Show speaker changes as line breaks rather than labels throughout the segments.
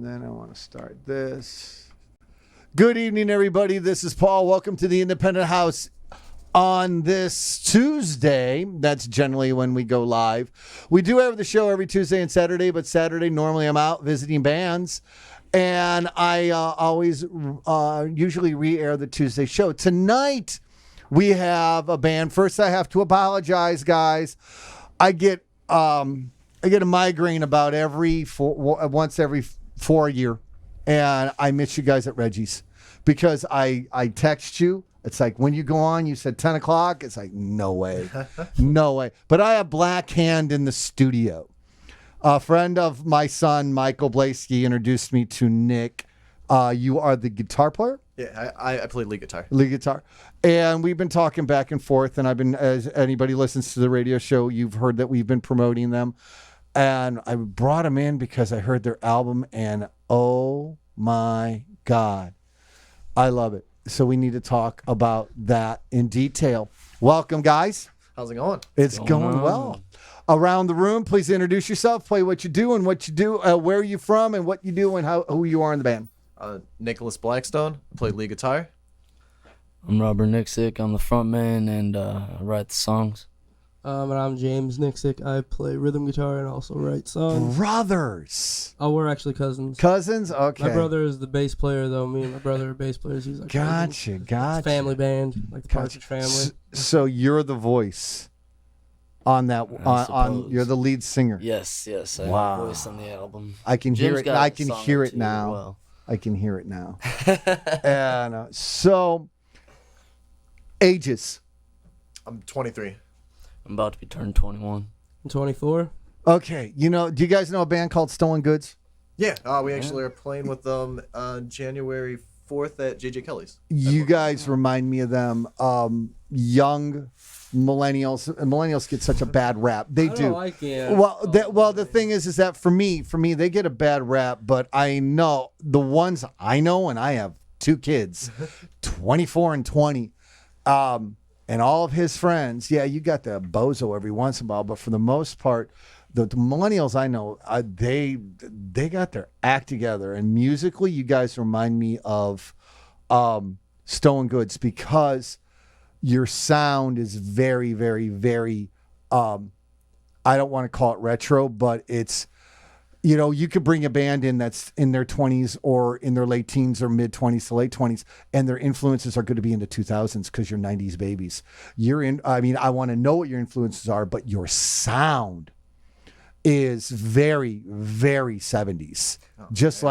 then I want to start this. Good evening, everybody. This is Paul. Welcome to the Independent House on this Tuesday. That's generally when we go live. We do have the show every Tuesday and Saturday, but Saturday, normally I'm out visiting bands. And I always usually re-air the Tuesday show. Tonight, we have a band. First, I have to apologize, guys. I get a migraine about once every 4 year, and I miss you guys at Reggie's because I text you. It's like when you go on, you said 10 o'clock. It's like no way, no way. But I have Black Hand in the studio. A friend of my son, Michael Blasky, introduced me to Nick. You are the guitar player?
Yeah, I play lead guitar.
Lead guitar. And we've been talking back and forth, and I've been, as anybody listens to the radio show, you've heard that we've been promoting them. And I brought them in because I heard their album, and oh my God, I love it. So we need to talk about that in detail. Welcome, guys.
How's it going?
It's going well. Around the room, please introduce yourself, play what you do and what you do, where are you from and what you do and who you are in the band.
Nicholas Blackstone, I play lead guitar.
I'm Robert Nixick. I'm the front man and I write the songs.
And I'm James Nixick. I play rhythm guitar and also write songs.
Brothers.
Oh, we're actually cousins.
Cousins? Okay.
My brother is the bass player, though. Me and my brother are bass players. He's like
Gotcha.
It's family band, like the Partridge Family.
So you're the voice on that. You're the lead singer.
Yes. I
Wow.
have a voice on the album.
I can hear it. I can hear it now.
Well.
I can hear it now. And so, ages.
I'm 23.
I'm about to be turned 21.
I'm 24.
Okay. Do you guys know a band called Stolen Goods?
Yeah, we actually are playing with them on January 4th at JJ Kelly's.
You guys remind me of them. Young millennials. Millennials get such a bad rap. They do.
Like it.
Well, the thing is that for me, they get a bad rap. But I know the ones I know, and I have two kids, 24 and 20. And all of his friends, yeah, you got the bozo every once in a while, but for the most part, the millennials I know, they got their act together. And musically, you guys remind me of Stolen Goods because your sound is very, very, very, I don't want to call it retro, but it's, you could bring a band in that's in their 20s or in their late teens or mid 20s to late 20s, and their influences are going to be in the 2000s because you're 90s babies. I want to know what your influences are, but your sound is very, very 70s, just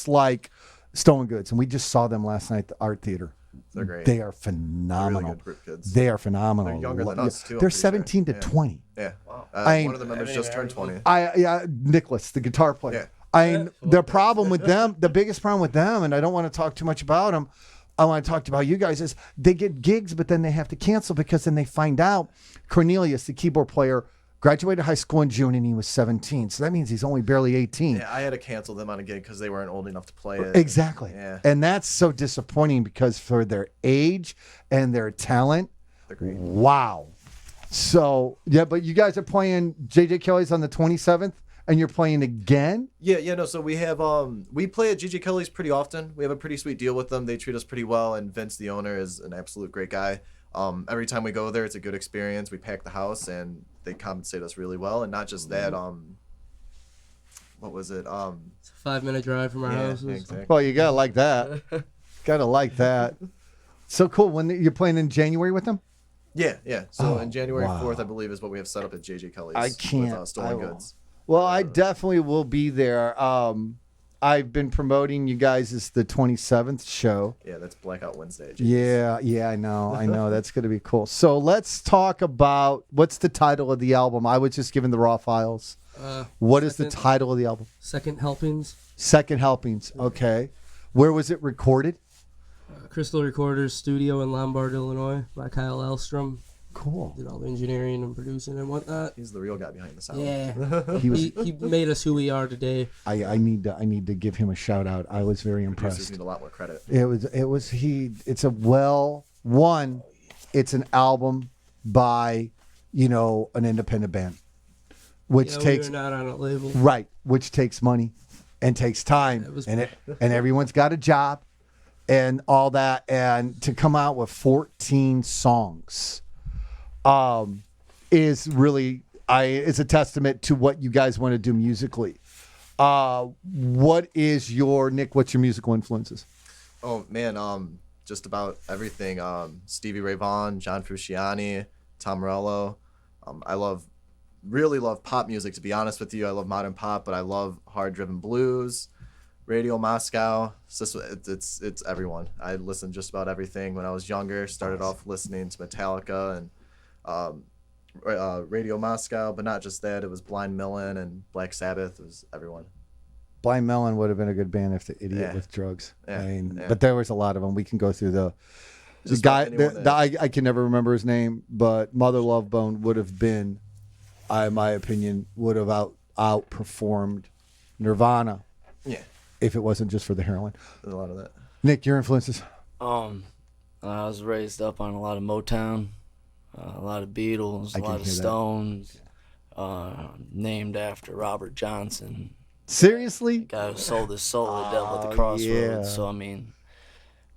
like Stolen Goods. And we just saw them last night at the Art Theater.
They're great.
They are phenomenal.
Really good group kids.
They are phenomenal.
They're younger than us, too.
They're 17 to 20.
Yeah.
Wow.
One of the members just turned 20.
Nicholas, the guitar player. Yeah. The problem with them, the biggest problem with them, and I don't want to talk too much about them, I want to talk about you guys, is they get gigs, but then they have to cancel because then they find out Cornelius, the keyboard player, graduated high school in June and he was 17. So that means he's only barely 18.
Yeah, I had to cancel them on a gig because they weren't old enough to play it.
Exactly.
Yeah.
And that's so disappointing because for their age and their talent,
they're great.
Wow. So, yeah, but you guys are playing JJ Kelly's on the 27th and you're playing again?
No, so we have, we play at JJ Kelly's pretty often. We have a pretty sweet deal with them. They treat us pretty well, and Vince, the owner, is an absolute great guy. Every time we go there, it's a good experience. We pack the house, and they compensate us really well. And not just that, what was it?
It's a 5-minute drive from our house.
Exactly.
Well, you gotta like that. Gotta like that. So cool. When you're playing in January with them?
Yeah. So in January 4th, I believe, is what we have set up at JJ Kelly's.
I can't.
With Stolen Goods.
Well, I definitely will be there. I've been promoting you guys as the 27th show.
Yeah, that's Blackout Wednesday.
Yeah, I know. That's going to be cool. So let's talk about what's the title of the album. I was just given the raw files. What is the title of the album?
Second Helpings.
Second Helpings. Okay. Where was it recorded?
Crystal Recorders Studio in Lombard, Illinois, by Kyle Elstrom.
Cool.
Did all the engineering and producing and whatnot.
He's the real guy behind the sound.
Yeah.
He
made us who we are today.
I need to give him a shout out. I was very impressed.
Producers need a lot more credit.
It's an album by, an independent band, which takes
we're not on a label.
Right, which takes money. and takes time,
It was-
and everyone's got a job and all that, and to come out with 14 songs is really it's a testament to what you guys want to do musically. What is your What's your musical influences?
Oh man, just about everything. Stevie Ray Vaughan, John Frusciante, Tom Morello. I really love pop music. To be honest with you, I love modern pop, but I love hard-driven blues, Radio Moscow. It's everyone. I listened just about everything when I was younger. Started off listening to Metallica and Radio Moscow, but not just that. It was Blind Melon and Black Sabbath. It was everyone.
Blind Melon would have been a good band if the idiot
Yeah.
with drugs.
Yeah.
I mean,
Yeah.
but there was a lot of them. We can go through the
Just
guy.
about anyone that-
I can never remember his name, but Mother Love Bone would have been, in my opinion, would have outperformed Nirvana
Yeah,
if it wasn't just for the heroin.
there's a lot of that.
Nick, your influences?
I was raised up on a lot of Motown, a lot of Beatles,
I
a
can
lot of
hear that.
Stones, named after Robert Johnson,
Seriously?
guy who sold his soul to the devil at the
Oh,
crossroads.
yeah.
So I mean,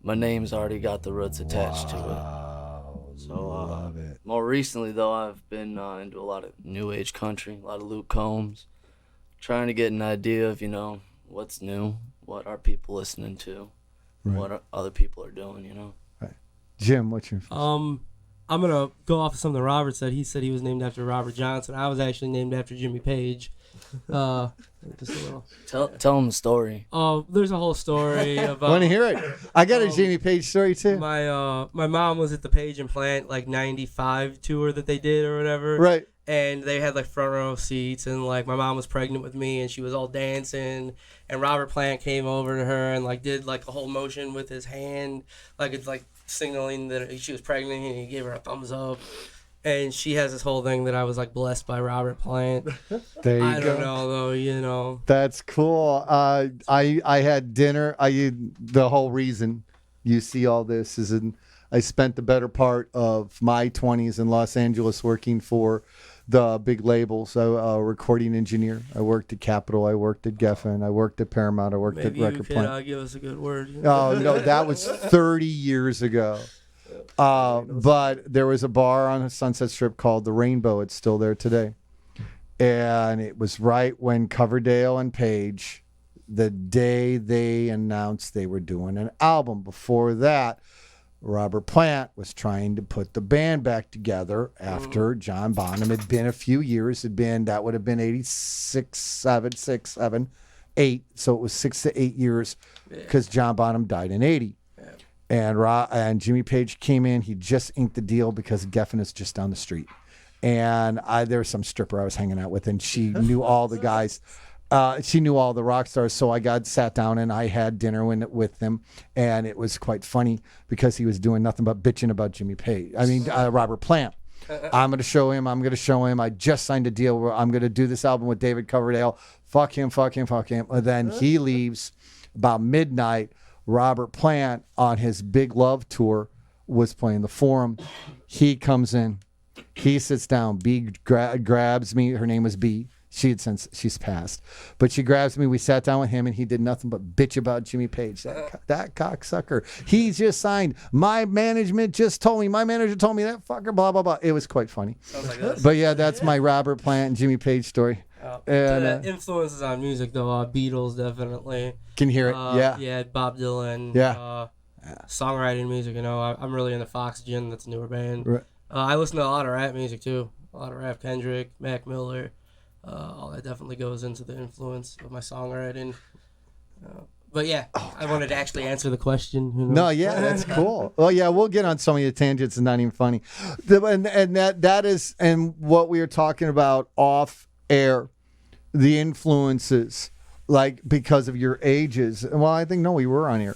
my name's already got the roots attached to
Wow,
it. So
love it.
more recently though, I've been into a lot of new age country, a lot of Luke Combs, trying to get an idea of what's new, what are people listening to, what other people are doing.
Jim, what's your influence?
I'm gonna go off of something Robert said. He said he was named after Robert Johnson. I was actually named after Jimmy Page. Just a little.
Tell them the story.
Oh, there's a whole story about.
Want to hear it? I got a Jamie Page story too.
My mom was at the Page and Plant like '95 tour that they did or whatever.
Right.
And they had like front row seats, and like my mom was pregnant with me, and she was all dancing, and Robert Plant came over to her and like did like a whole motion with his hand, like it's like signaling that she was pregnant, and he gave her a thumbs up. And she has this whole thing that I was like blessed by Robert Plant.
There you
I
go.
don't know though,
That's cool. I had dinner. The whole reason you see all this is I spent the better part of my 20s in Los Angeles working for the big labels. A recording engineer. I worked at Capitol. I worked at Geffen. I worked at Paramount. I worked
Maybe
at
you
Record
could
Plant.
give us a good word.
Oh no, that was 30 years ago. But there was a bar on the Sunset Strip called the Rainbow. It's still there today. And it was right when Coverdale and Page, the day they announced they were doing an album. Before that, Robert Plant was trying to put the band back together after John Bonham had been a few years. That would have been 86, 7, 8. So it was 6 to 8 years because John Bonham died in 80. And Jimmy Page came in. He just inked the deal because Geffen is just down the street. And there was some stripper I was hanging out with, and she knew all the guys. She knew all the rock stars. So I sat down and I had dinner with him. And it was quite funny because he was doing nothing but bitching about Robert Plant. I'm going to show him. I just signed a deal where I'm going to do this album with David Coverdale. Fuck him. And then he leaves about midnight. Robert Plant on his Big Love tour was playing the Forum. He comes in, he sits down. B grabs me. Her name was B. She's passed, but she grabs me. We sat down with him, and he did nothing but bitch about Jimmy Page. That cocksucker. He just signed. My manager told me that fucker. Blah blah blah. It was quite funny.
Sounds like us.
But yeah, that's my Robert Plant and Jimmy Page story. And
Influences on music though, Beatles definitely.
can hear it.
Yeah, Bob Dylan.
Yeah.
Songwriting music, I'm really into Foxygen. That's a newer band.
Right.
I listen to a lot of rap music too. A lot of rap, Kendrick, Mac Miller. All that definitely goes into the influence of my songwriting. But yeah, I wanted to actually answer the question.
No, yeah, that's cool. Well, yeah, we'll get on so many tangents. It's not even funny. And that is, and what we were talking about off air, the influences, like because of your ages. Well, I think we were on air.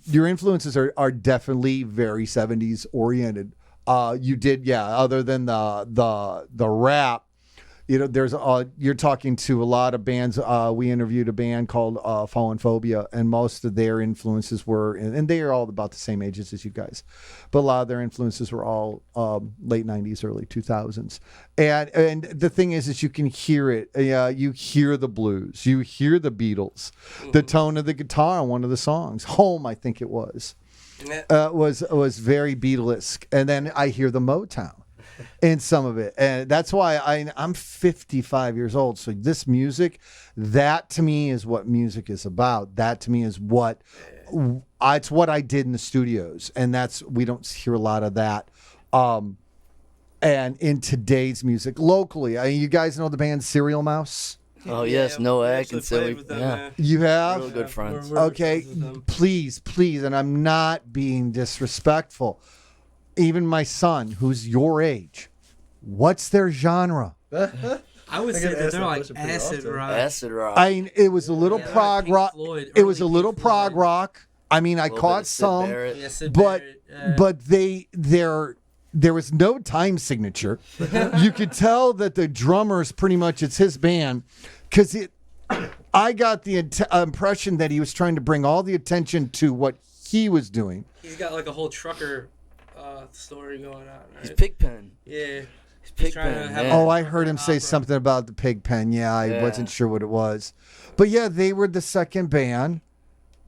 Your influences are definitely very 70s oriented. You did, other than the rap, there's you're talking to a lot of bands. We interviewed a band called Fallen Phobia, and most of their influences were, and they are all about the same ages as you guys, but a lot of their influences were all late 90s, early 2000s. And the thing is you can hear it. You hear the blues, you hear the Beatles, the tone of the guitar on one of the songs, Home, I think it was very Beatlesque. And then I hear the Motown in some of it, and that's why I'm 55 years old. So this music, that to me is what music is about. That to me is what it's what I did in the studios, and we don't hear a lot of that. And in today's music locally, you guys know the band Serial Mouse?
Oh yes, no, I can say yeah.
You have
Real good friends.
Okay, please, and I'm not being disrespectful. Even my son, who's your age, what's their genre?
I would say that they're like acid rock.
Acid rock.
It was a little prog
Pink
rock.
Floyd,
It was a
early
little
Pink
prog
Floyd.
rock. I mean, I
A little bit
caught
of Sid
some,
Barrett.
Yeah, Sid
but
Barrett,
there was no time signature. You could tell that the drummer's pretty much it's his band, because I got the impression that he was trying to bring all the attention to what he was doing.
he's got like a whole trucker story going on. Right?
He's Pigpen.
Yeah.
He's
He's trying to
Pigpen.
have
Yeah.
Oh, I heard him say
Opera.
something about the pig pen. Yeah, I
Yeah.
wasn't sure what it was. But yeah, they were the second band.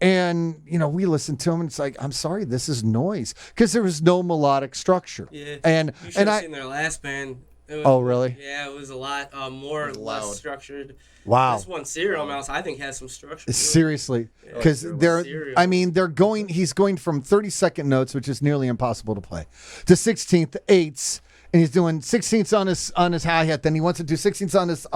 And, we listened to them, and it's like, I'm sorry, this is noise. Because there was no melodic structure.
Yeah.
And
You should
and
have
I
seen their last band. It was,
Oh, really?
Yeah, it was a lot more
was loud.
less structured.
Wow.
This one, Serial Mouse, I think has some structure. to it.
Seriously, because
Serial.
he's going from 30-second notes, which is nearly impossible to play, to 16th eighths, and he's doing 16ths on his hi-hat. Then he wants to do 16ths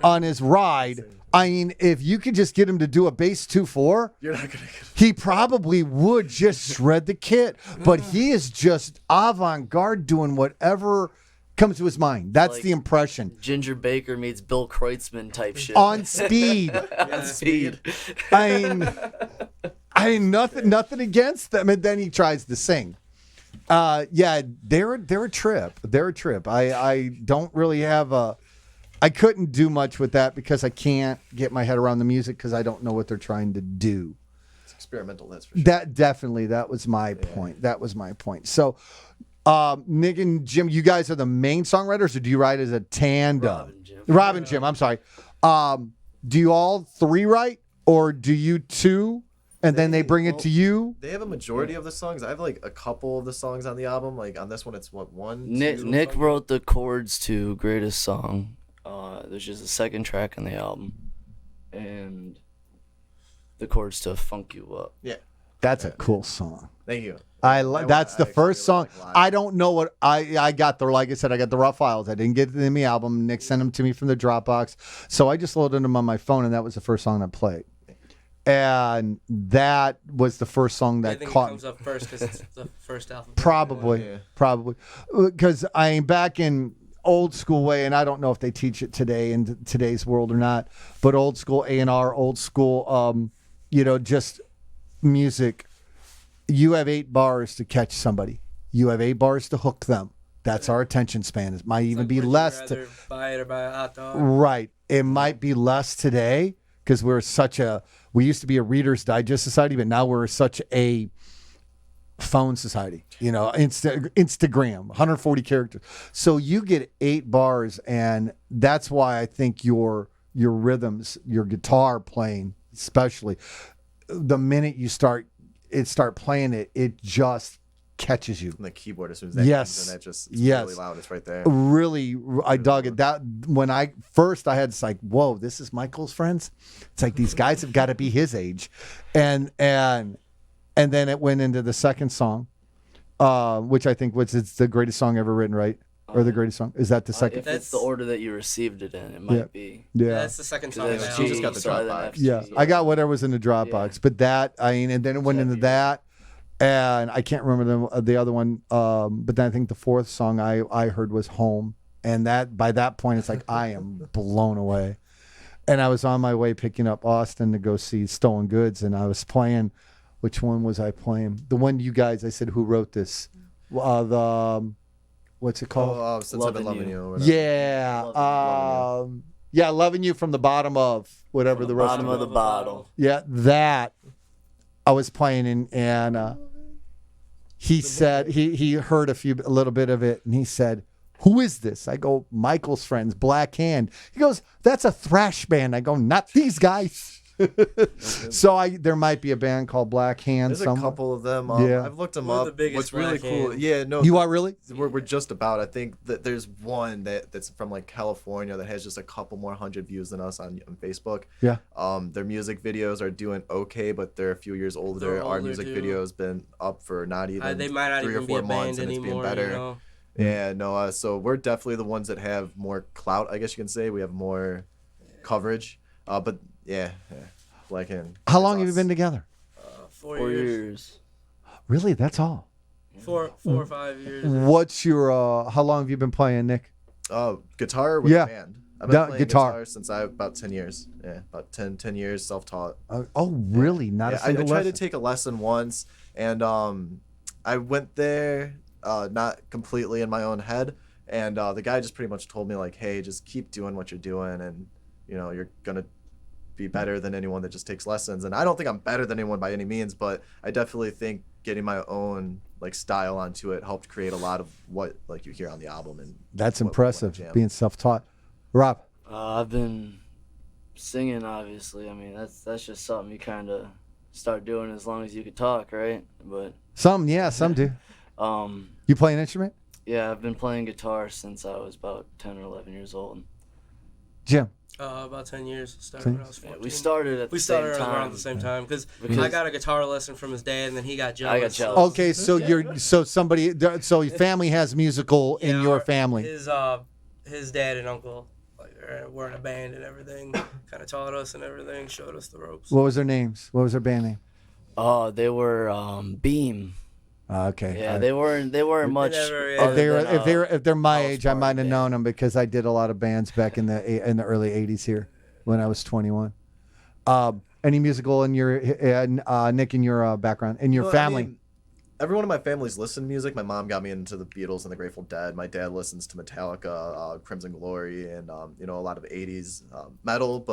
on his ride. I mean, if you could just get him to do a bass 2/4,
You're not gonna get
he probably would just shred the kit. But he is just avant-garde, doing whatever comes to his mind. That's
Like
the impression.
Ginger Baker meets Bill Kreutzmann type shit.
On speed.
On speed.
I mean, nothing against them. And then he tries to sing. Yeah, they're a trip. They're a trip. I don't really have I couldn't do much with that because I can't get my head around the music because I don't know what they're trying to do.
It's experimental, that's for sure.
That was my point. That was my point. So, Nick and Jim, you guys are the main songwriters, or do you write as a tandem? Rob and Jim, I'm sorry. Do you all three write, or do you two, and then they bring it to you?
They have a majority of the songs. I have like a couple of the songs on the album. Like on this one, it's one.
Nick wrote the chords to Greatest Song. There's just a second track on the album, and the chords to Funk You Up.
Yeah.
That's a cool song.
Thank you.
That's the
I
first song.
actually like live.
I don't know what I got the, like I said, I got the raw files. I didn't get them in the album. Nick sent them to me from the Dropbox. So I just loaded them on my phone, and that was the first song I played. And that was the first song
I
that
think it
caught
comes up first because it's the first album.
Probably. Because I am back in old school way, and I don't know if they teach it today in today's world or not, but old school A&R, old school, just music. You have 8 bars to catch somebody. You have 8 bars to hook them. That's our attention span. It might even
Like,
be
would you
less.
rather buy it or buy a hot dog?
Right. It might be less today because we used to be a Reader's Digest society, but now we're such a phone society, Instagram, 140 characters. So you get 8 bars, and that's why I think your rhythms, your guitar playing, especially, the minute you start playing it, it just catches you.
And the keyboard, as soon as that
Yes.
comes in, that just
Yes.
really loud. It's right there.
Really, I dug it. That when I had it's like, whoa, this is Michael's friends. It's like these guys have got to be his age, and then it went into the second song, which I think it's the greatest song ever written, right? Or the greatest song? Is that the second?
If it's the order that you received it in, it might be.
Yeah.
That's the second song.
That's
on the
G.
album.
just got the
so then
Dropbox.
FG,
Yeah, I got whatever was in the Dropbox, but and then it went into that, and I can't remember the other one. But then I think the fourth song I heard was Home, and that by that point it's like I am blown away, and I was on my way picking up Austin to go see Stolen Goods, and I was playing. Which one was I playing? The one you guys, I said, who wrote this? what's it called?
Oh, since I've been
Loving
loving
You.
you. Or whatever.
Yeah.
Loving
Yeah, loving you from the bottom of whatever the rest
Bottom
of
of
it.
the bottle.
Yeah, that I was playing and he said he heard a little bit of it and he said, "Who is this?" I go, "Michael's friends, Black Hand." He goes, "That's a thrash band." I go, "Not these guys." So there might be a band called Black Hand
There's
somewhere.
a couple of them.
Yeah.
I've looked them
We're
up.
the biggest
What's really
Black
cool?
Hand.
Yeah, no.
You are really?
We're just about. I think that there's one that's from like California that has just a couple more hundred views than us on Facebook.
Yeah.
Their music videos are doing okay, but they're a few years older.
They're
Our
older,
music
too.
video's been up for not even
They might not
3 or
even be
4
a
months,
band
and it's
anymore.
being better.
You know?
Yeah, no. So we're definitely the ones that have more clout, I guess you can say. We have more coverage. But yeah. Black Hand.
How long have you
us.
been together?
4
4
years.
years.
Really? That's all.
4 or 5 years.
What's your how long have you been playing, Nick?
Guitar with
Yeah.
a band. I've been playing
guitar.
guitar since I about 10 years. Yeah, about 10 years self-taught.
Oh, really? Not
Yeah,
a single
I tried
lesson?
to take a lesson once, and I went there not completely in my own head, and the guy just pretty much told me like, hey, just keep doing what you're doing, and you're gonna be better than anyone that just takes lessons. And I don't think I'm better than anyone by any means, but I definitely think getting my own like style onto it helped create a lot of what like you hear on the album. And
That's
what we
impressive,
wanna jam.
being self-taught. Rob?
I've been singing, obviously. I mean, that's just something you kind of start doing as long as you could talk, right? But
Some do. You play an instrument?
yeah, I've been playing guitar since I was about 10 or 11 years old.
Jim?
About 10 years. Started when I was 14.
We started at the same time.
around the same time because
Because-
I got a guitar lesson from his dad, and then he got jealous.
I got jealous.
Okay, so so your family has musical in
Yeah,
your family.
His dad and uncle were in a band and everything. Kind of taught us and everything, showed us the ropes.
What was their names? What was their band name?
Oh, they were Beam.
Okay.
Yeah, they weren't much.
never- yeah.
other
If they're my
house
age, I might have
party
known
band.
them because I did a lot of bands back in the early '80s here when I was 21. Any musical in your Nick, in your background, in your
Well, I
family?
mean, everyone in my family's listened to music. My mom got me into the Beatles and the Grateful Dead. My dad listens to Metallica, Crimson Glory, and a lot of '80s metal.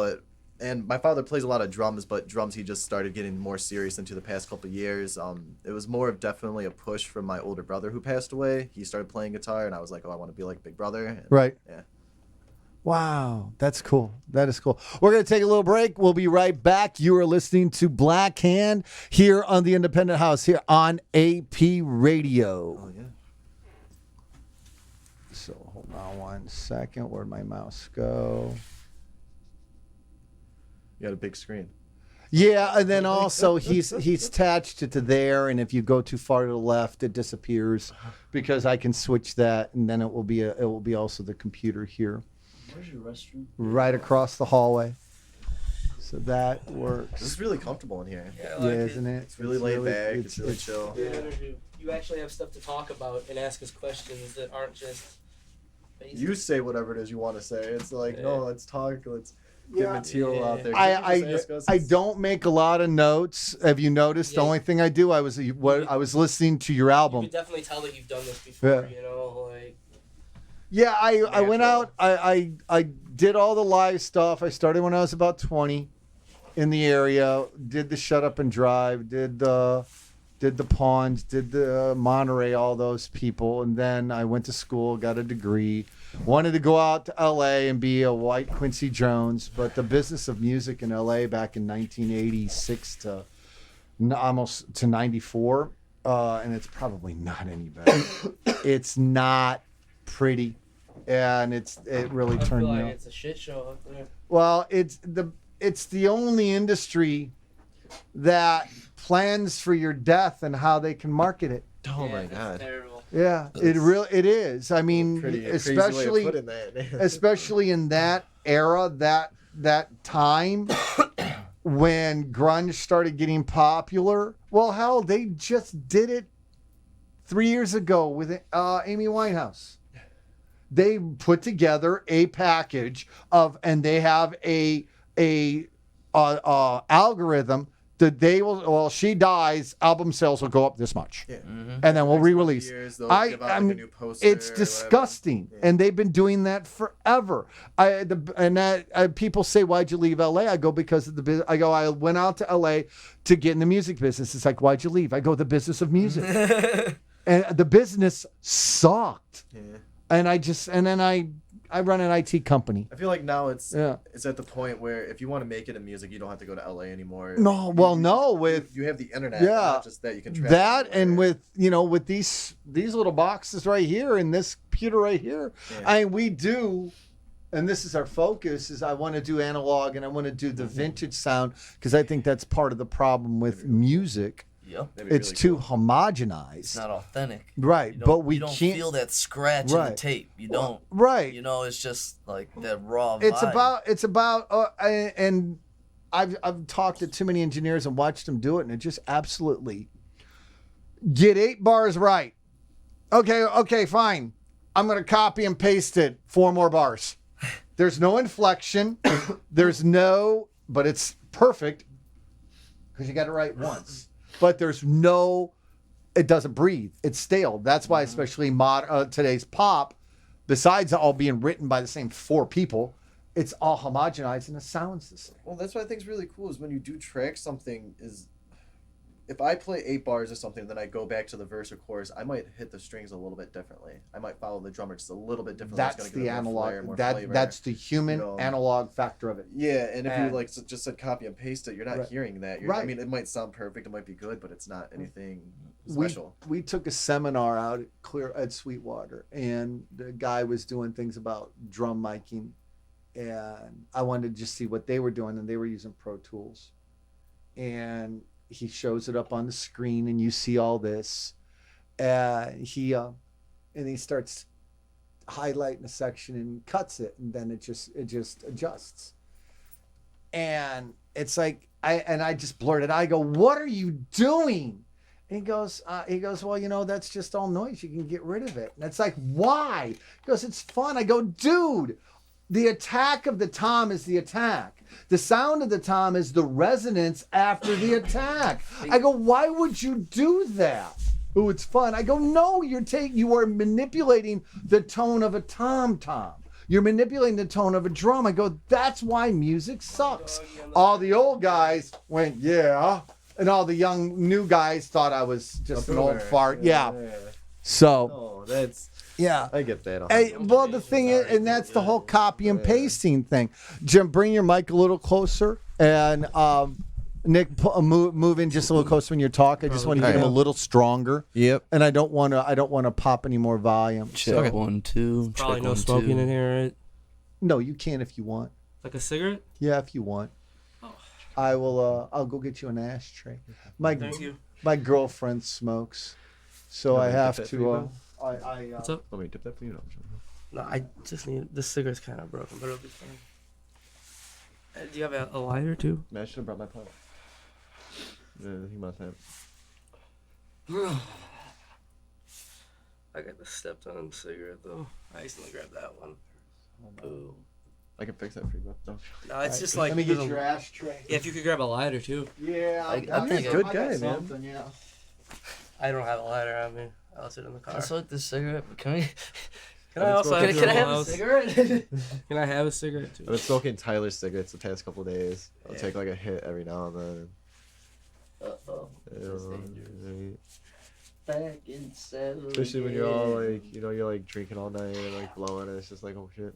And my father plays a lot of drums, but drums he just started getting more serious into the past couple of years. It was more of definitely a push from my older brother who passed away. He started playing guitar, and I was like, oh, I want to be like Big Brother. And,
Right.
Yeah.
Wow, that's cool. That is cool. We're going to take a little break. We'll be right back. You are listening to Black Hand here on the Independent House here on AP Radio.
Oh yeah.
So hold on one second. Where'd my mouse go?
You got a big screen.
Yeah, and then also he's attached it to there, and if you go too far to the left, it disappears because I can switch that, and then it will be also the computer here.
Where's your restroom?
Right across the hallway. So that works.
This is really comfortable in here.
Yeah,
Yeah, isn't it?
It's really laid back. It's really chill.
You actually have stuff to talk about and ask us questions that aren't just basic.
You say whatever it is you want to say. It's like,
Yeah.
no, let's talk. Let's get material out there.
I don't make a lot of notes. Have you noticed? The
Yeah.
only thing I do, I was listening to your
You
album.
could definitely tell that you've done this before,
Yeah.
like...
Yeah, I went
Natural.
out. I did all the live stuff. I started when I was about 20 in the area. Did the Shut Up and Drive. Did the Pawns. Did the Monterey. All those people. And then I went to school. Got a degree. Wanted to go out to LA and be a white Quincy Jones. But the business of music in LA back in 1986 to almost to 94, and it's probably not any better. It's not pretty, and it really
I
turned
feel
me
like
off.
it's a shit show out there.
Well, it's the only industry that plans for your death and how they can market it.
Oh
Yeah,
my
that's
god.
terrible.
Yeah, it is. I mean, especially especially in that era, that time when grunge started getting popular. Well, hell, they just did it 3 years ago with Amy Winehouse. They put together a package and they have a algorithm she dies, album sales will go up this much.
Yeah.
And then we'll re-release.
They'll give out, like, a new poster
It's
or
disgusting,
whatever.
and they've been doing that forever. People say, "Why'd you leave LA?" I go, "Because of the business." I go, "I went out to LA to get in the music business." It's like, "Why'd you leave?" I go, "The business of music," and the business sucked.
Yeah.
And I run an IT company.
I feel like now it's at the point where if you want to make it in music, you don't have to go to LA anymore.
No,
You have the internet.
Yeah.
Not just that you can travel
that,
anywhere.
and with these little boxes right here and this computer right here.
Yeah.
We do, and this is our focus, is I want to do analog and I want to do the vintage sound, because I think that's part of the problem with music.
Yep.
That'd be
It's
really
too
cool.
homogenized.
It's not authentic.
Right,
You
but we
you don't
can't
feel that scratch in the tape. You don't.
Right.
You know, it's just like that raw
It's
vibe.
about and I've talked to too many engineers and watched them do it, and it just absolutely get 8 bars right. Okay, fine. I'm gonna copy and paste it 4 more bars. There's no inflection. But it's perfect because you got it right once. But it doesn't breathe. It's stale. That's why, especially today's pop, besides all being written by the same 4 people, it's all homogenized and it sounds the same.
Well, that's what I think is really cool is when you do track something is, if I play 8 bars or something, then I go back to the verse or chorus, I might hit the strings a little bit differently. I might follow the drummer just a little bit differently.
That's the analog. That's the human analog factor of it.
Yeah, and if you just said copy and paste it, you're not hearing that. I
Right.
mean, it might sound perfect, it might be good, but it's not anything special.
We took a seminar out at Sweetwater, and the guy was doing things about drum miking, and I wanted to just see what they were doing, and they were using Pro Tools, and he shows it up on the screen, and you see all this, and he starts highlighting a section and cuts it, and then it just adjusts, and it's like I just blurted. I go, "What are you doing?" And he goes, "Well, that's just all noise. You can get rid of it." And it's like, "Why?" He goes, "It's fun." I go, "Dude, the attack of the tom is the attack. The sound of the tom is the resonance after the attack." I go, "Why would you do that?" "Oh, it's fun." I go, "No, you are manipulating the tone of a tom-tom. You're manipulating the tone of a drum." I go, "That's why music sucks." All the old guys went, "Yeah." And all the new guys thought I was just an old fart. Yeah. So.
Oh, that's...
Yeah.
I get that.
Well, the thing is, and that's the whole copy and pasting thing. Jim, bring your mic a little closer, and Nick, move in just a little closer when you talk. I just want to get him a little stronger.
Yep.
And I don't want to pop any more volume.
Check 1 2.
Probably
check
no
1
smoking
2.
in here, right?
No, you can if you want.
Like a cigarette?
Yeah, if you want. I will. I'll go get you an ashtray.
Thank you.
My girlfriend smokes, so I have to.
What's up?
Let me dip that for you.
No, I just need... This cigarette's kind of broken, but it'll be fine. Do you have a lighter, too?
Man, I should have brought my pipe. Yeah, he must have.
I got the stepped on cigarette, though. I used to grab that one.
Boo.
I can fix that for you, bro. No.
No, it's just like...
Let me get
there's a-
your ashtray.
Yeah, if you could grab a lighter, too.
Yeah,
I think
you're a good guy, man.
Yeah.
I don't have a lighter on me. I'll sit in the car.
I smoke this cigarette. But can we?
Can I also have
Can I have a
house?
cigarette?
Can I have a cigarette, too?
I've been smoking Tyler cigarettes the past couple days. I'll
Yeah.
take like a hit every now and then.
Uh-oh. That's dangerous. Back in saddle
Especially when you're all
again.
like, you're like drinking all night and like blowing, and it's just like, oh shit.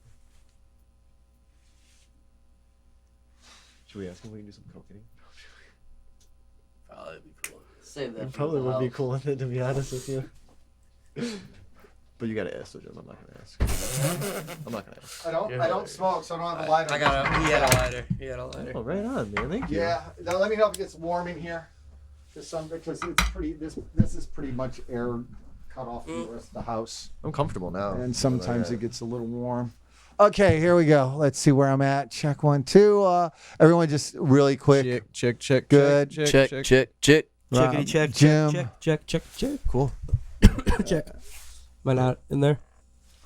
Should we ask him if we can do some cocaine?
Probably be cool.
Save that.
It
for
probably
the
would be
house.
cool with it, to be honest with you. But you gotta ask, so Jim. I'm not gonna ask. I'm not gonna ask.
I don't smoke, so I don't have a lighter.
He had a lighter. He had a lighter.
Oh, right on, man. Thank you.
Yeah. Now let me know if it gets warm in here. Because it's pretty. This is pretty much air cut off from the rest of the house,
I'm comfortable now.
and sometimes it gets a little warm. Okay, here we go. Let's see where I'm at. Check 1 2. Everyone, just really quick.
Check.
Good.
Check.
Checkity check,
Jim.
check.
Cool.
Check. Am I not in there?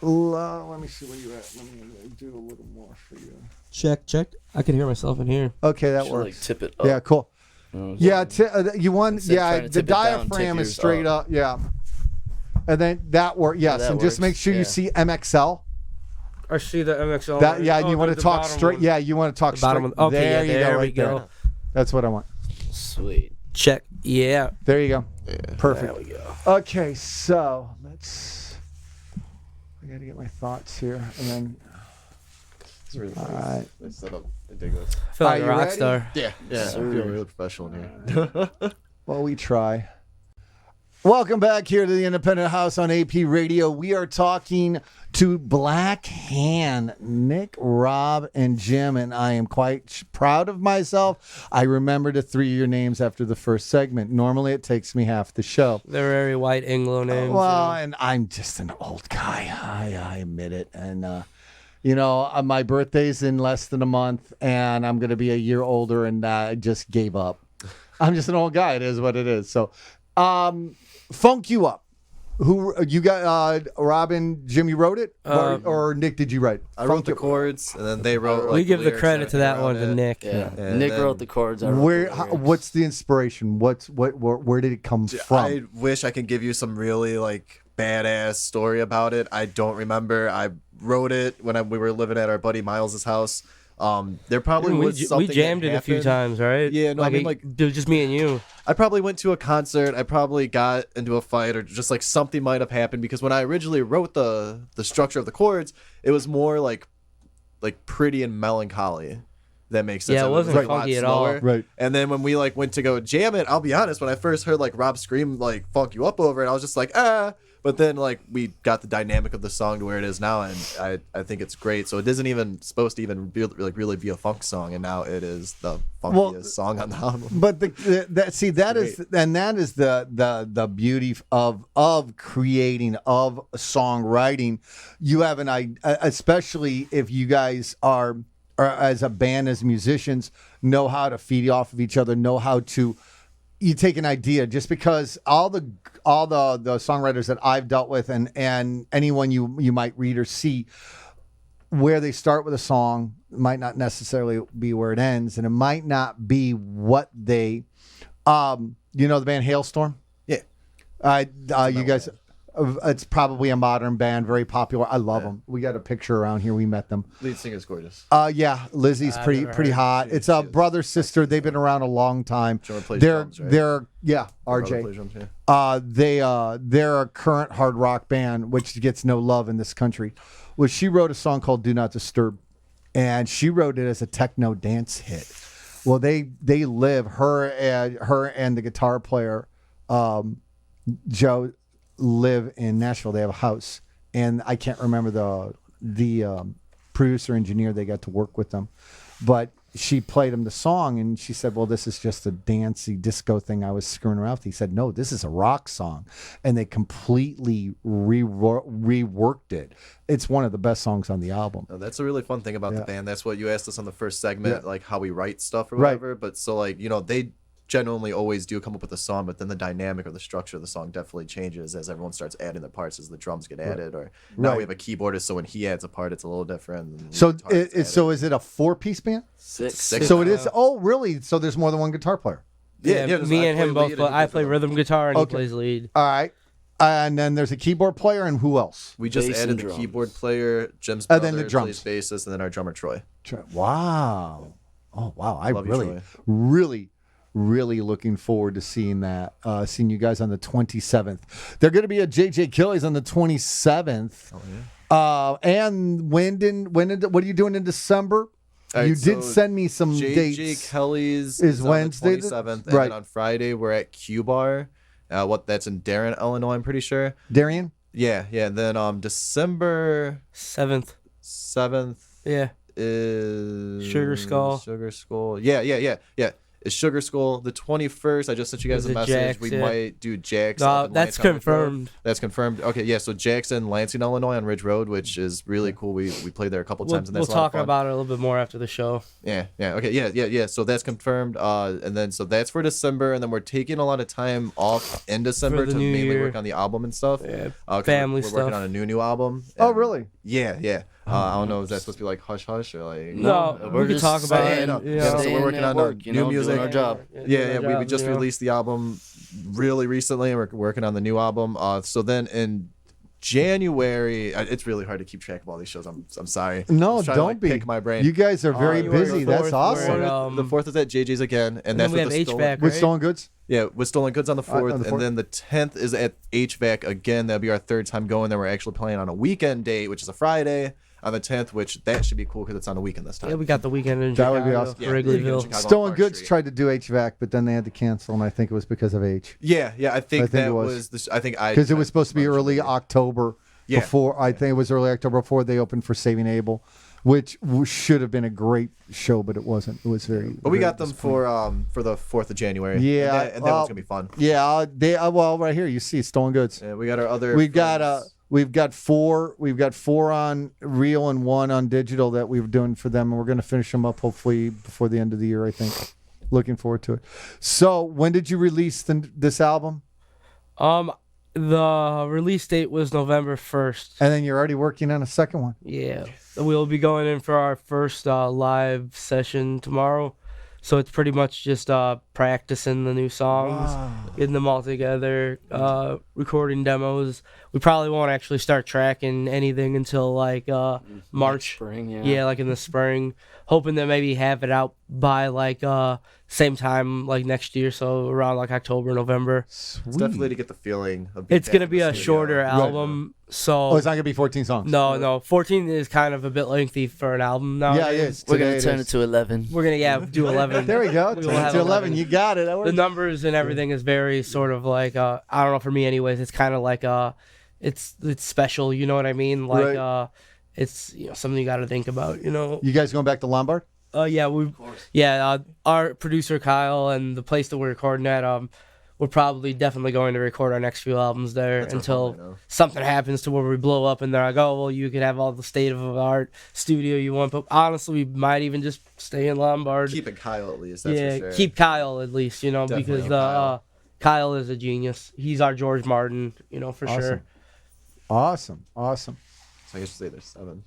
Let me see where you're at. Let me do a little more for you.
Check. I can hear myself in here.
Okay, that
Should,
works.
like tip it up.
Yeah, cool. Yeah, you want
Instead of trying to
the
tip it down,
diaphragm
tip
is
yours
straight up. Yeah, and then that work. Yes,
that
and just make
works,
sure you
yeah.
see MXL.
I see the MXL.
That and you want to
the
talk
bottom
straight.
one.
Yeah, you want to talk
The
straight.
bottom one. Okay,
there
yeah,
you
there
go.
we
Right
go.
there. That's what I want.
Sweet.
Check. Yeah.
There you go. Perfect.
There we go.
Okay, so let's. I got to get my thoughts here, and then.
It's really
All
nice.
right.
They set up. They dig this.
I feel like
Are
a
you
rock
ready?
star.
Yeah. I feel really professional in here.
Well, we try. Welcome back here to the Independent House on AP Radio. We are talking to Black Hand, Nick, Rob, and Jim, and I am quite proud of myself. I remembered the 3 of your names after the first segment. Normally, it takes me half the show.
They're very white Anglo names.
Well, and I'm just an old guy. I admit it. And, my birthday's in less than a month, and I'm going to be a year older, and I just gave up. I'm just an old guy. It is what it is. So, Funk You Up. Who you got? Robin, Jim, you wrote it, or Nick? Did you write?
I wrote the chords, and then they wrote.
we
like,
give the
lyrics
credit
and
to that
everything
one to
around it.
Nick.
Yeah.
And
Nick
then-
wrote the chords. I wrote
Where?
the lyrics.
What's the inspiration? Where did it come from?
I wish I could give you some really like badass story about it. I don't remember. I wrote it when we were living at our buddy Miles's house. There probably was something
we jammed
that
it a few
happened.
times, right?
Yeah, no, I mean, like-
it was just me and you.
I probably went to a concert. I probably got into a fight, or just like something might have happened, because when I originally wrote the structure of the chords, it was more like pretty and melancholy. That makes sense.
Yeah, it wasn't
a lot
funky at all.
slower.
Right.
And then when we like went to go jam it, I'll be honest, when I first heard like Rob scream like "Funk You Up" over it, I was just like ah. But then like we got the dynamic of the song to where it is now, and I think it's great. So it isn't even supposed to even be like really be a funk song, and now it is the funkiest song on the album.
But that is the beauty of creating, of songwriting. You have an idea, especially if you guys are as a band, as musicians, know how to feed off of each other, know how to. You take an idea, just because all the songwriters that I've dealt with, and anyone you might read or see, where they start with a song might not necessarily be where it ends, and it might not be what they, the band Hailstorm.
Yeah,
You guys, it's probably a modern band, very popular. I love them. We got a picture around here. We met them.
lead singer's gorgeous.
Yeah, Lizzie's
I've
pretty
never heard
hot. It's a
She is.
brother sister. They've been around a long time.
Drummer plays
They're
drums, right?
they're yeah,
Brother
RJ.
plays drums, yeah.
They're a current hard rock band which gets no love in this country. Well, she wrote a song called "Do Not Disturb," and she wrote it as a techno dance hit. Well, they live, her and the guitar player, Joe, live in Nashville. They have a house, and I can't remember the producer engineer they got to work with them, but she played him the song, and she said, well, this is just a dancey disco thing I was screwing around with. He said, no, this is a rock song, and they completely reworked it. It's one of the best songs on the album.
No, that's a really fun thing about
Yeah.
the band. That's what you asked us on the first segment,
Yeah.
like how we write stuff or
Right.
whatever. But so like, they genuinely always do come up with a song, but then the dynamic or the structure of the song definitely changes as everyone starts adding their parts, as the drums get added, or now
Right.
we have a keyboardist, so when he adds a part, it's a little different. and
So,
the guitar gets added.
is it a 4-piece band?
Six.
So it is. Oh, really? So there's more than one guitar player.
Yeah,
me
I
and
play
him both.
lead and he
I
plays
play rhythm guitar and
Okay.
he plays lead.
All right. And then there's a keyboard player, and who else?
We just
Bass
added
and
the
drums.
keyboard player, Jim's
And
brother
then the drums.
plays bassist, and then our drummer Troy.
Wow. Oh, wow. I
Love you,
really,
Troy.
really, really looking forward to seeing that. Seeing you guys on the 27th. They're going to be at JJ Kelly's on the 27th.
Oh, yeah.
And what are you doing in December?
All right,
You did
so
send me some
JJ
dates.
Kelly's
Is
on
Wednesday
the
the-
27th, and
right.
then on Friday we're at Q Bar. That's in Darren, Illinois, I'm pretty sure.
Darian?
Yeah. And then December
7th.
7th
Yeah.
is
Sugar Skull.
Sugar Skull. Yeah. It's Sugar Skull. The 21st, I just sent you guys
Is
a
it
message.
Jack's,
We
yeah.
might do Jack's.
No,
up in
that's
Lansing on Ridge Road.
confirmed.
That's confirmed. Okay, yeah. So Jack's in Lansing, Illinois, on Ridge Road, which is really cool. We played there a couple times, and
We'll
that's a lot of
talk
fun.
about it a little bit more after the show.
Yeah. Okay. Yeah. So that's confirmed. And then so that's for December, and then we're taking a lot of time off in December
the
to
new
mainly
year.
work on the album and stuff.
Yeah,
'Cause
family
we're working
stuff.
on a new album.
Oh,
and-
really?
Yeah. I don't know, is that supposed to be like hush hush or like?
No,
we're
we could
just
talk about
staying-
it.
Yeah, so
staying
we're working
at
on
work,
our
you
new
know,
music.
doing our job.
Yeah, we just released the album really recently, and we're working on the new album. So then in January, it's really hard to keep track of all these shows. I'm sorry.
No,
I'm trying to,
don't
like,
be.
pick my brain.
You guys are very
You
busy.
were
That's
fourth,
awesome.
we're-
The 4th is at JJ's again, and that's
then we
with
have
the
HVAC,
With
right?
Stolen Goods?
Yeah, with Stolen Goods on the 4th,
on the 4th.
and then the 10th is at HVAC again. That'll be our 3rd time going. Then we're actually playing on a weekend date, which is a Friday on the 10th, which that should be cool because it's on a weekend this time.
Yeah, we got the weekend in
That would
Chicago,
be awesome.
Yeah,
Wrigleyville.
Chicago.
Stolen
Park
Goods
Street.
tried to do HVAC, but then they had to cancel, and I think it was because of age.
Yeah, I think
it
that
was.
was I think I
Because it was supposed to be early
mentioned it.
October.
Yeah.
Before I think it was early October before they opened for Saving Abel, which should have been a great show, but it wasn't. It was very.
But we
very
got them
disappointing.
for the 4th of January.
Yeah,
and that one's gonna be fun.
Yeah, they well right here you see Stolen Goods.
Yeah, we got our other.
We've got
friends.
we've got four on real and one on digital that we were doing for them, and we're going to finish them up hopefully before the end of the year. I think. Looking forward to it. So when did you release this album?
The release date was November 1st.
And then you're already working on a second one.
Yeah, we'll be going in for our first live session tomorrow. So it's pretty much just practicing the new songs, getting them all together, recording demos. We probably won't actually start tracking anything until like March.
Spring,
Yeah, like in the spring. Hoping to maybe have it out by like same time like next year, so around like October, November.
It's definitely to get the feeling of being
It's gonna
back in
be
the
a
studio.
shorter album, so
Oh, it's not going to be 14 songs.
no. 14 is kind of a bit lengthy for an album now.
Yeah, it is.
We're
Today
gonna turn
is.
it to 11.
We're gonna do 11.
There we go.
We will
Turn it
have
to 11.
11.
You got it. That
The
works.
numbers and everything is very sort of like I don't know, for me anyways, it's kind of like it's special, you know what I mean? Like
Right.
it's something you got to think about, you know.
You guys going back to Lombard?
Our producer Kyle and the place that we're recording at, we're probably definitely going to record our next few albums there
That's our
until
plan right now.
something happens to where we blow up and they're like, oh well, you can have all the state of the art studio you want, but honestly we might even just stay in Lombard.
Keeping Kyle at least. That's for sure.
Keep Kyle at least,
Definitely
because
Kyle.
Kyle is a genius. He's our George Martin, for
Awesome.
sure.
Awesome.
So I guess say there's 7.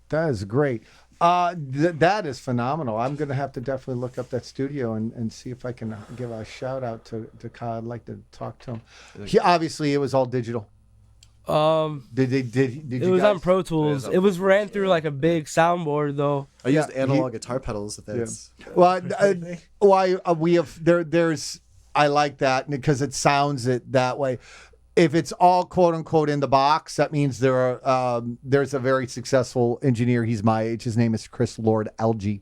That is great. That is phenomenal. I'm going to have to definitely look up that studio and see if I can give a shout out to Kyle. I'd like to talk to him. Obviously, it was all digital. Did
It
you
was
guys?
on Pro Tools.
on
It was
Pro
ran
Tools,
through
yeah.
like a big soundboard though.
I used
Yeah,
analog guitar pedals. If that's
Well, we have there's I like that because it sounds it that way. If it's all quote unquote in the box, that means there's a very successful engineer. He's my age. His name is Chris Lord Alge,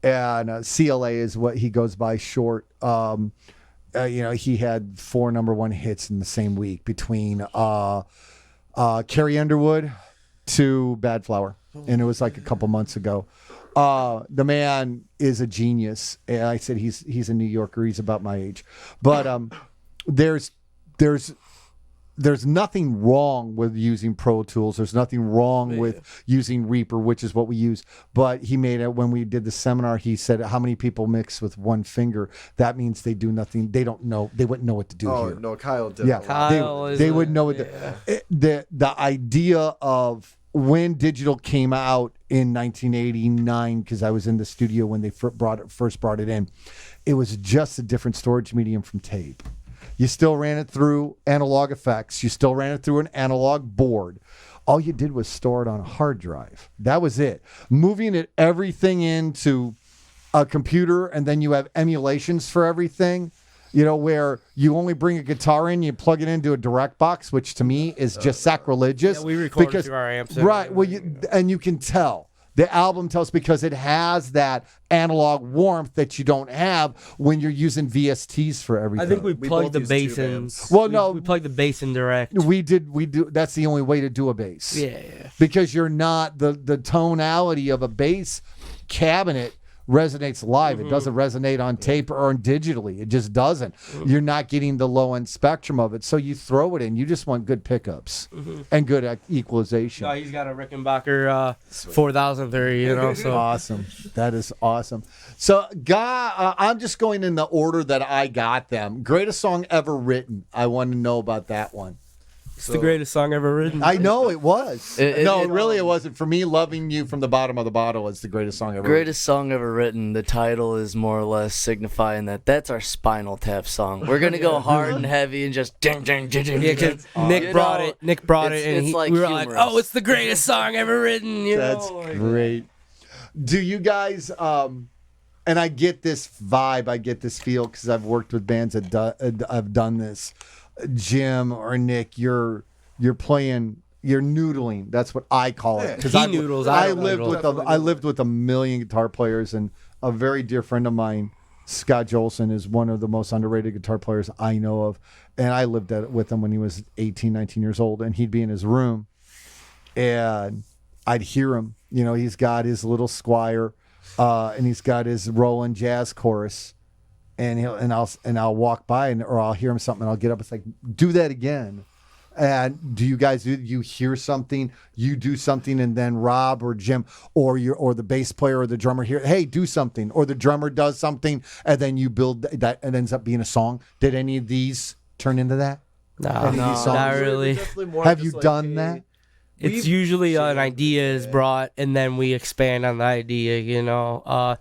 and CLA is what he goes by short. He had 4 #1 hits in the same week between Carrie Underwood to Bad Flower, and it was like a couple months ago. The man is a genius, and I said he's a New Yorker. He's about my age, but there's nothing wrong with using Pro Tools. There's nothing wrong with using Reaper, which is what we use. But he made it when we did the seminar. He said, "How many people mix with one finger? That means they do nothing. They don't know. They wouldn't know what to do
Oh
here."
no, Kyle did.
Yeah,
a lot.
Kyle is
they wouldn't know what
yeah.
the idea of when digital came out in 1989, because I was in the studio when they first brought it in. It was just a different storage medium from tape. You still ran it through analog effects. You still ran it through an analog board. All you did was store it on a hard drive. That was it. Moving everything into a computer, and then you have emulations for everything, where you only bring a guitar in, you plug it into a direct box, which to me is just sacrilegious.
Yeah, we record through our amps.
Right. Well, and you can tell. The album tells because it has that analog warmth that you don't have when you're using VSTs for everything.
I think we
We
plugged
both
the
use
bass
tube
in.
amps.
Well, no.
We plugged the bass in direct.
We do. That's the only way to do a bass.
Yeah.
Because you're not the tonality of a bass cabinet resonates live. It doesn't resonate on tape or digitally. It just doesn't. You're not getting the low end spectrum of it. So you throw it in. You just want good pickups and good equalization.
No, he's got a Rickenbacker 4030, so
Awesome. That is awesome. So, I'm just going in the order that I got them. Greatest song ever written. I want to know about that one.
It's the greatest song ever written.
I know it was.
It
Really, it wasn't. For me, Loving You from the Bottom of the Bottle is the greatest song ever.
Greatest song ever written. The title is more or less signifying that's our Spinal Tap song. We're gonna go hard and heavy and just ding ding ding ding.
Yeah, because Nick brought it. Nick brought it, and
it's like
we were like,
humorous.
"Oh, it's the greatest song ever written." You
That's
know?
great. Do you guys? And I get this vibe. I get this feel because I've worked with bands that I've done this. Jim or Nick, you're playing. You're noodling. That's what I call it. Because
He noodles, I don't noodle.
I lived with a million guitar players, and a very dear friend of mine, Scott Jolson, is one of the most underrated guitar players I know of. And I lived with him when he was 18, 19 years old, and he'd be in his room, and I'd hear him. You know, he's got his little Squire, and he's got his Roland jazz chorus, and I'll walk by or I'll hear him something, and I'll get up. It's like, do that again. And do you guys you hear something, you do something, and then Rob or Jim or the bass player or the drummer here, hey, do something, or the drummer does something, and then you build that, and it ends up being a song. Did any of these turn into that?
No,
Any of these songs?
not really.
Have you done that?
It's usually an idea is brought, and then we expand on the idea. You know,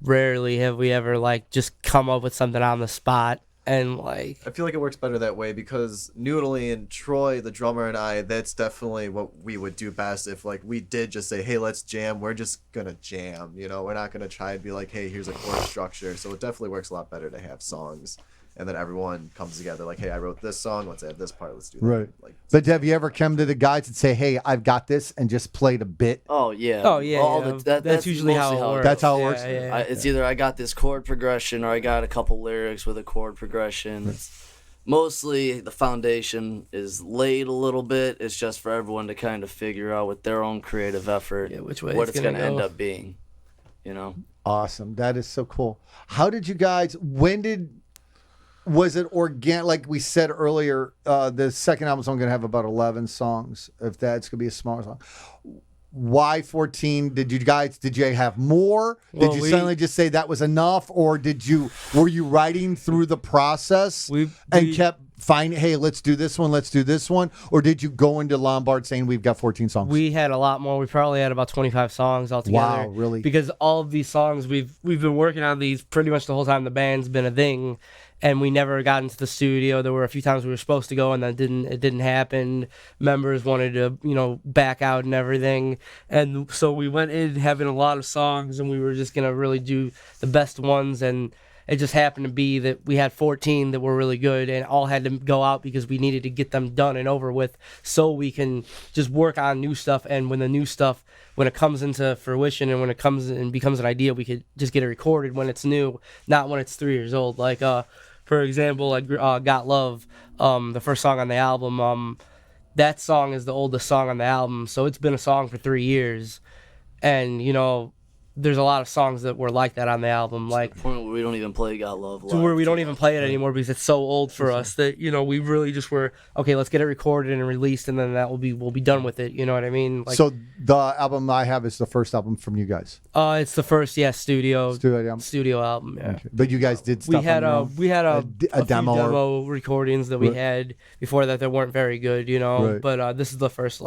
rarely have we ever like just come up with something on the spot. And like,
I feel like it works better that way because noodling and Troy, the drummer, and I, that's definitely what we would do best if like we did just say, hey, let's jam. We're just gonna jam, you know. We're not gonna try and be like, hey, here's a chord structure. So it definitely works a lot better to have songs, and then everyone comes together like, hey, I wrote this song. Let's add this part. Let's do that.
Right.
Like,
But have you ever come to the guys and say, hey, I've got this, and just played a bit?
Oh yeah.
oh yeah,
All
yeah.
the-
that's usually how
mostly
it works.
That's how it
Yeah,
works?
yeah.
It's either I got this chord progression or I got a couple lyrics with a chord progression. It's mostly the foundation is laid a little bit. It's just for everyone to kind of figure out with their own creative effort
which way
what
it's
it's going to
gonna
end
go.
up being. You know?
Awesome. That is so cool. How did you guys, was it organic? Like we said earlier, the second album's only going to have about 11 songs. If that's going to be a smaller song. Why 14? Did you have more?
Well,
Did you
we-
suddenly just say that was enough? Or were you writing through the process
We
kept finding, hey, let's do this one? Or did you go into Lombard saying we've got 14 songs?
We had a lot more. We probably had about 25 songs altogether.
Wow, really?
Because all of these songs we've been working on these pretty much the whole time the band's been a thing, and we never got into the studio. There were a few times we were supposed to go, and then it didn't happen. Members wanted to back out and everything, and so we went in having a lot of songs, and we were just gonna really do the best ones, and it just happened to be that we had 14 that were really good and all had to go out because we needed to get them done and over with so we can just work on new stuff. And when the new stuff, when it comes into fruition and when it comes and becomes an idea, we could just get it recorded when it's new, not when it's 3 years old. Like, for example, like Got Love, the first song on the album, that song is the oldest song on the album. So it's been a song for 3 years. And, there's a lot of songs that were like that on the album, like
The point where we don't even play Got Love live.
to where we don't even play it anymore because it's so old for us that we really just were okay. Let's get it recorded and released, and then we'll be done with it. You know what I mean? Like,
so the album I have is the first album from you guys.
it's the first studio album. Yeah.
Okay. But you guys did stuff
We had
on your
a
own?
we had a
a demo
few
or-
demo recordings that we
Right.
had before that weren't very good,
Right.
But this is the first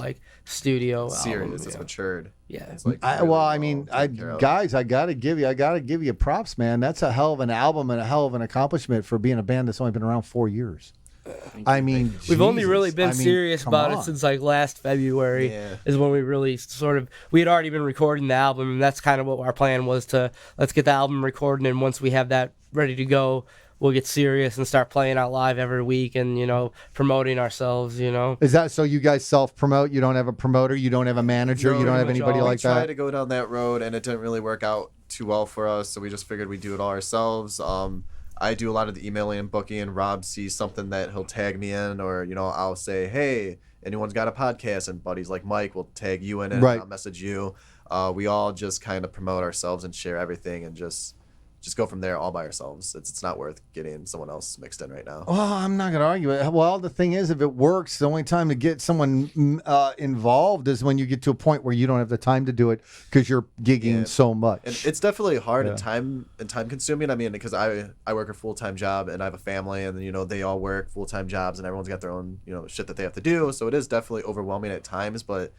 studio
serious.
album.
It's matured.
Yeah.
It's like
I
taken care of.
guys, I gotta give you props, man. That's a hell of an album and a hell of an accomplishment for being a band that's only been around 4 years. I mean,
We've only
Jesus.
really been
I mean,
serious
come
about
on.
it since like last February
Yeah.
is when we really we had already been recording the album, and that's kind of what our plan was let's get the album recorded, and once we have that ready to go, we'll get serious and start playing out live every week and promoting ourselves.
Is that so? You guys self-promote? You don't have a promoter? You don't have a manager?
No,
you don't have
pretty much
anybody
all.
like
We tried
that?
to go down that road, and it didn't really work out too well for us. So we just figured we'd do it all ourselves. I do a lot of the emailing and booking, and Rob sees something that he'll tag me in, or I'll say, hey, anyone's got a podcast, and buddies like Mike will tag you in it,
Right.
and I'll message you. We all just kind of promote ourselves and share everything, and just just go from there all by ourselves. It's not worth getting someone else mixed in right now.
Well, I'm not going to argue it. Well, the thing is, if it works, the only time to get someone involved is when you get to a point where you don't have the time to do it because you're gigging so much.
And it's definitely hard and time consuming. I mean, because I work a full-time job and I have a family, and they all work full-time jobs, and everyone's got their own shit that they have to do. So it is definitely overwhelming at times, but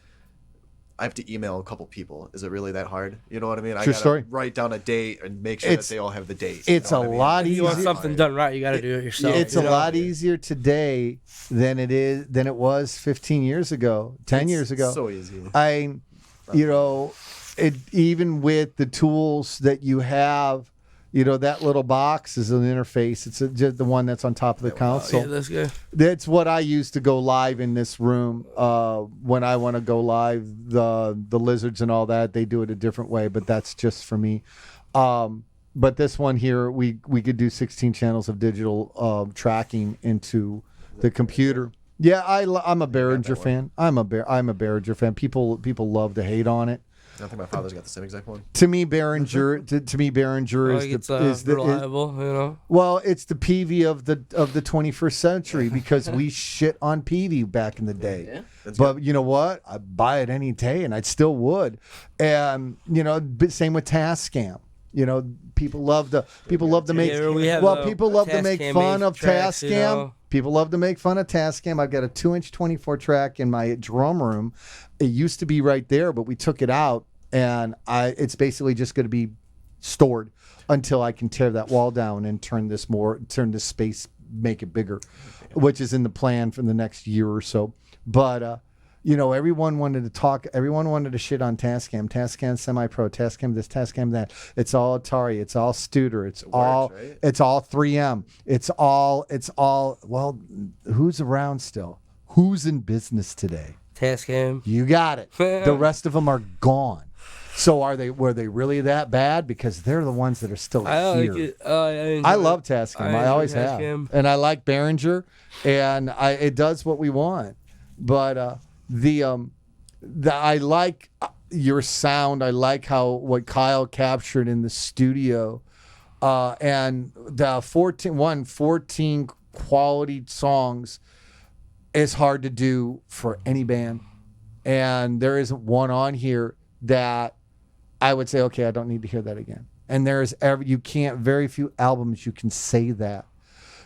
I have to email a couple people. Is it really that hard? You know what I mean? I gotta write down a date and make sure that they all have the date.
It's a lot easier.
If you want something done right, you got to do it yourself.
It's a lot easier today than it was 15 years ago, 10 years ago.
So easy.
Even with the tools that you have, that little box is an interface. It's just the one that's on top of the console.
Yeah, that's good.
That's what I use to go live in this room. When I want to go live, the lizards and all that, they do it a different way, but that's just for me. But this one here, we could do 16 channels of digital tracking into the computer. Yeah, I'm a Behringer fan. I'm a Behringer fan. People love to hate on it.
I think my father's got the same exact one.
To me, Behringer is
reliable.
Well, it's the Peavey of the 21st century because we shit on Peavey back in the day.
Yeah.
But you know what? I'd buy it any day, and I still would. And same with Tascam. People love to make fun of Tascam. People love to make fun of Tascam. I've got a 2-inch 24 track in my drum room. It used to be right there, but we took it out, and it's basically just going to be stored until I can tear that wall down and turn this space, make it bigger, which is in the plan for the next year or so. But everyone wanted to shit on Tascam Semi-Pro, Tascam this, Tascam that. It's all Atari, it's all Studer, it's all 3M. It's all well, who's around still? Who's in business today?
Tascam.
You got it. The rest of them are gone. So were they really that bad? Because they're the ones that are still here. I love Tascam. I always have. And I like Behringer, and it does what we want. But I like your sound. I like what Kyle captured in the studio, and the 14 quality songs is hard to do for any band, and there isn't one on here that I would say, okay, I don't need to hear that again. And very few albums you can say that.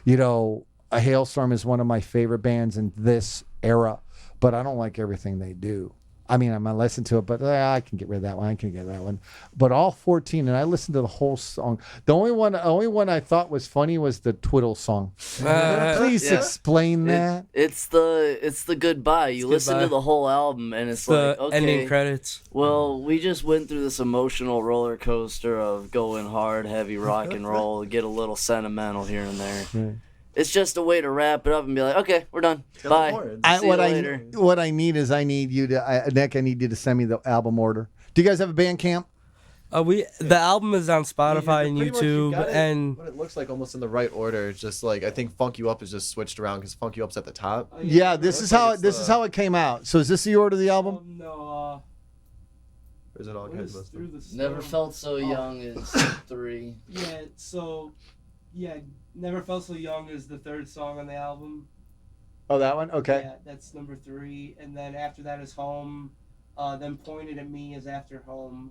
A Hailstorm is one of my favorite bands in this era, but I don't like everything they do. I mean, I'm going to listen to it, but I can get rid of that one. I can get that one. But all 14, and I listened to the whole song. The only one I thought was funny was the Twiddle song. Please explain that.
It's the goodbye. You listen to the whole album, and it's like, okay,
ending credits.
Well, we just went through this emotional roller coaster of going hard, heavy rock and roll, get a little sentimental here and there.
Right.
It's just a way to wrap it up and be like, okay, we're done. Bye. See you later.
What I need is Nick, I need you to send me the album order. Do you guys have a Bandcamp?
The album is on Spotify and YouTube, and
what it looks like almost in the right order. It's just like I think "Funk You Up" is just switched around because "Funk You Up's at the top.
Yeah, this is how it came out. So is this the order of the album?
No.
Or is it all kinds of
Never Felt So Young is 3.
Yeah. So, Never Felt So Young is the third song on the album.
Oh, that one? Okay.
Yeah, that's number 3. And then after that is Home. Then Pointed at Me is after Home.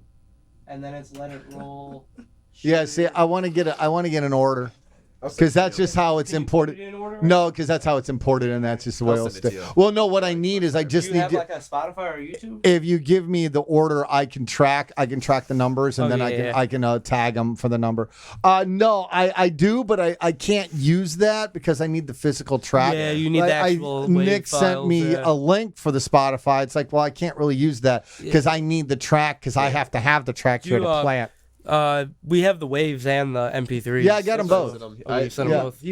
And then it's Let It Roll.
Yeah, see, I want to get an order. Because that's just how it's imported. No, because that's how it's imported, and that's just the way it'll stay. Well, no, what I need is
Do you have like a Spotify or YouTube?
If you give me the order, I can track the numbers, and I can tag them for the number. No, I do, but I can't use that because I need the physical track.
Yeah, you need the actual
Nick
files,
sent me a link for the Spotify. It's like, well, I can't really use that because I need the track because I have to have the track here to play it.
We have the waves and the MP3s.
Yeah, I got them both.
You sent them both.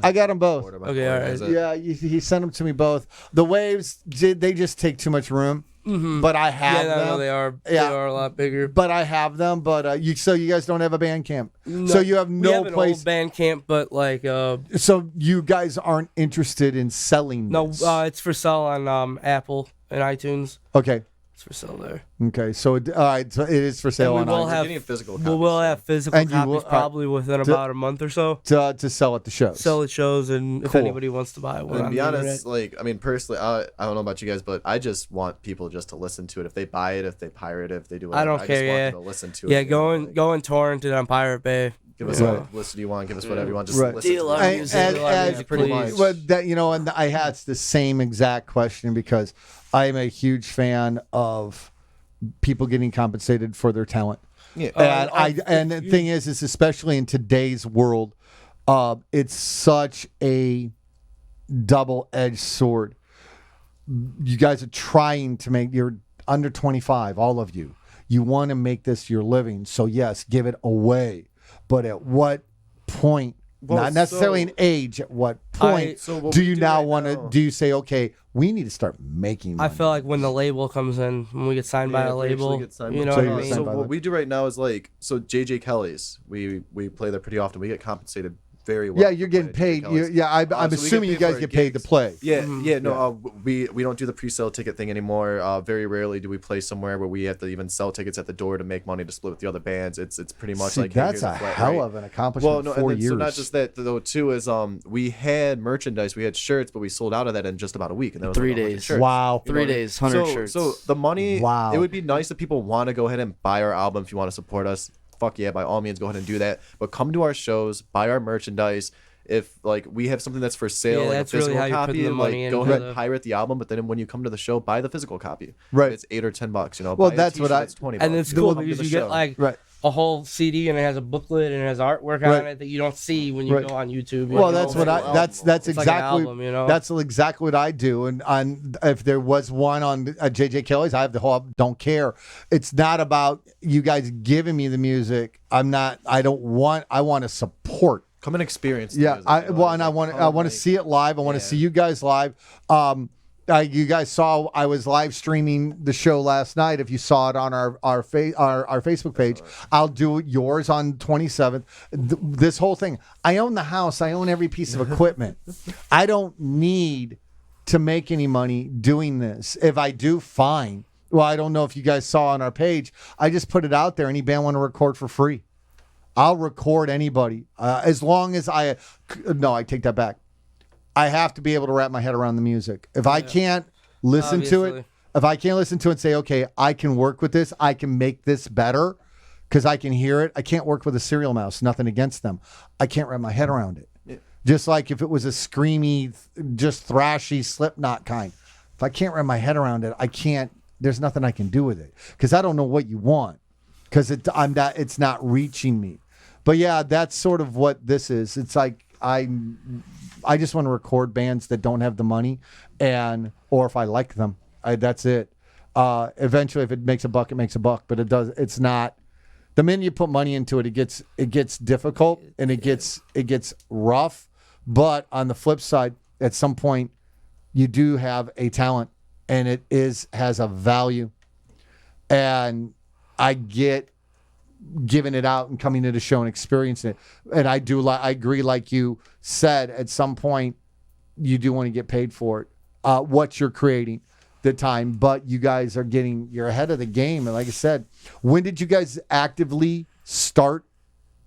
I got them both.
Okay,
all right.
Yeah, he sent them to me both. The waves, they just take too much room. Mm-hmm. But I have them.
No, they are. They are a lot bigger.
But I have them. But you guys don't have a Bandcamp.
No,
so you have no
we have an
place.
Old Bandcamp, but like.
So you guys aren't interested in selling this?
No, it's for sale on Apple and iTunes.
Okay.
It's for sale there.
Okay, so all right, so it is for sale
And
on
we will
iTunes
have
getting physical
we
copies
will
soon.
have physical
And you
copies
will-
probably within about a month or so.
to sell at the shows.
Sell at shows, and if
Cool.
anybody wants to buy one,
And to
on
be
the
honest,
internet.
like, I mean, personally, I don't know about you guys, but I just want people just to listen to it. If they buy it, if they pirate it, if they do whatever,
I don't
just
care,
want
yeah.
them to listen to
Yeah,
it.
go and torrent it on Pirate Bay.
Give us
Right.
what publicity you want. Give us whatever you want. Just
Right.
listen
Deal
to
our
it.
music.
And,
Deal our music,
pretty
please.
much.
well, that and I had the same exact question because I am a huge fan of people getting compensated for their talent.
Yeah.
And the thing is especially in today's world, it's such a double-edged sword. You guys are trying to make, you're under 25, all of you. You want to make this your living, so yes, give it away. But at what point?
Well,
not necessarily
so-
an age. At what point
So what
do
we
you
do
now
right
want to?
now-
Do you say, okay, we need to start making
I
money?
feel like when the label comes in, when we get signed by
Yeah,
a
if we actually
label,
get signed
you
by-
know
So
what
you're
I mean?
signed
So
by
what
the-
we do right now is like, so JJ Kelly's, we play there pretty often. We get compensated very well.
Yeah,
for
you're
playing
getting
at JJ
paid.
Kelly's.
Yeah, I'm
So we
assuming you guys
for
get paid to
gigs.
play.
Yeah,
Mhm.
yeah, no, we don't do the pre-sale ticket thing anymore. Very rarely do we play somewhere where we have to even sell tickets at the door to make money to split with the other bands. It's pretty much
See,
like, hey,
that's
here's
a
flat
hell
rate.
of an accomplishment.
Well, no,
4
and then,
years.
so not just that though. Too is we had merchandise, we had shirts, but we sold out of that in just about a week, and that was
3
like 100
days.
shirts.
Wow.
You know
3
what I mean?
days, 100
so,
shirts.
So the money,
Wow.
it would be nice if people want to go ahead and buy our album. If you want to support us, fuck yeah, by all means, go ahead and do that. But come to our shows, buy our merchandise. If like we have something that's for sale,
Yeah,
like
that's
a physical
really how you're
copy,
putting the
like
money
go
into
ahead
the-
and pirate the album. But then when you come to the show, buy the physical copy.
Right.
It's $8 or $10. You know.
Well,
buy a
that's what
t-shirt,
I-
It's $20.
And it's
Come
cool
to
because
the
you
show.
get like
Right.
a whole CD and it has a booklet and it has artwork
Right.
on it that you don't see when you
Right.
go on YouTube. you
Well,
know?
that's what I.
album.
That's
It's like an
exactly.
album, you know?
That's exactly what I do. And on if there was one on JJ Kelly's, I have the whole. Don't care. It's not about you guys giving me the music. I'm not. I don't want. I want to support.
Come and experience. The
Yeah,
music, you know,
well,
it's
and I
like,
want
come,
to
like-
see it live. I want to
yeah.
see you guys live. You guys saw I was live streaming the show last night. If you saw it on our Facebook page, I'll do yours on 27th. This whole thing. I own the house. I own every piece of equipment. I don't need to make any money doing this. If I do, fine. Well, I don't know if you guys saw on our page. I just put it out there. Any band want to record for free? I'll record anybody as long as I take that back. I have to be able to wrap my head around the music. If I can't listen to
Obviously.
it, if I can't listen to it and say, okay, I can work with this, I can make this better because I can hear it. I can't work with a serial mouse, nothing against them. I can't wrap my head around it.
Yeah.
Just like if it was a screamy, just thrashy Slipknot kind. If I can't wrap my head around it, I can't, there's nothing I can do with it because I don't know what you want because it's not reaching me. But yeah, that's sort of what this is. It's like I just want to record bands that don't have the money, or if I like them, that's it. Eventually, if it makes a buck, it makes a buck. But it does. It's not. The minute you put money into it, it gets difficult and it gets rough. But on the flip side, at some point, you do have a talent, and it has a value. And I get giving it out and coming to the show and experiencing it. And I agree, like you said, at some point you do want to get paid for it. What you're creating, the time, but you guys you're ahead of the game. And like I said, when did you guys actively start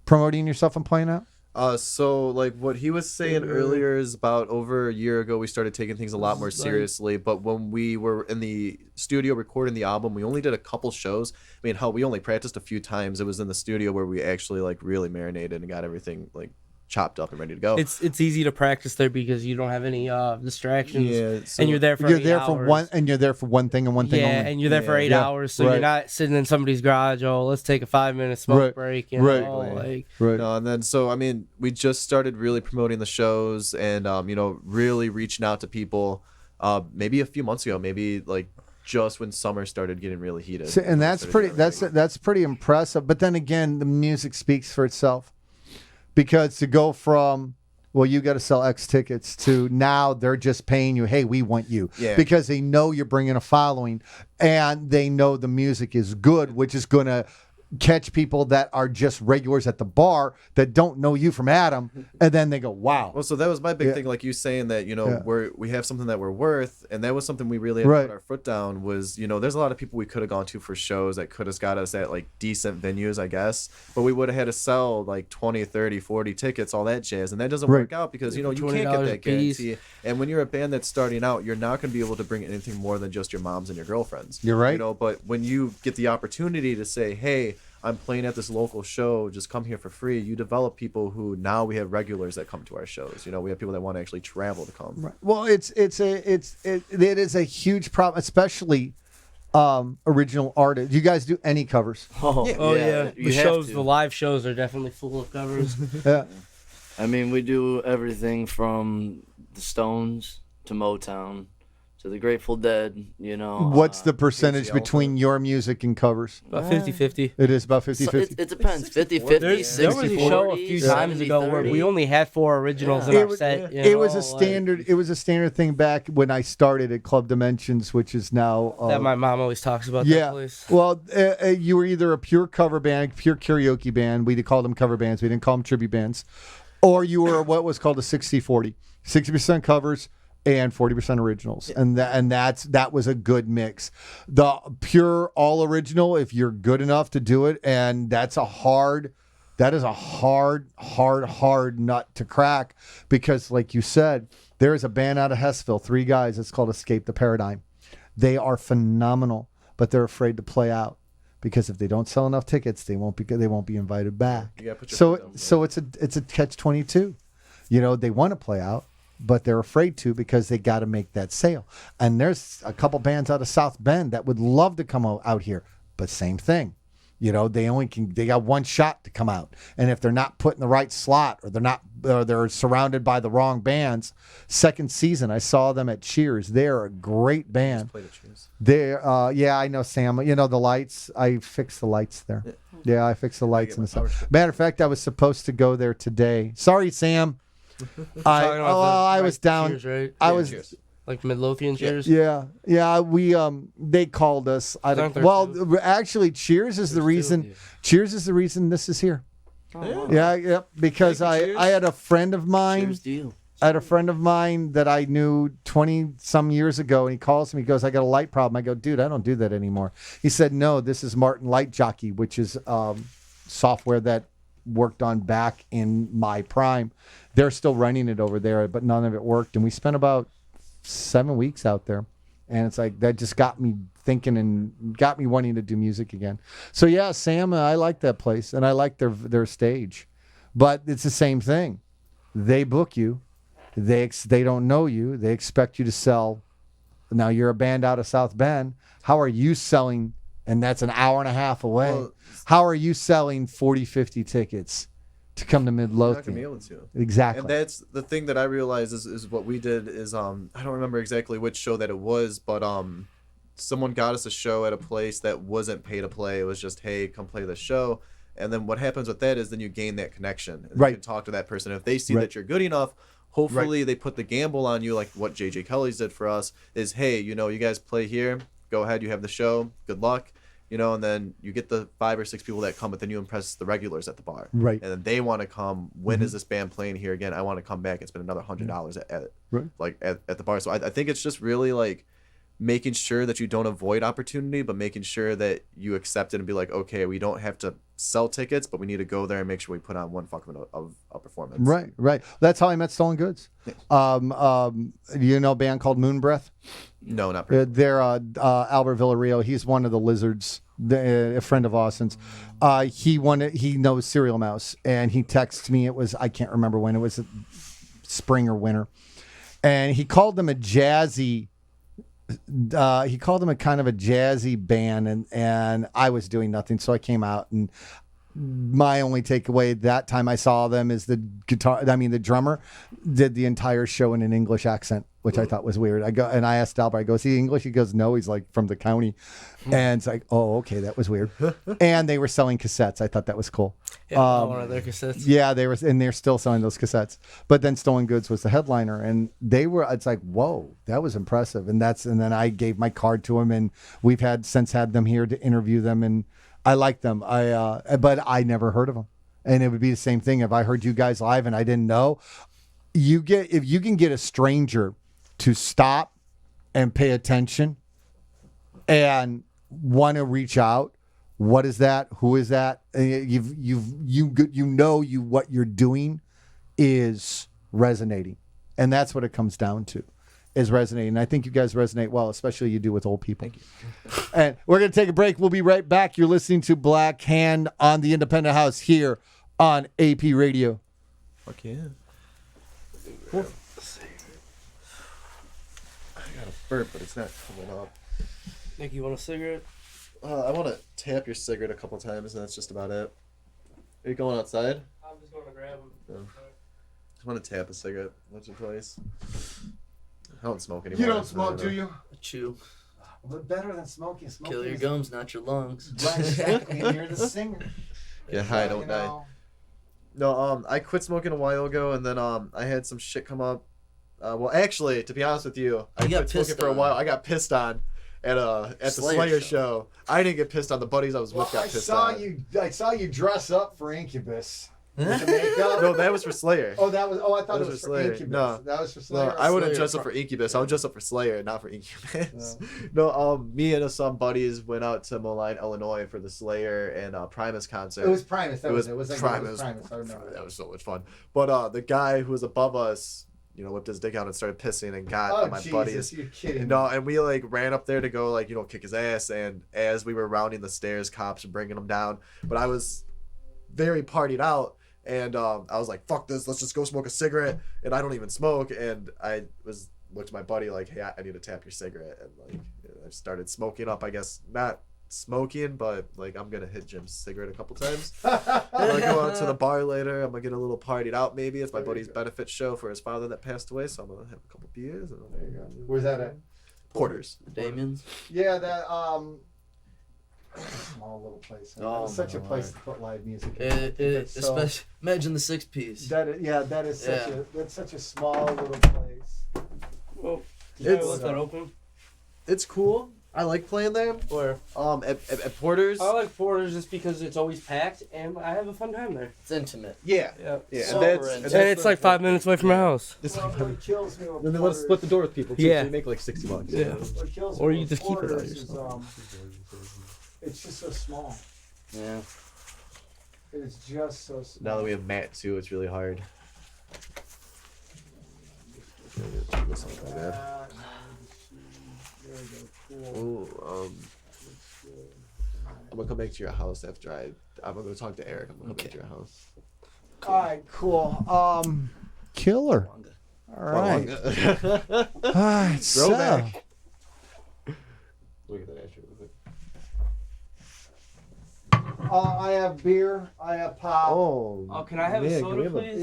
promoting yourself and playing out?
So like what he was saying earlier is about over a year ago we started taking things a lot more seriously. But when we were in the studio recording the album, we only did a couple shows. I mean, hell, we only practiced a few times. It was in the studio where we actually like really marinated and got everything like chopped up and ready to go.
It's easy to practice there because you don't have any distractions.
Yeah, so-
and you're there for
You're
8
there
hours.
for one, and you're there for one thing and one thing
Yeah,
only.
and you're there for 8
Yeah,
hours, so
right.
you're not sitting in somebody's garage. Oh, let's take a 5-minute smoke
Right,
break. You
right.
know, like
Right.
No, and then so I mean, we just started really promoting the shows and really reaching out to people. Maybe a few months ago, maybe like just when summer started getting really heated.
So, and that's pretty. That's pretty impressive. But then again, the music speaks for itself, because to go from, well, you got to sell X tickets, to now they're just paying you, hey, we want you,
Yeah.
because they know you're bringing a following, and they know the music is good, which is gonna catch people that are just regulars at the bar that don't know you from Adam, and then they go, wow.
Well, so that was my big
Yeah.
thing, like you saying that, you know,
Yeah.
we have something that we're worth, and that was something we really had to
Right.
put our foot down was, you know, there's a lot of people we could have gone to for shows that could have got us at like decent venues, I guess, but we would have had to sell like 20, 30, 40 tickets, all that jazz, and that doesn't
Right.
work out because, you know, you can't
$20
get
a
that
piece.
guarantee. And when you're a band that's starting out, you're not going to be able to bring anything more than just your moms and your girlfriends.
You're right.
You know, but when you get the opportunity to say, hey, I'm playing at this local show, just come here for free, you develop people who now we have regulars that come to our shows. You know, we have people that want to actually travel to come.
Right. Well, it is a huge problem, especially original artists. You guys do any covers?
Oh,
yeah.
you
The
have
shows,
to.
the live shows are definitely full of covers.
Yeah.
I mean, we do everything from the Stones to Motown to the Grateful Dead, you know.
What's the percentage
Casey
between your music and covers?
About 50-50.
It is about
So
50-50.
it depends. 50-50,
There was a show a few times ago where we only had 4 originals in
It
our
was-
set. you
It was
know,
a standard.
like,
It was a standard thing back when I started at Club Dimensions, which is now.
that my mom always talks about.
Yeah.
That place.
Well, you were either a pure cover band, pure karaoke band. We called them cover bands. We didn't call them tribute bands. Or you were what was called a 60-40. 60% covers and 40% originals. And that was a good mix. The pure all original, if you're good enough to do it, and that is a hard nut to crack because, like you said, there is a band out of Hessville, 3 guys. It's called Escape the Paradigm. They are phenomenal, but they're afraid to play out because if they don't sell enough tickets, they won't be invited back.
You gotta put your
So
foot down,
so it's a catch-22. You know, they want to play out, but they're afraid to because they got to make that sale. And there's a couple bands out of South Bend that would love to come out here, but same thing. You know, they got one shot to come out. And if they're not put in the right slot or they're surrounded by the wrong bands, second season, I saw them at Cheers. They're a great band.
Play the cheers.
They're, yeah, I know, Sam. You know, the lights, I fixed the lights there. Yeah, I fixed the lights in the
my power
sun. Matter of fact, I was supposed to go there today. Sorry, Sam.
Talking about
I
the
was down.
Cheers, right?
I was,
Cheers.
Like Midlothian Cheers.
yeah. We they called us.
Aren't there
Well,
two?
actually, Cheers is the reason. Cheers is the reason this is here.
Oh,
Yeah, because I had a friend of mine.
Cheers to you.
I had a friend of mine that I knew 20 some years ago, and he calls me. He goes, "I got a light problem." I go, "Dude, I don't do that anymore." He said, "No, this is Martin Light Jockey, which is software that worked on back in my prime. They're still running it over there, but none of it worked." And we spent about 7 weeks out there, and it's like that just got me thinking and got me wanting to do music again. So yeah, Sam, I like that place, and I like their stage, but it's the same thing. They book you. They don't know you. They expect you to sell. Now you're a band out of South Bend. How are you selling? And that's an hour and a half away.
Well,
How are you selling 40, 50 tickets to come to
You're not gonna be
Midlothian?
able to.
Exactly.
And that's the thing that I realized is what we did is I don't remember exactly which show that it was, but someone got us a show at a place that wasn't pay to play. It was just, hey, come play the show. And then what happens with that is then you gain that connection. And
Right.
You can talk to that person. If they see
Right.
that you're good enough, hopefully they put the gamble on you, like what JJ Kelly's did for us, is, hey, you know, you guys play here, go ahead, you have the show, good luck. You know, and then you get the 5 or 6 people that come, but then you impress the regulars at the bar.
Right.
And then they want to come. When is this band playing here again? I want to come back and spend another $100 at
Right.
like at the bar. So I think it's just really like making sure that you don't avoid opportunity, but making sure that you accept it and be like, okay, we don't have to sell tickets, but we need to go there and make sure we put on one fuck of a performance.
Right. That's how I met Stolen Goods. You know a band called Moon Breath?
No, not really.
They're Albert Villarreal. He's one of the Lizards, a friend of Austin's. He knows Serial Mouse, and he texts me. It was, I can't remember when, it was spring or winter, and he called them a jazzy. He called them a kind of a jazzy band, and I was doing nothing, so I came out, and my only takeaway that time I saw them is the drummer did the entire show in an English accent, which I thought was weird. I asked Albert, I go, is he English? He goes, no, he's like from the county. And it's like, oh, okay, that was weird. And they were selling cassettes. I thought that was cool.
Yeah, one of their cassettes.
Yeah, they're still selling those cassettes. But then Stolen Goods was the headliner, and it's like, whoa, that was impressive. And then I gave my card to him, and we've since had them here to interview them, and I like them. But I never heard of them. And it would be the same thing if I heard you guys live and I didn't know. If you can get a stranger to stop and pay attention and want to reach out, what is that? Who is that? What you're doing is resonating, and that's what it comes down to, is resonating. And I think you guys resonate well, especially you do with old people.
Thank you.
And we're gonna take a break. We'll be right back. You're listening to Black Hand on the Independent House here on AP Radio.
Fuck yeah. Cool. I got a burp, but it's not coming up.
Nick, you want a cigarette?
I want to tap your cigarette a couple times, and that's just about it. Are you going outside?
I'm just going to grab them.
No. Just want to tap a cigarette once or twice. I don't smoke anymore.
You don't smoke, do you?
Chew.
But better than smoking.
Kill your gums, not your lungs.
Right, exactly. And you're the singer.
Yeah, I don't die. No, I quit smoking a while ago, and then I had some shit come up. Well, actually, to be honest with you, I quit smoking for a while. I got pissed on at the Slayer show. I didn't get pissed on. The buddies I was with got pissed on.
I saw you dress up for Incubus. With the makeup.
No, that was for Slayer.
Oh, that was. Oh, I thought it was for
Slayer.
Incubus.
No,
that was for Slayer.
No, I wouldn't
Slayer
dress up for Incubus. I would dress up for Slayer, not for Incubus. No, me and some buddies went out to Moline, Illinois for the Slayer and Primus concert.
It was Primus. It was
Primus.
I remember
that was so much fun. But the guy who was above us, whipped his dick out and started pissing and got my buddies.
You're kidding.
No, and we ran up there to go kick his ass. And as we were rounding the stairs, cops were bringing him down. But I was very partied out. And I was like, fuck this, let's just go smoke a cigarette. And I don't even smoke. And I looked at my buddy like, hey, I need to tap your cigarette. And I started smoking up, I guess, not smoking, but I'm going to hit Jim's cigarette a couple times. I'm going to go out to the bar later. I'm going to get a little partied out maybe. It's my buddy's benefit show for his father that passed away. So I'm going to have a couple beers. And
there you go. Where's that at?
Porter's.
Damien's?
Yeah, that, small little place.
Oh,
it's such a place to put live music.
Especially, imagine the 6-piece.
That's such a small little place.
Well,
It's-
left that open.
It's cool. I like playing there.
Where?
At Porter's.
I like Porter's just because it's always packed and I have a fun time there.
It's intimate.
Yeah.
Yeah.
Yeah.
Super
And
intense.
And it's like 5 minutes away from my house.
It's
Well, what kills me with
Then they let us split the door with people too.
Yeah.
So you make like $60.
Yeah.
What kills
Or
me
you
with
just keep it all
Porter's
yourself.
it's just so small.
Yeah.
It's just so small.
Now that we have Matt too, it's really hard.
There we go. Cool.
Oh, I'm gonna come back to your house after I'm gonna go talk to Eric. I'm gonna come back to your house.
All right, cool. Killer. All right. All right. So,
Throwback. Look at that actually.
I have beer. I have pop.
Oh,
Can I have a
man,
soda,
can we have a-
please?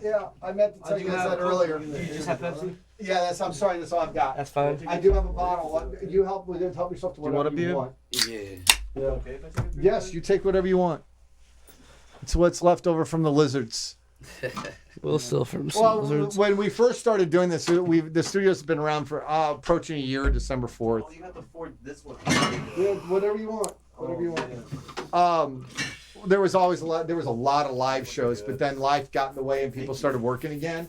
Yeah. I meant to tell you guys that earlier.
You just have Pepsi?
Yeah, I'm sorry. That's all I've got.
That's fine.
I do have a bottle. What, you help with it. Help yourself to
Do you want
whatever
a beer?
want.
Yeah.
Okay, if I take a beer?
Yes, you take whatever you want. It's what's left over from the lizards.
We'll still from some
Well,
lizards.
when we first started doing this, the studio's been around for approaching a year, December 4th.
Oh, you have to afford this one.
Yeah, whatever you want. Whatever you want. There was a lot of live shows, but then life got in the way and people started working again,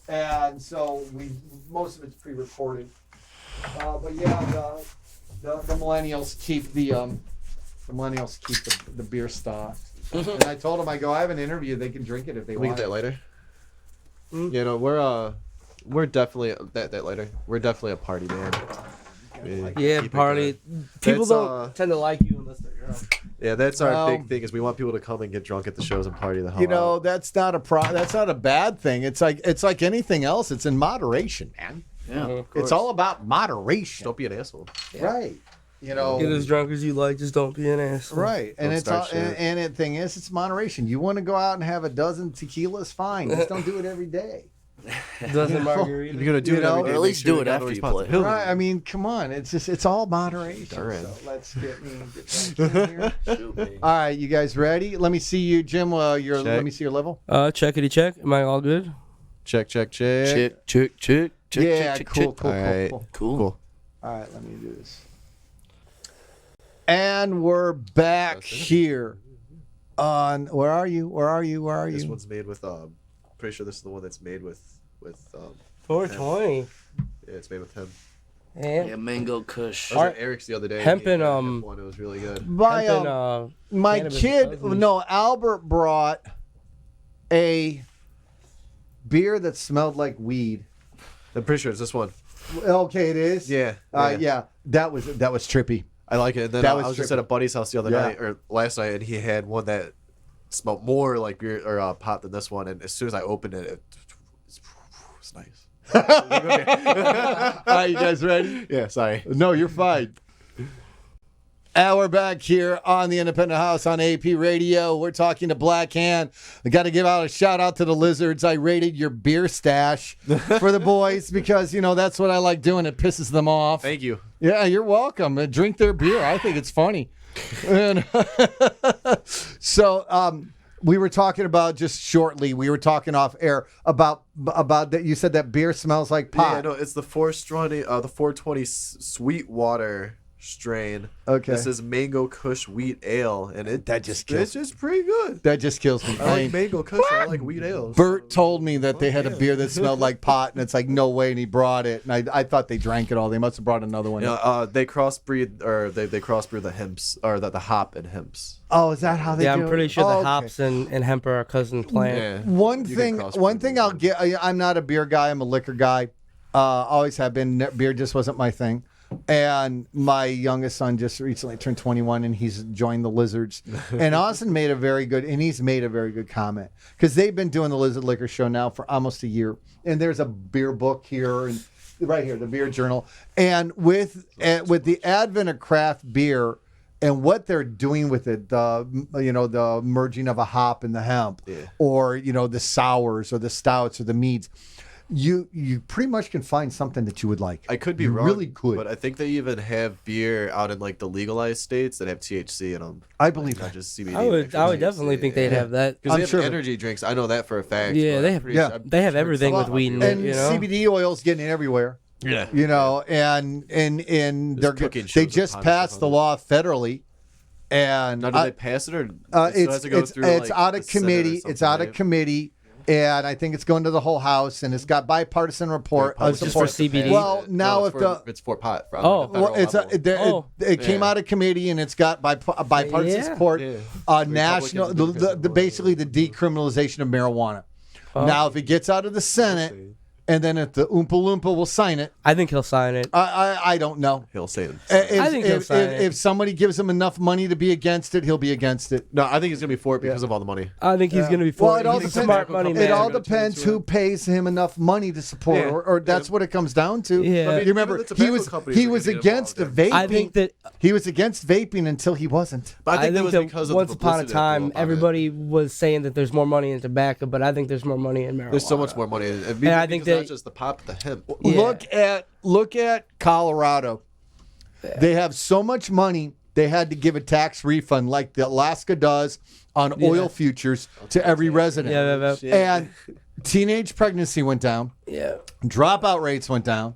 and so most of it's pre-recorded. But yeah, the millennials keep the beer stock. And I told them, I have an interview. They can drink it if they
Can we
want.
get that later? Yeah, no, we're definitely that later. We're definitely a party band.
Yeah,
Keep it
party.
going.
People
That's,
don't tend to like you unless they're drunk.
Yeah, that's our
Well,
big thing is we want people to come and get drunk at the shows and party the hell out.
That's not a bad thing. It's like anything else. It's in moderation, man.
Yeah.
It's all about moderation.
Don't be an asshole.
Right.
Get as drunk as you like, just don't be an asshole.
Right. And
Don't
it's all,
start shit.
and the thing is, it's moderation. You want to go out and have a dozen tequilas, fine. Just don't do it every day.
Doesn't margarita.
If you're gonna do it every day,
Or at
make
least
sure
do
you
it
got
after
no
you play.
responsibility.
Right. I mean, come on. It's all moderation.
Darn.
So let's get back in here.
Shoot me.
All right, you guys ready? Let me see you, Jim. Let
Check.
me see your level.
Checkity check. Am I all good?
Check.
Check. Check.
Yeah,
check,
cool,
check.
cool,
All right.
cool.
Cool.
Cool.
All right, let me do this. And we're back here on. Where are you?
This one's made with. Pretty sure this is the one that's made with.
420.
Yeah, it's made with hemp.
Yeah, mango kush.
I was at Eric's the other day.
Hemp
He had
and,
a hemp one. It was really good.
My
Cannabis
kid,
cousins.
no, Albert brought a beer that smelled like weed.
I'm pretty sure it's this one.
Okay, it is.
Yeah.
Yeah. That was trippy.
I like it. And then
That
I
was
was just
trippy.
at a buddy's house the other
Yeah.
night or last night, and he had one that smelled more like beer or pot than this one. And as soon as I opened it, it's nice.
All right, you guys ready?
Yeah, sorry.
No, you're fine. And we're back here on the Independent House on AP Radio. We're talking to Black Hand. I got to give out a shout out to the Lizards. I rated your beer stash for the boys because, that's what I like doing. It pisses them off.
Thank you.
Yeah, you're welcome. Drink their beer. I think it's funny. And so we were talking about just shortly, we were talking off air about that. You said that beer smells like pot.
Yeah, no, it's the 420 Sweetwater strain.
Okay.
This is Mango Kush Wheat Ale, and
kills
it's just pretty good.
That just kills me.
I like Mango Kush. I like wheat ales.
Bert told me that they had a beer that smelled like pot, and it's like, no way, and he brought it. And I thought they drank it all. They must have brought another one.
They crossbreed, or they crossbreed the hemps, or the hop and hemps.
Oh, is that how they
Yeah,
do
I'm
it?
pretty sure
Oh,
the
okay.
hops and hemp are a cousin plant.
Yeah.
One
You
thing
can crossbreed
I'll
them.
get. I'm not a beer guy. I'm a liquor guy. Always have been. Beer just wasn't my thing. And my youngest son just recently turned 21, and he's joined the Lizards. And Austin made a very good comment because they've been doing the Lizard Liquor Show now for almost a year. And there's a beer book here and right here, the beer journal. And with the advent of craft beer and what they're doing with it, the merging of a hop and the hemp, or the sours or the stouts or the meads. You pretty much can find something that you would like.
I could be
You
wrong,
really could.
but I think they even have beer out in like the legalized states that have THC in them.
I believe
Not
that.
just CBD.
I would definitely think they'd have that.
Because
I'm
they have
sure of it.
energy drinks. I know that for a fact.
Yeah,
but
they
I'm
have.
pretty
Yeah.
sure-
They have
I'm
everything with
pretty
weed in it.
And
You know.
CBD oil's getting everywhere.
Yeah.
And they're
cooking
they
shows with
just
pot and
passed
stuff
the
on it.
law federally, and
Now, do they pass it or it still has
it's
to go through,
it's
like,
out
the
of
Senate or
committee. It's
something,
out of
right?
committee. And I think it's going to the whole House, and it's got bipartisan report.
Republicans
Just for
have to
CBD?
pass
Well,
it.
now
No,
if
it's for pot. For
Oh.
the
Well,
federal level.
it came
Yeah.
out of committee, and it's got bipartisan
Yeah.
support.
Yeah.
National,
Republicans
basically the decriminalization of marijuana. Now, if it gets out of the Senate, and then if the Oompa Loompa will sign it,
I think he'll sign it.
I don't know.
He'll say it.
If,
I think he'll sign it.
if somebody gives him enough money to be against it, he'll be against it.
No, I think he's gonna be for it because of all the money.
I think he's gonna be for
Well,
it.
it all
He's a
depends.
smart money man.
It all
Gonna turn
depends
into
who pays him enough money to support,
Yeah.
or that's what it comes down to.
Yeah. I mean,
You remember
even the
he
tobacco
was
companies
he
are
was
gonna get
against
involved
vaping.
I think that
He was against vaping until he wasn't.
But I think that was
that
because of
once
the
upon a
publicity that blew
time,
up on it.
everybody was saying that there's more money in tobacco, but I think there's more money in marijuana.
There's so much more money. And
I think
because
that-
not just the pop, the hemp.
Yeah.
Look at Colorado. They have so much money they had to give a tax refund like the Alaska does on oil futures to every resident.
Yeah.
And teenage pregnancy went down,
Yeah.
dropout rates went down,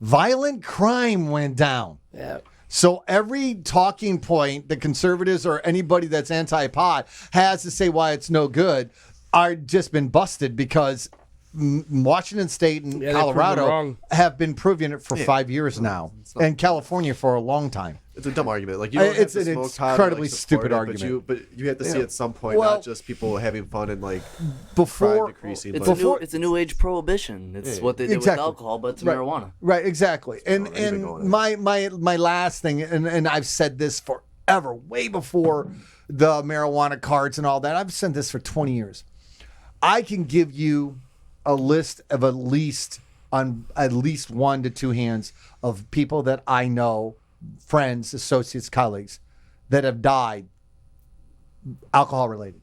violent crime went down.
Yeah.
So every talking point the conservatives or anybody that's anti-pot has to say why it's no good are just been busted because Washington State and
Yeah, they proved it
Colorado
wrong.
have been proving it for 5 years now, and California for a long time.
It's a dumb argument. Like you don't
It's
have to
an
smoke pot or,
incredibly
like, support
stupid
it,
argument.
But you have to see at some point,
Well-
not just people having fun and like
Before,
crime decreasing.
It's
but
it's a new age prohibition. It's what they did
Exactly.
with alcohol, but it's
Right.
marijuana.
Right, exactly. And
been going on.
my last thing, and I've said this forever, way before the marijuana cards and all that. I've said this for 20 years. I can give you a list of at least 1 to 2 hands of people that I know, friends, associates, colleagues, that have died alcohol related.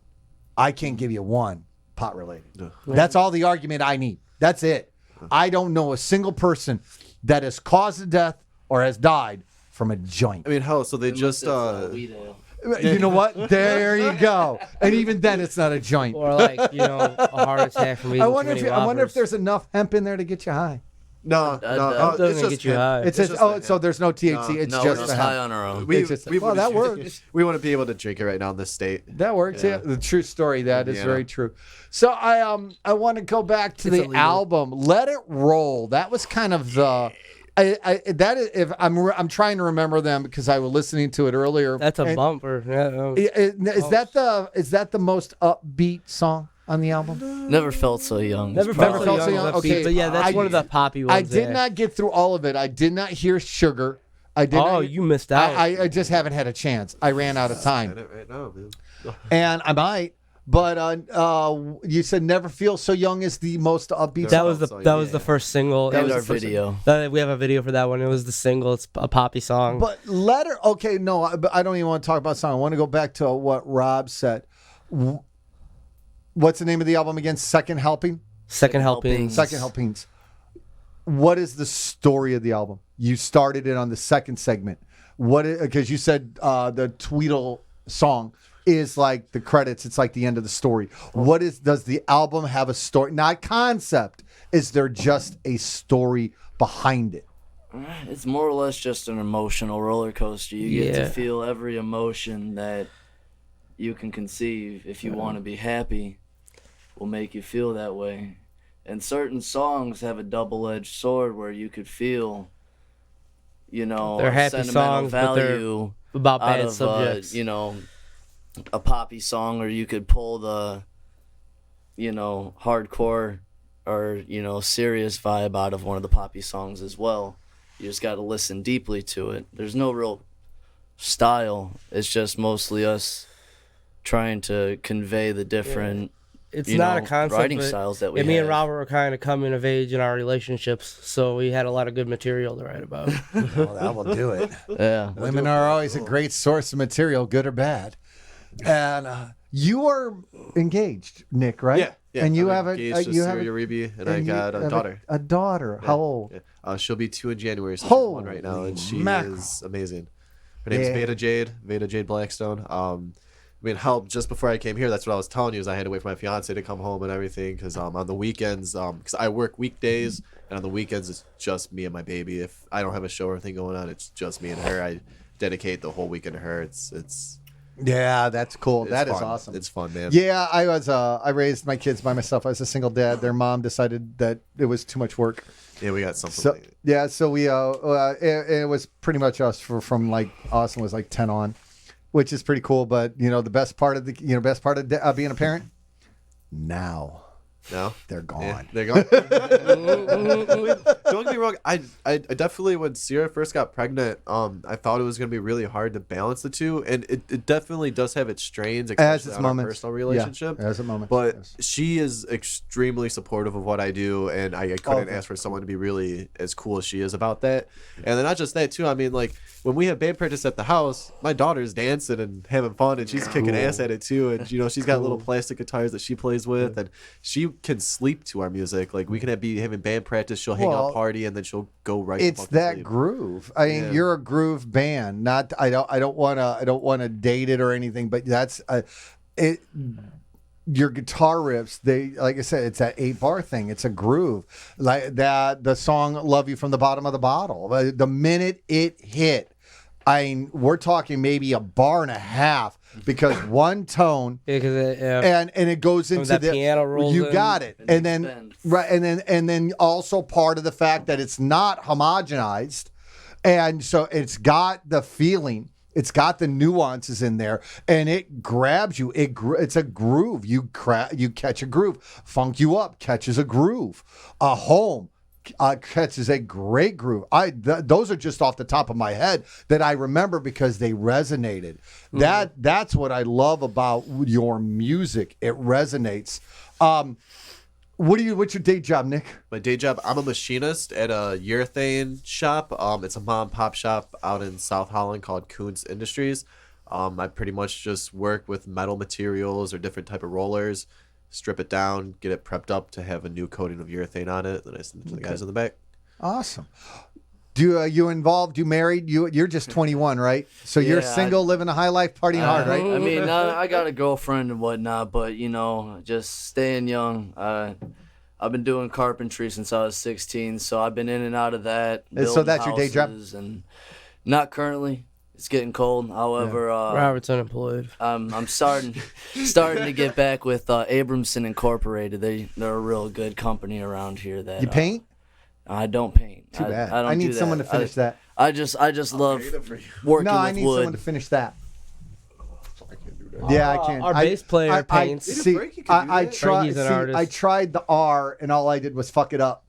I can't give you one pot related. That's all the argument I need. That's it. I don't know a single person that has caused a death or has died from a joint.
I mean, hell, so they just
Weed ale.
You know what? There you go. And even then, it's not a joint.
Or like, a heart attack from eating
I
too
wonder
many
if I wonder if
Whoppers.
there's enough hemp in there to get you high.
No,
That
no.
doesn't
It's just
get you
hemp.
high.
It's
It's
just
just
so there's no THC. It's
No,
just
we're
the
just high
hemp.
on our own.
It's just- well, that works.
We wouldn't be able to drink it right now in this state.
That works. Yeah, the true story. That is
Indiana.
very true. So I want to go back to
It's
the
illegal.
album "Let It Roll." That was kind of the. That is, if I'm trying to remember them because I was listening to it earlier.
That's a
And
bumper. Yeah,
Is that the most upbeat song on the album?
Never felt so young.
Never
It's
felt
probably-
felt so
so
young.
young.
Okay,
But yeah, that's
I-
one of the poppy ones.
I did
there.
not get through all of it. I did not hear "Sugar." I did.
Oh,
not,
you missed out.
I just haven't had a chance. I ran out of time,
Right now, man.
and I might. But you said "Never Feel So Young" is the most upbeat.
that
song.
was the first single.
That
It
was our
the first-
video.
We have a video for that one. It was the single. It's a poppy song.
But letter, okay, no, I don't even want to talk about song. I want to go back to what Rob said. What's the name of the album again? Second Helping?
Second helping.
Second Helpings. What is the story of the album? You started it on the second segment. Because you said the Tweedle song is like the credits. It's like the end of the story. Does the album have a story? Not concept. Is there just a story behind it?
It's more or less just an emotional roller coaster. You get
Yeah.
to feel every emotion that you can conceive. If you want to be happy, will make you feel that way. And certain songs have a double-edged sword where you could feel,
They're
a
happy
sentimental
songs, but they're
value
about
out
bad
of,
subjects.
a poppy song, or you could pull the, hardcore or, serious vibe out of one of the poppy songs as well. You just got to listen deeply to it. There's no real style. It's just mostly us trying to convey the different
It's not a concept.
writing
but
styles that we
me and
have.
Robert were kind of coming of age in our relationships, so we had a lot of good material to write about.
Well, that will do it.
Yeah.
Women are always a great source of material, good or bad. And you are engaged, Nick, right?
Yeah.
And you
I'm
have
engaged to
you have
Syria Uribe, and I got a daughter.
A daughter. How old?
Yeah. She'll be 2 in January, so she's
Holy
1 right now, and she
mackerel.
is amazing. Her name's
Yeah.
Veda Jade Blackstone. Help just before I came here. That's what I was telling you. Is I had to wait for my fiance to come home and everything because on the weekends, because I work weekdays, and on the weekends it's just me and my baby. If I don't have a show or anything going on, it's just me and her. I dedicate the whole weekend to her. It's
Yeah, that's cool. That is
fun.
awesome.
It's fun, man.
Yeah, I raised my kids by myself. I was a single dad. Their mom decided that it was too much work.
Yeah, we got something.
So yeah, so we it was pretty much us from like Austin was like 10 on, which is pretty cool. But the best part of being a parent, now
no,
they're gone.
yeah, they're gone. Don't get me wrong. I definitely, when Sierra first got pregnant, I thought it was gonna be really hard to balance the two, and it definitely does have its strains, especially
its
on our
moments.
personal relationship.
Yeah, as a moment.
But
Yes.
she is extremely supportive of what I do, and I couldn't
Okay.
ask for someone to be really as cool as she is about that. And then not just that too. I mean, like when we have band practice at the house, my daughter's dancing and having fun, and she's kicking ass at it too. And she's got little plastic guitars that she plays with, and she can sleep to our music. Like we can be having band practice. She'll hang
Well,
out, party, and then she'll go right. the
It's
fuck to
that
sleep.
groove. I mean,
Yeah.
you're a groove band. Not I don't want to date it or anything, but that's it. Your guitar riffs, they like I said, it's that 8-bar thing. It's a groove, like that. The song "Love You from the Bottom of the Bottle." The minute it hit, we're talking maybe a bar and a half because one tone.
Yeah, because
And it goes
When
into
that
the
piano rolls
you
in.
got it, and then
Bend.
right, and then also part of the fact that it's not homogenized, and so it's got the feeling, it's got the nuances in there, and it grabs you. It's a groove. You catch a groove. Funk You Up catches a groove. Home catches a great groove. Those are just off the top of my head that I remember because they resonated. That's what I love about your music. It resonates. What's your day job, Nick?
My day job, I'm a machinist at a urethane shop. It's a mom and pop shop out in South Holland called Kuhn's Industries. I pretty much just work with metal materials or different type of rollers, strip it down, get it prepped up to have a new coating of urethane on it. Then I send it to the guys in the back.
Awesome. Do you involved? You married? You're just 21, right? So you're
Yeah,
single, living a high life, partying hard, right?
I mean, I got a girlfriend and whatnot, but just staying young. I've been doing carpentry since I was 16, so I've been in and out of that.
And so that's your day job?
And not currently. It's getting cold. However,
Robert's unemployed.
I'm starting to get back with Abramson Incorporated. They're a real good company around here. That
You paint?
I don't paint.
Too bad.
I don't
I need
do
someone
that.
to finish that.
I just love working
No,
with
I need
wood.
someone to finish that.
I can't do that.
Yeah, I can.
Our bass player paints.
See,
Frankie can do
I
that.
tried.
Frankie's an artist.
I tried the R, and all I did was fuck it up.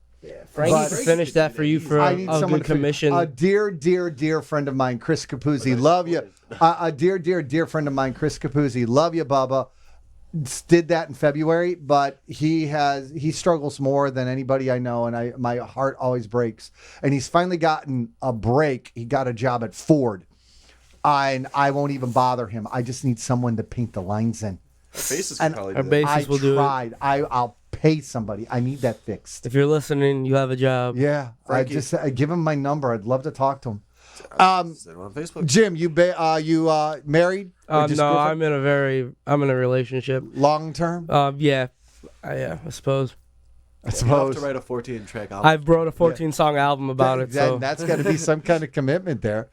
Frankie
But-
can finish that for you for
I
a
need someone
good
to finish.
commission.
A dear friend of mine, Chris Capuzzi. Love you. A dear friend of mine, Chris Capuzzi. Love you, Bubba. Did that in February, but he struggles more than anybody I know, and my heart always breaks. And he's finally gotten a break. He got a job at Ford, and I won't even bother him. I just need someone to paint the lines in.
Faces
And
probably
our
do
bass-
that.
Basis will do it.
tried. I'll pay somebody. I need that fixed.
If you're listening, you have a job.
Yeah,
Frankie.
I give him my number. I'd love to talk to him.
Send him on Facebook.
Jim, you married? Or just
No,
girlfriend?
I'm in a relationship.
Long term.
Yeah, I suppose.
I
You have
suppose.
to write a 14-track album.
I've wrote a 14-song album about it. So
That's got to be some kind of commitment there.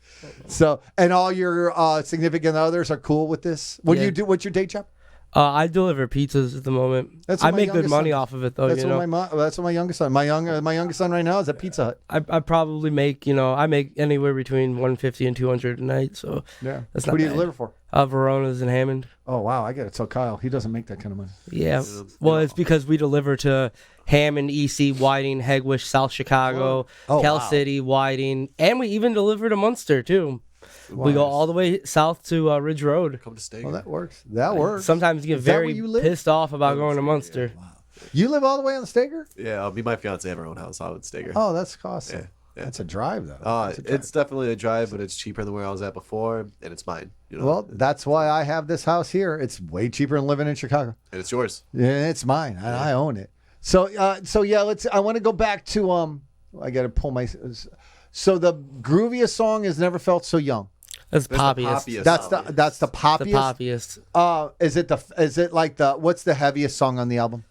So, and all your significant others are cool with this. What do
Yeah.
you do? What's your day job?
I deliver pizzas at the moment.
That's
I
what my
make good
youngest
money
son-
off of it though.
That's
you
what
know,
that's what my youngest son. My youngest son right now is at Pizza Hut.
I probably make I make anywhere between 150 and 200 a night. So
Yeah.
That's
What
not
do you
bad.
deliver for?
Verona's in Hammond.
Oh wow, I got to tell Kyle he doesn't make that kind of money.
Yeah. Well, it's because we deliver to Hammond, EC, Whiting, Hegwish, South Chicago,
Oh,
Cal
wow.
City, Whiting, and we even deliver to Munster too. We go all the way south to Ridge Road.
Come to Steak.
Well, that works. That works.
Sometimes you get
Is that where
very
you live?
pissed off about going to Munster.
You live all the way on the Staker?
Yeah, me and my fiance have our own house out in Steger.
Oh, that's costly.
Yeah.
That's a drive though. That's a drive.
It's definitely a drive, but it's cheaper than where I was at before, and it's mine. You know?
Well, that's why I have this house here. It's way cheaper than living in Chicago.
and it's yours.
Yeah, it's mine. I own it. So yeah, I want to go back to I got to pull my. So the grooviest song is "Never Felt So Young."
That's
There's the
poppiest.
poppiest.
That's the
The
poppiest.
poppiest.
Is it like what's the heaviest song on the album?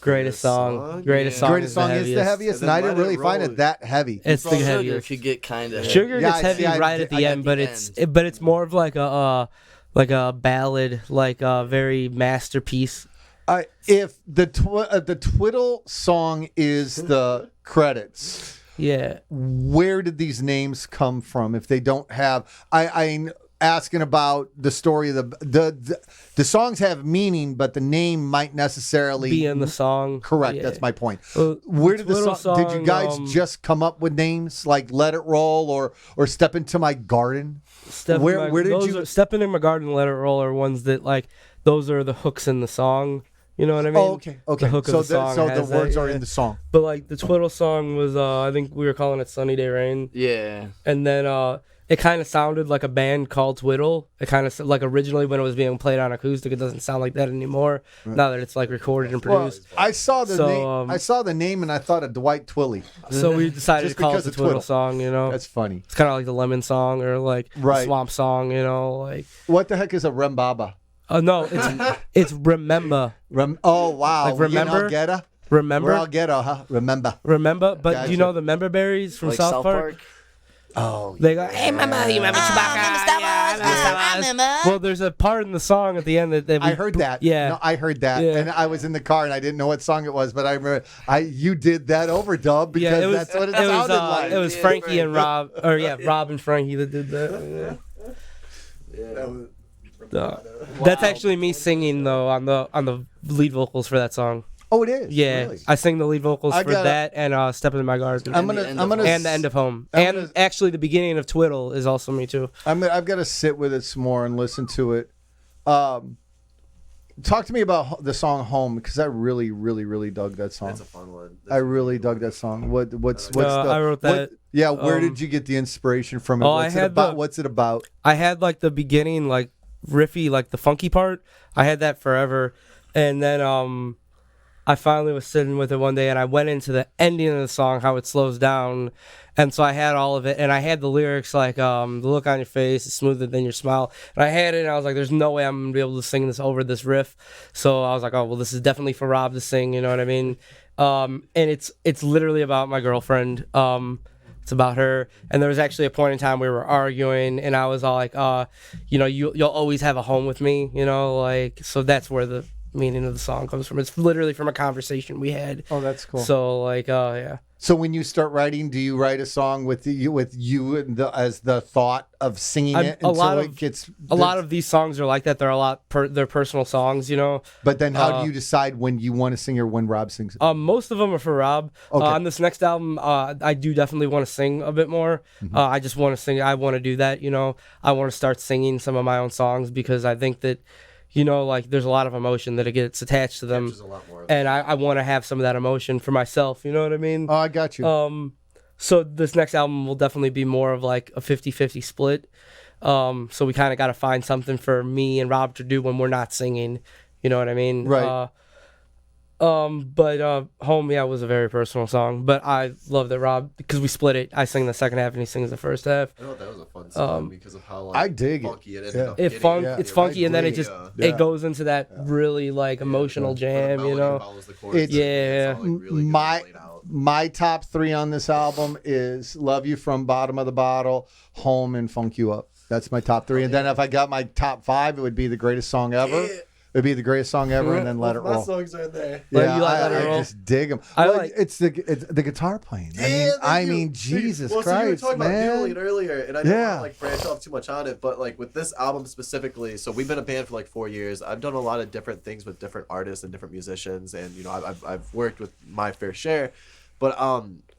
Greatest song. Greatest song.
Greatest song is the heaviest,
And
and I
then
didn't
Let
really
It
find
Roll.
it that heavy.
It's the
Sugar
heaviest.
if you get kind of
Sugar
Yeah,
gets heavy
I
right at the end, but
end.
but it's more of like a ballad, like a very masterpiece.
If the Twiddle song is the credits,
Yeah.
where did these names come from? If they don't have, I'm asking about the story of the songs have meaning, but the name might necessarily
Be in the song.
correct.
Yeah.
That's my point.
Well,
Where did the
Twiddle
song? Did you guys
song,
just come up with names like "Let It Roll" or "Step Into My Garden"? Where did you?
Stepping in my garden, let it roll are ones that like those are the hooks in the song. You know what I mean?
Oh, okay.
The hook
so
of the song.
so the
has that,
words are
yeah.
in the song.
But like the Twiddle song was, I think we were calling it "Sunny Day Rain,"
Yeah.
and then it kind of sounded like a band called Twiddle. It kind of like originally when it was being played on acoustic, it doesn't sound like that anymore. Now that it's like recorded and
Well,
produced.
I saw the
So,
name. I saw the name and I thought of Dwight Twilley.
So we decided
Just
to call it
because
the
of
Twiddle
Twiddle.
song. You know,
That's funny.
it's kind of like the Lemon song or like the
Right.
Swamp song. You know, like
What the heck is a rembaba?
no, it's Remember.
Oh wow!
Like, remember?
You know, ghetto?
Remember?
We're all ghetto, huh? Remember?
Remember? But do
Gotcha.
you know the Member Berries from
Like
South Park?
Oh,
They go, hey, mama, you remember Chewbacca?
I remember.
Well, there's a part in the song at the end that
I heard that.
Yeah.
No, I heard that,
Yeah.
and I was in the car and I didn't know what song it was, but I remember you did that overdub because
Yeah, it was,
that's what it
was,
sounded like.
It was
Yeah,
Frankie
Frank.
and Rob, or yeah, Rob and Frankie that did that. That's actually me singing though on the lead vocals for that song.
Oh, it is.
Yeah,
Really?
I sing the lead vocals
I
for
gotta-
that and "Stepping in My Garden."
I'm
the
gonna.
end
I'm
of
gonna.
and the end of Home,
I'm
and
gonna-
actually the beginning of Twiddle is also me too.
I've got to sit with it some more and listen to it. Talk to me about the song "Home" because I really, really, really dug that song.
That's a fun one.
I really dug that song. What's the?
I wrote that.
Yeah, where
um,
did you get the inspiration from it?
oh,
What's
I
it
had
about?
the-
What's it about?
I had like the beginning, like riffy, like the funky part. I had that forever, and then I finally was sitting with it one day, and I went into the ending of the song, how it slows down, and so I had all of it, and I had the lyrics like the look on your face is smoother than your smile, and I had it, and I was like, there's no way I'm gonna be able to sing this over this riff, so I was like, oh well, this is definitely for Rob to sing, you know what I mean? And it's literally about my girlfriend. It's about her, and there was actually a point in time we were arguing, and I was all like, you'll always have a home with me, like, so that's where the meaning of the song comes from. It's literally from a conversation we had.
Oh, that's cool.
So like, yeah.
So when you start writing, do you write a song with you and as the thought of singing it until it gets?
A lot of these songs are like that. They're they're personal songs,
But then, how do you decide when you want to sing or when Rob sings it?
Most of them are for Rob.
Okay.
On this next album, I do definitely want to sing a bit more. I just want to sing. I want to do that. I want to start singing some of my own songs because I think that. Like there's a lot of emotion that it gets attached to them,
a lot more
and I want to have some of that emotion for myself. You know what I mean?
Oh, I got you.
So this next album will definitely be more of like a 50-50 split. So we kind of got to find something for me and Rob to do when we're not singing. You know what I mean?
Right.
But Home, yeah, was a very personal song. But I love that Rob, because we split it. I sing the second half and he sings the first half.
I know that was a fun song because of how
I dig
funky it ended
Yeah.
up
It's
getting.
it's funky, and then it
agree.
just
Yeah.
it goes into that really like emotional jam,
It's-
Yeah.
My top 3 on this album is "Love You from Bottom of the Bottle," "Home," and "Funk You Up." That's my top 3. And then if I got my top 5, it would be "The Greatest Song Ever." It'd be the greatest song ever, and then "Let It
My
Roll."
songs are in there.
Yeah,
you like
I,
Let It
I
Roll?
just dig them. It's the guitar playing. Jesus
well, So you were
Christ,
talking about
man.
Doodling earlier, and I don't
Yeah.
want to branch off too much on it, but with this album specifically, so we've been a band for 4 years. I've done a lot of different things with different artists and different musicians, and I've worked with my fair share, but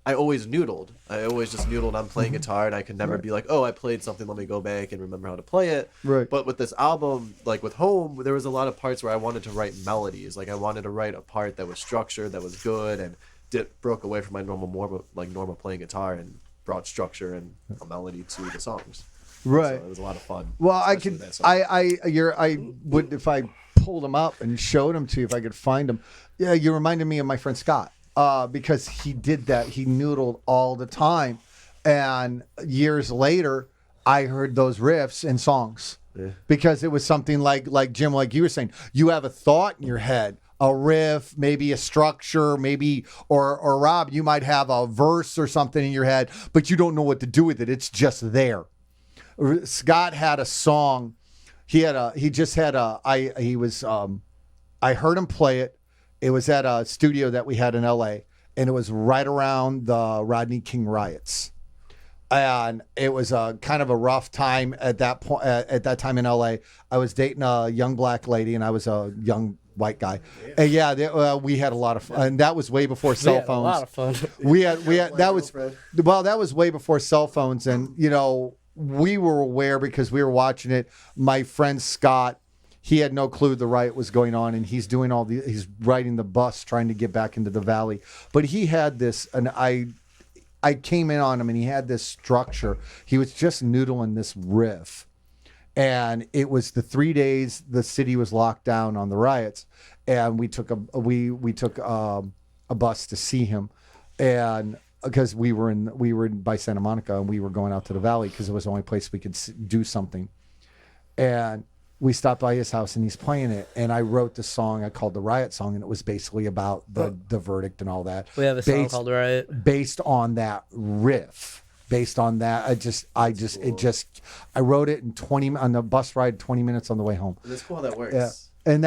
I always noodled. I always just noodled on playing guitar, and I could never be like, oh, I played something, let me go back and remember how to play it.
Right.
But with this album, with Home, there was a lot of parts where I wanted to write melodies. I wanted to write a part that was structured, that was good, and broke away from my normal playing guitar and brought structure and a melody to the songs.
Right.
So it was a lot of fun.
Well, I
especially
could,
with that song.
I would, if I pulled them up and showed them to you, if I could find them. Yeah, you reminded me of my friend Scott, because he did that. He noodled all the time, and years later, I heard those riffs in songs.
Yeah.
Because it was something like Jim, like you were saying, you have a thought in your head, a riff, maybe a structure, maybe or Rob, you might have a verse or something in your head, but you don't know what to do with it. It's just there. Scott had a song. I heard him play it. It was at a studio that we had in LA, and it was right around the Rodney King riots. And it was a kind of a rough time at that point. At that time in LA, I was dating a young black lady, and I was a young white guy. And we had a lot of fun. And that was way before cell phones.
A lot of fun.
We had that was way before cell phones, and we were aware because we were watching it. My friend Scott, he had no clue the riot was going on, and he's doing he's riding the bus trying to get back into the valley. But he had this, and I came in on him, and he had this structure. He was just noodling this riff, and it was the 3 days the city was locked down on the riots, and we took a bus to see him, and because we were by Santa Monica, and we were going out to the valley because it was the only place we could do something, and we stopped by his house, and he's playing it, and I wrote the song I called the Riot Song, and it was basically about the verdict and all that.
We have a song called Riot.
Based on that riff. Based on that, I wrote it in 20 on the bus ride, 20 minutes on the way home.
And that's cool how that works.
Yeah. And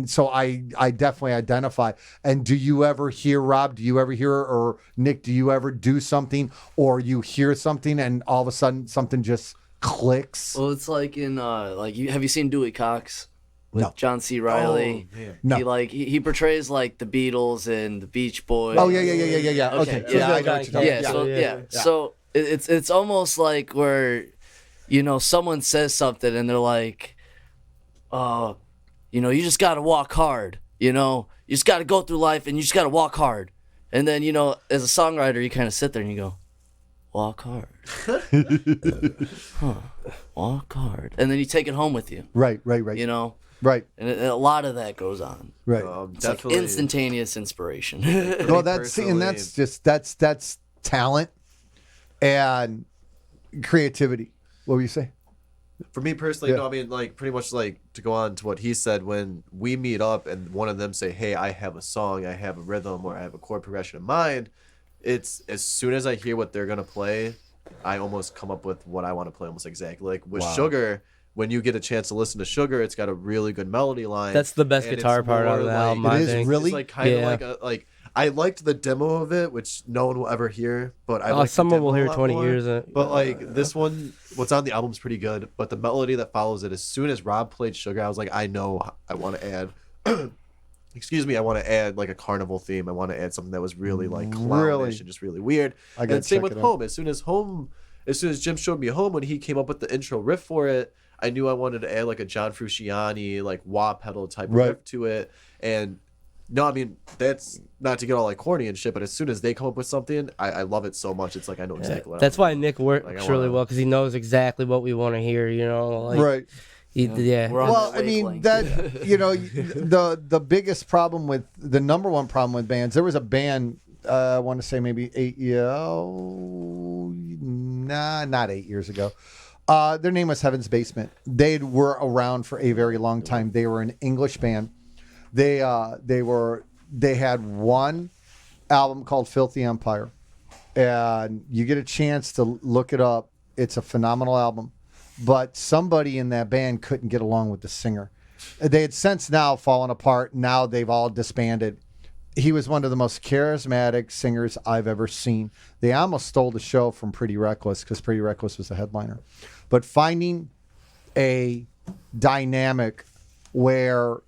so I definitely identify. And do you ever hear, Rob, or Nick, do you ever do something, or you hear something and all of a sudden something just clicks?
Well, it's like in have you seen Dewey Cox with
No.
John C. Riley?
Oh, yeah.
No.
He portrays like the Beatles and the Beach Boys.
Oh, yeah. Okay.
Yeah,
I know what you're talking
Yeah,
about.
so it's almost like where someone says something and they're like, you just got to walk hard, you just got to go through life and you just got to walk hard. And then, as a songwriter, you kind of sit there and you go, walk hard. Walk hard. And then you take it home with you.
Right. Right.
And a lot of that goes on.
Right.
It's like instantaneous inspiration.
Well, that's talent and creativity. What were you say?
For me personally,
Yeah.
no, I mean, like, pretty much, like, to go on to what he said, when we meet up and one of them say, hey, I have a song, I have a rhythm, or I have a chord progression in mind, it's as soon as I hear what they're going to play, I almost come up with what I want to play almost exactly. Like, with Sugar, when you get a chance to listen to Sugar, it's got a really good melody line.
That's the best
and
guitar
it's
part on
more
the
like-
album.
It
I
is
think.
really?
It's like kind of
Yeah.
like I liked the demo of it, which no one will ever hear, but I like the
someone will
demo a
hear
lot
20
more.
years.
But like this one, what's on the album's pretty good. But the melody that follows it, as soon as Rob played Sugar, I was like, I know I want to add. Excuse me, I want to add like a carnival theme. I want to add something that was really like clownish
Really?
and just really weird.
I gotta
And same
check
with
it out.
Home. As soon as Jim showed me Home, when he came up with the intro riff for it, I knew I wanted to add like a John Frusciante, like wah pedal type of
Right.
riff to it. And no, I mean, that's not to get all like corny and shit, but as soon as they come up with something, I love it so much. It's like I know exactly what
That's
I'm
why Nick works
Like, I
really
wanna-
well because he knows exactly what we want to hear. You know, like,
Right.
Yeah.
We're on
Well,
that
I mean
wavelength.
that the biggest problem with the number one problem with bands. There was a band I want to say maybe 8 years. Not 8 years ago. Their name was Heaven's Basement. They were around for a very long time. They were an English band. They had one album called Filthy Empire, and you get a chance to look it up. It's a phenomenal album, but somebody in that band couldn't get along with the singer. They had since now fallen apart. Now they've all disbanded. He was one of the most charismatic singers I've ever seen. They almost stole the show from Pretty Reckless because Pretty Reckless was the headliner. But finding a dynamic where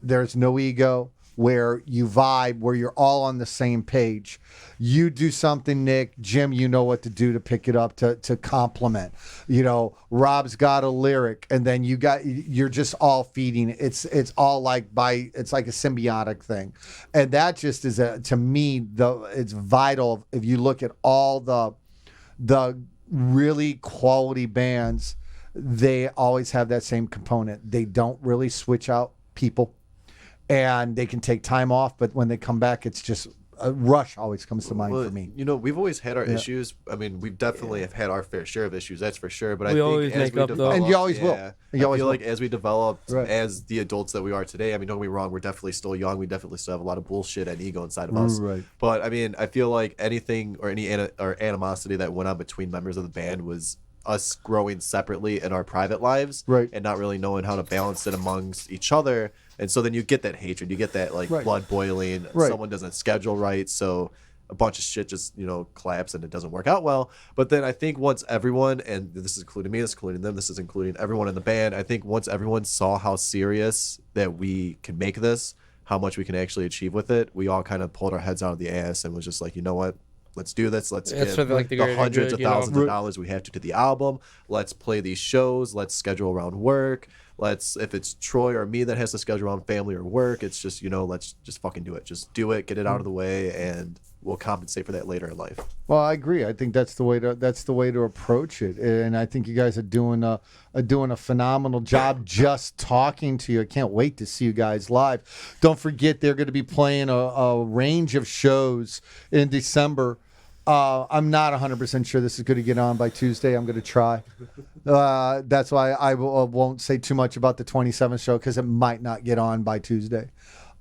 there's no ego, where you vibe, where you're all on the same page. You do something, Nick, Jim, you know what to do to pick it up, to compliment. You know, Rob's got a lyric, and then you're just all feeding it. It's all like it's like a symbiotic thing. And that just is to me, it's vital. If you look at all the really quality bands, they always have that same component. They don't really switch out people. And they can take time off, but when they come back, it's just a Rush always comes to mind for me.
You know, we've always had our issues. I mean, we definitely have had our fair share of issues, that's for sure. But I
We
think
always
as
make
we
up, though.
develop,
And you always will.
yeah,
And you
I
always
feel
will.
like as we developed,
Right.
as the adults that we are today, I mean, don't get me wrong, we're definitely still young. We definitely still have a lot of bullshit and ego inside of us.
Right.
But I mean, I feel like anything or any animosity that went on between members of the band was us growing separately in our private lives,
Right.
and not really knowing how to balance it amongst each other. And so then you get that hatred, you get that like
Right.
blood boiling.
Right.
Someone doesn't schedule right, so a bunch of shit just collapse and it doesn't work out well. But then I think once everyone, and this is including me, this is including them, this is including everyone in the band, I think once everyone saw how serious that we can make this, how much we can actually achieve with it, we all kind of pulled our heads out of the ass and was just like, you know what, let's do this. Let's
That's
give
for, like, the
the
greater
hundreds
good,
of
you know?
thousands of dollars we have to the album. Let's play these shows. Let's schedule around work. If it's Troy or me that has to schedule around family or work, it's just, let's just fucking do it. Just do it, get it out of the way, and we'll compensate for that later in life.
Well, I agree. I think that's the way to approach it, and I think you guys are doing a phenomenal job just talking to you. I can't wait to see you guys live. Don't forget they're going to be playing a range of shows in December. I'm not 100% sure this is going to get on by Tuesday. I'm going to try. That's why I won't say too much about the 27th show because it might not get on by Tuesday.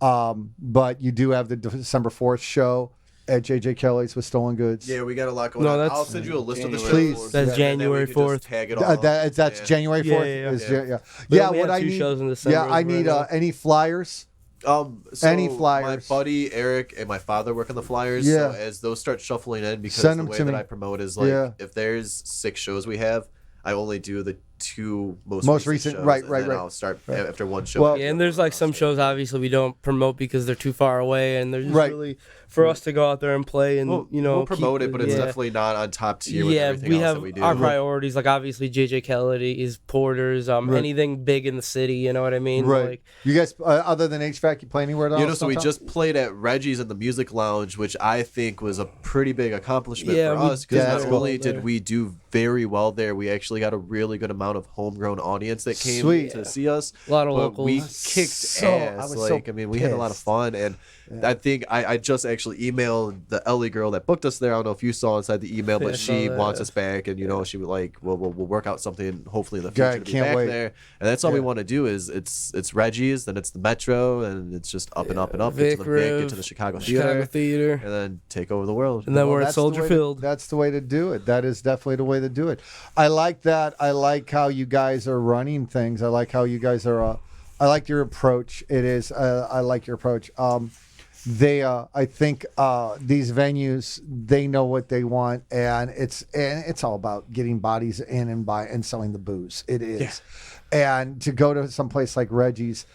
But you do have the December 4th show at JJ Kelly's with Stolen Goods.
Yeah, we got a lot going
No,
on.
that's-
I'll send you a list of the shows.
Please.
That's
and then
January
we can just
4th.
Tag it all.
That's
Yeah.
January 4th.
Yeah.
Yeah.
We
Yeah,
only
what
have
I
2
need.
shows in December
Yeah, I
as
need
well.
any flyers.
So
Any
my
flyers?
buddy Eric and my father work on the flyers.
Yeah.
So as those start shuffling in, because
Send
the
them
way
to
that
me.
I promote is like
Yeah.
if there's 6 shows we have, I only do the 2 most recent shows,
right,
and
right,
then
right.
I'll start after one show.
Well-
Yeah, and there's like some shows obviously we don't promote because they're too far away, and they're just
Right.
really for us to go out there and play and
we'll promote
keep-
it, but it's
yeah.
definitely not on top tier with
Yeah,
everything
we
else
have
that we do.
our priorities. Like obviously, JJ Kelly is Porter's. Anything big in the city, you know what I mean?
Right.
Like,
You guys, other than HVAC, you play anywhere else?
So we
downtown?
just played at Reggie's in the Music Lounge, which I think was a pretty big accomplishment
Yeah,
for
we
us because
did
not
very well
only
there.
did we do very well there, we actually got a really good amount amount of homegrown audience that came
Sweet.
to see us.
A lot of
But
locals.
we kicked ass.
I was so
I mean, we had a lot of
pissed.
fun, and I think I just actually emailed the Ellie girl that booked us there. I don't know if you saw inside the email,
Yeah, I
but
saw
she
that.
wants us back, and she would like, we'll work out something hopefully in the future
God,
to be
can't
back
wait.
there. And that's all we
Yeah.
want to do is it's Reggie's, then it's the Metro, and it's just up and up and up. Get
Vic
to the Vic, get
Riv,
to the Chicago
Chicago
Theater,
Theater.
and then take over the world.
And then we're at
that's the
Soldier
way
Field.
That's the way to do it. That is definitely the way to do it. I like that. I like how you guys are running things. I like how you guys are. I like your approach. It is. I like your approach. I think these venues, they know what they want, and it's all about getting bodies in and selling the booze. It is, and to go to some place like Reggie's.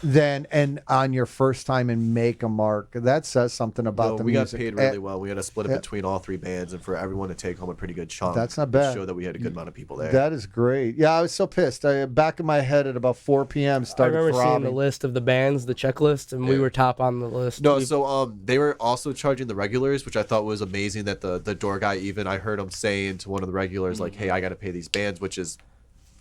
Then and on your first time and make a mark, that says something about the
we
music.
got paid really well. We had to split it between all three bands, and for everyone to take home a pretty good chunk.
That's not
to
bad.
Show that we had a good amount of people there.
That is great. Yeah, I was so pissed. Back in my head at about 4 p.m.
I
started
remember seeing the
throbbing.
list of the bands, the checklist, and we were top on the list.
No,
We-
so they were also charging the regulars, which I thought was amazing. That the door guy I heard him saying to one of the regulars like, "Hey, I got to pay these bands," which is,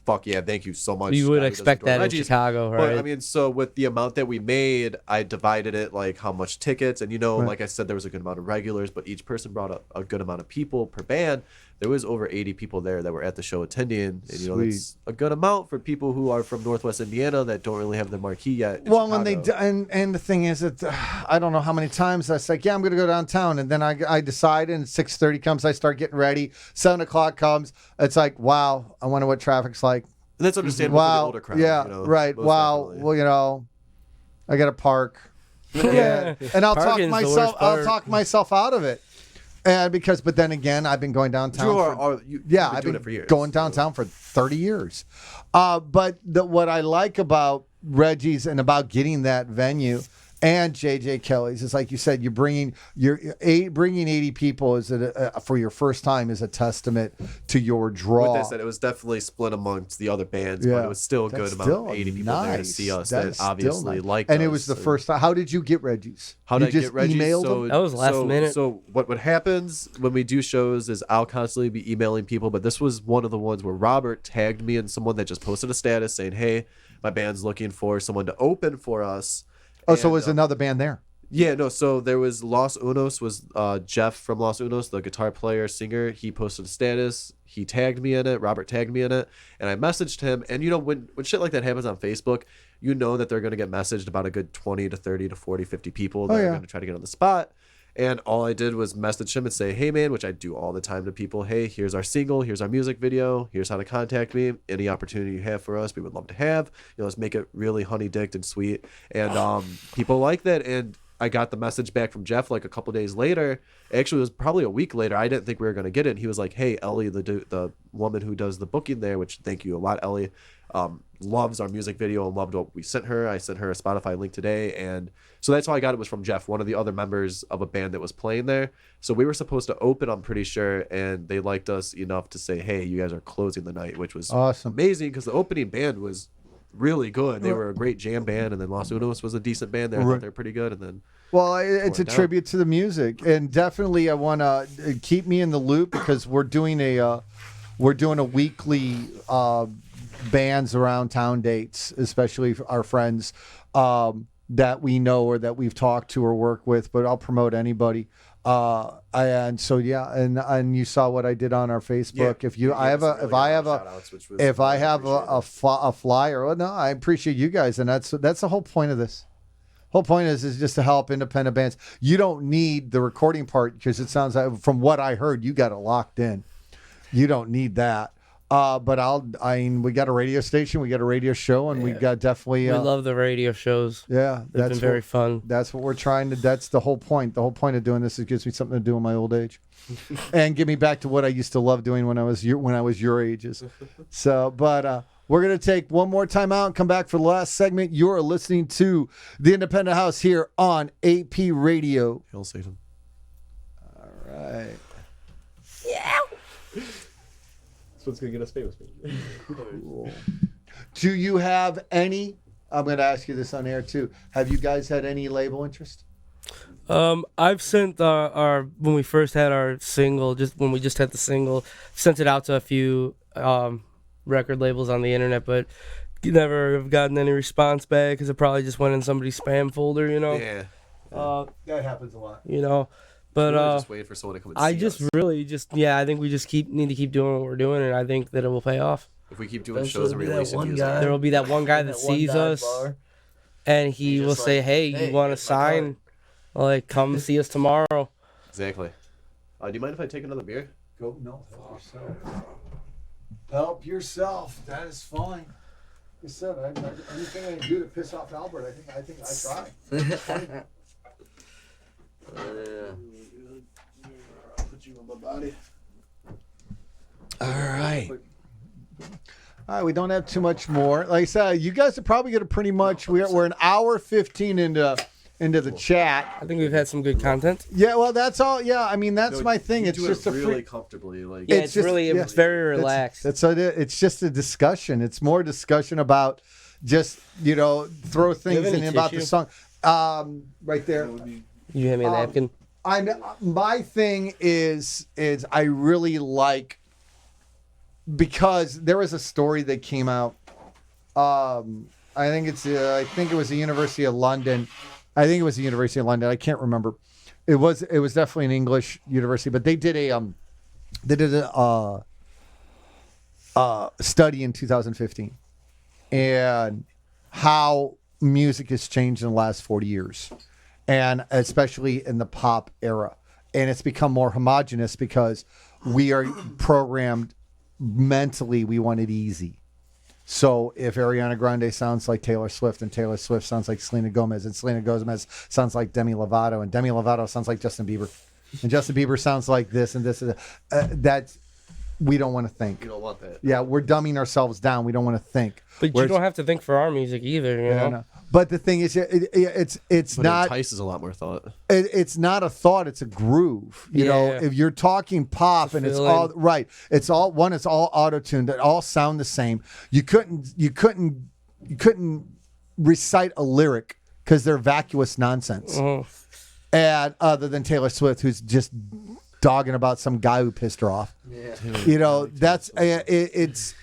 fuck yeah, thank you so much.
you would
guy who does
expect
the door
that in
Reggie's.
Chicago, right?
But I mean, so with the amount that we made, I divided it like how much tickets, and like I said, there was a good amount of regulars, but each person brought a good amount of people per band. There was over 80 people there that were at the show attending, and that's a good amount for people who are from Northwest Indiana that don't really have the marquee yet. in
Well, when they
Chicago.
and the thing is that I don't know how many times I was like, yeah, I'm gonna go downtown, and then I decide, and 6:30 comes, I start getting ready. 7:00 comes, it's like, wow, I wonder what traffic's like.
And that's understandable for the
Wow,
older crowd.
yeah, right.
most
Wow,
definitely.
well, I got to park. Yeah, and I'll
Parking's the worst
I'll
part.
talk myself out of it, and but then again, I've been going downtown.
You've
Yeah,
been
I've
doing
been
it for years.
going downtown for 30 years. But what I like about Reggie's and about getting that venue and JJ Kelly's is, like you said, bringing 80 people for your first time is a testament to your draw.
With that said, it was definitely split amongst the other bands,
Yeah.
but it was still a good
That's
amount of
still
80 people there to
nice.
see us
That
that,
is still
obviously
nice.
liked
And
us.
it was the first time. How did you get Reggie's?
How
you
did I
just
get Reggie?
emailed
So,
them?
That was last minute.
So what happens when we do shows is I'll constantly be emailing people, but this was one of the ones where Robert tagged me and someone that just posted a status saying, "Hey, my band's looking for someone to open for us."
Oh, so
And,
it was another band there.
Yeah, no. So there was Los Unos, was Jeff from Los Unos, the guitar player, singer. He posted a status. He tagged me in it. Robert tagged me in it, and I messaged him. And when shit like that happens on Facebook, that they're gonna get messaged about a good 20 to 30 to 40, 50 people that are gonna try to get on the spot. And all I did was message him and say, "Hey man," which I do all the time to people. "Hey, here's our single. Here's our music video. Here's how to contact me. Any opportunity you have for us, we would love to have. Let's make it really honey-dicked and sweet." And people like that. And I got the message back from Jeff like a couple days later. Actually, it was probably a week later. I didn't think we were going to get it. And he was like, "Hey, Ellie, the woman who does the booking there," which thank you a lot, Ellie, loves our music video and loved what we sent her. I sent her a Spotify link today. And so that's how I got it, was from Jeff, one of the other members of a band that was playing there. So we were supposed to open, I'm pretty sure, and they liked us enough to say, "Hey, you guys are closing the night," which was
Awesome.
amazing because the opening band was really good. They were a great jam band, and then Los Unos was a decent band there. I thought they were pretty good, and then
Well, it's a
down.
tribute to the music, and definitely I want to keep me in the loop because we're doing a weekly bands around town dates, especially for our friends that we know or that we've talked to or work with. But I'll promote anybody. And so and you saw what I did on our Facebook. If I have a flyer, well, no, I appreciate you guys, and that's the whole point of this. Whole point is just to help independent bands. You don't need the recording part because it sounds like, from what I heard, you got it locked in. You don't need that. But we got a radio station, we got a radio show, and we got definitely.
we love the radio shows.
Yeah,
They've been very fun.
That's what we're trying to. That's the whole point. The whole point of doing this is it gives me something to do in my old age, and get me back to what I used to love doing when I was your ages. So, but we're gonna take one more time out and come back for the last segment. You're listening to the Independent House here on AP Radio.
Hail Satan.
All right.
That's what's gonna get us famous.
Cool. Do you have any? I'm gonna ask you this on air too. Have you guys had any label interest?
I've sent our when we first had our single, just when we just had the single, sent it out to a few record labels on the internet, but never have gotten any response back because it probably just went in somebody's spam folder, you know.
Yeah.
That happens a lot.
You know, but
Really just wait for someone to come and
I
see
just
us.
really I think we just need to keep doing what we're doing, and I think that it will pay off.
If we keep doing
Eventually
shows and
there'll be that
releasing
one
music.
guy.
There will be that one guy
in
that
that one
sees
dive
us,
bar.
and he
He's
will
just
say,
like,
"Hey,
"Hey,
you want to
here's my card."
sign? Like, come see us tomorrow."
Exactly. Do you mind if I take another beer?
Go no, help yourself. Help yourself. That is fine. Like I said, anything I can do to piss off Albert, I think I try.
Put you on my body.
All right. All right, we don't have too much more. Like I said, you guys are probably going to pretty much. We're an hour 15 into the chat.
I think we've had some good content.
Yeah, well, that's all. Yeah, I mean that's my thing.
You
It's
do
just
it
a
really
free.
comfortably. Like
Yeah,
It's
it's really
just-
it's very relaxed.
That's what it's just a discussion. It's more discussion about just throw things
any
in about the
tissue?
song. Right there.
You hand me a napkin.
My thing is I really like, because there was a story that came out. I think it was the University of London. I think it was the University of London. I can't remember. It was definitely an English university, but they did a study in 2015 and how music has changed in the last 40 years, and especially in the pop era. And it's become more homogenous because we are programmed mentally. We want it easy. So if Ariana Grande sounds like Taylor Swift, and Taylor Swift sounds like Selena Gomez, and Selena Gomez sounds like Demi Lovato, and Demi Lovato sounds like Justin Bieber, and Justin Bieber sounds like this and this and that, we don't want to think.
you don't want that.
Yeah, we're dumbing ourselves down. We don't want to think.
But you don't have to think for our music either, you know?
No. But the thing is, it's
But
not.
entices a lot more thought.
It's not a thought. It's a groove. You know,
Yeah.
if you're talking pop and it's
feeling.
all right, it's all auto tuned. They all sound the same. You couldn't recite a lyric because they're vacuous nonsense. And other than Taylor Swift, who's just dogging about some guy who pissed her off.
Yeah.
You know, that's it's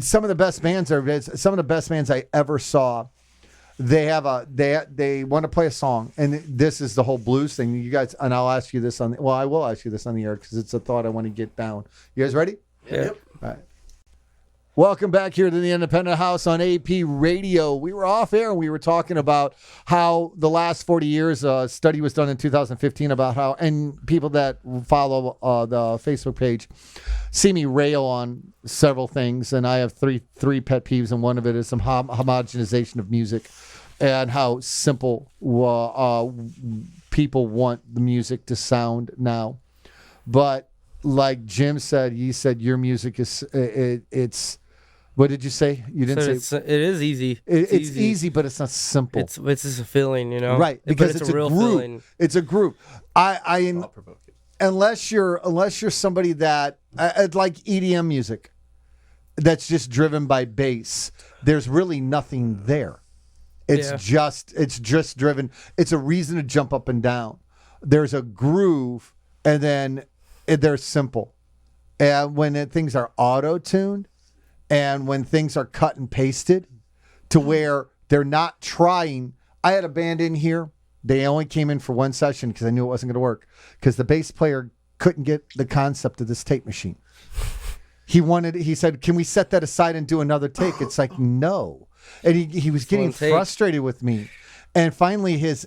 some of the best bands I ever saw. They want to play a song, and this is the whole blues thing. You guys, and I will ask you this on the air because it's a thought I want to get down. You guys ready?
Yeah.
All right. Welcome back here to the Independent House on AP Radio. We were off air and we were talking about how the last 40 years, a study was done in 2015 about how, and people that follow the Facebook page see me rail on several things, and I have three pet peeves, and one of it is some homogenization of music and how simple people want the music to sound now. But like Jim said, he said your music is it's. What did you say? You didn't say
it is easy.
it's easy, but it's not simple.
It's just a feeling, you know.
Right, because
but
it's a
real
groove.
feeling.
It's a groove.
Thought provoking.
Unless you're somebody that like EDM music, that's just driven by bass. There's really nothing there. It's just driven. It's a reason to jump up and down. There's a groove, and then they're simple. And when things are auto-tuned, and when things are cut and pasted to where they're not trying. I had a band in here. They only came in for one session because I knew it wasn't going to work, because the bass player couldn't get the concept of this tape machine. He said, can we set that aside and do another take? It's like, no. And he was getting frustrated with me. And finally it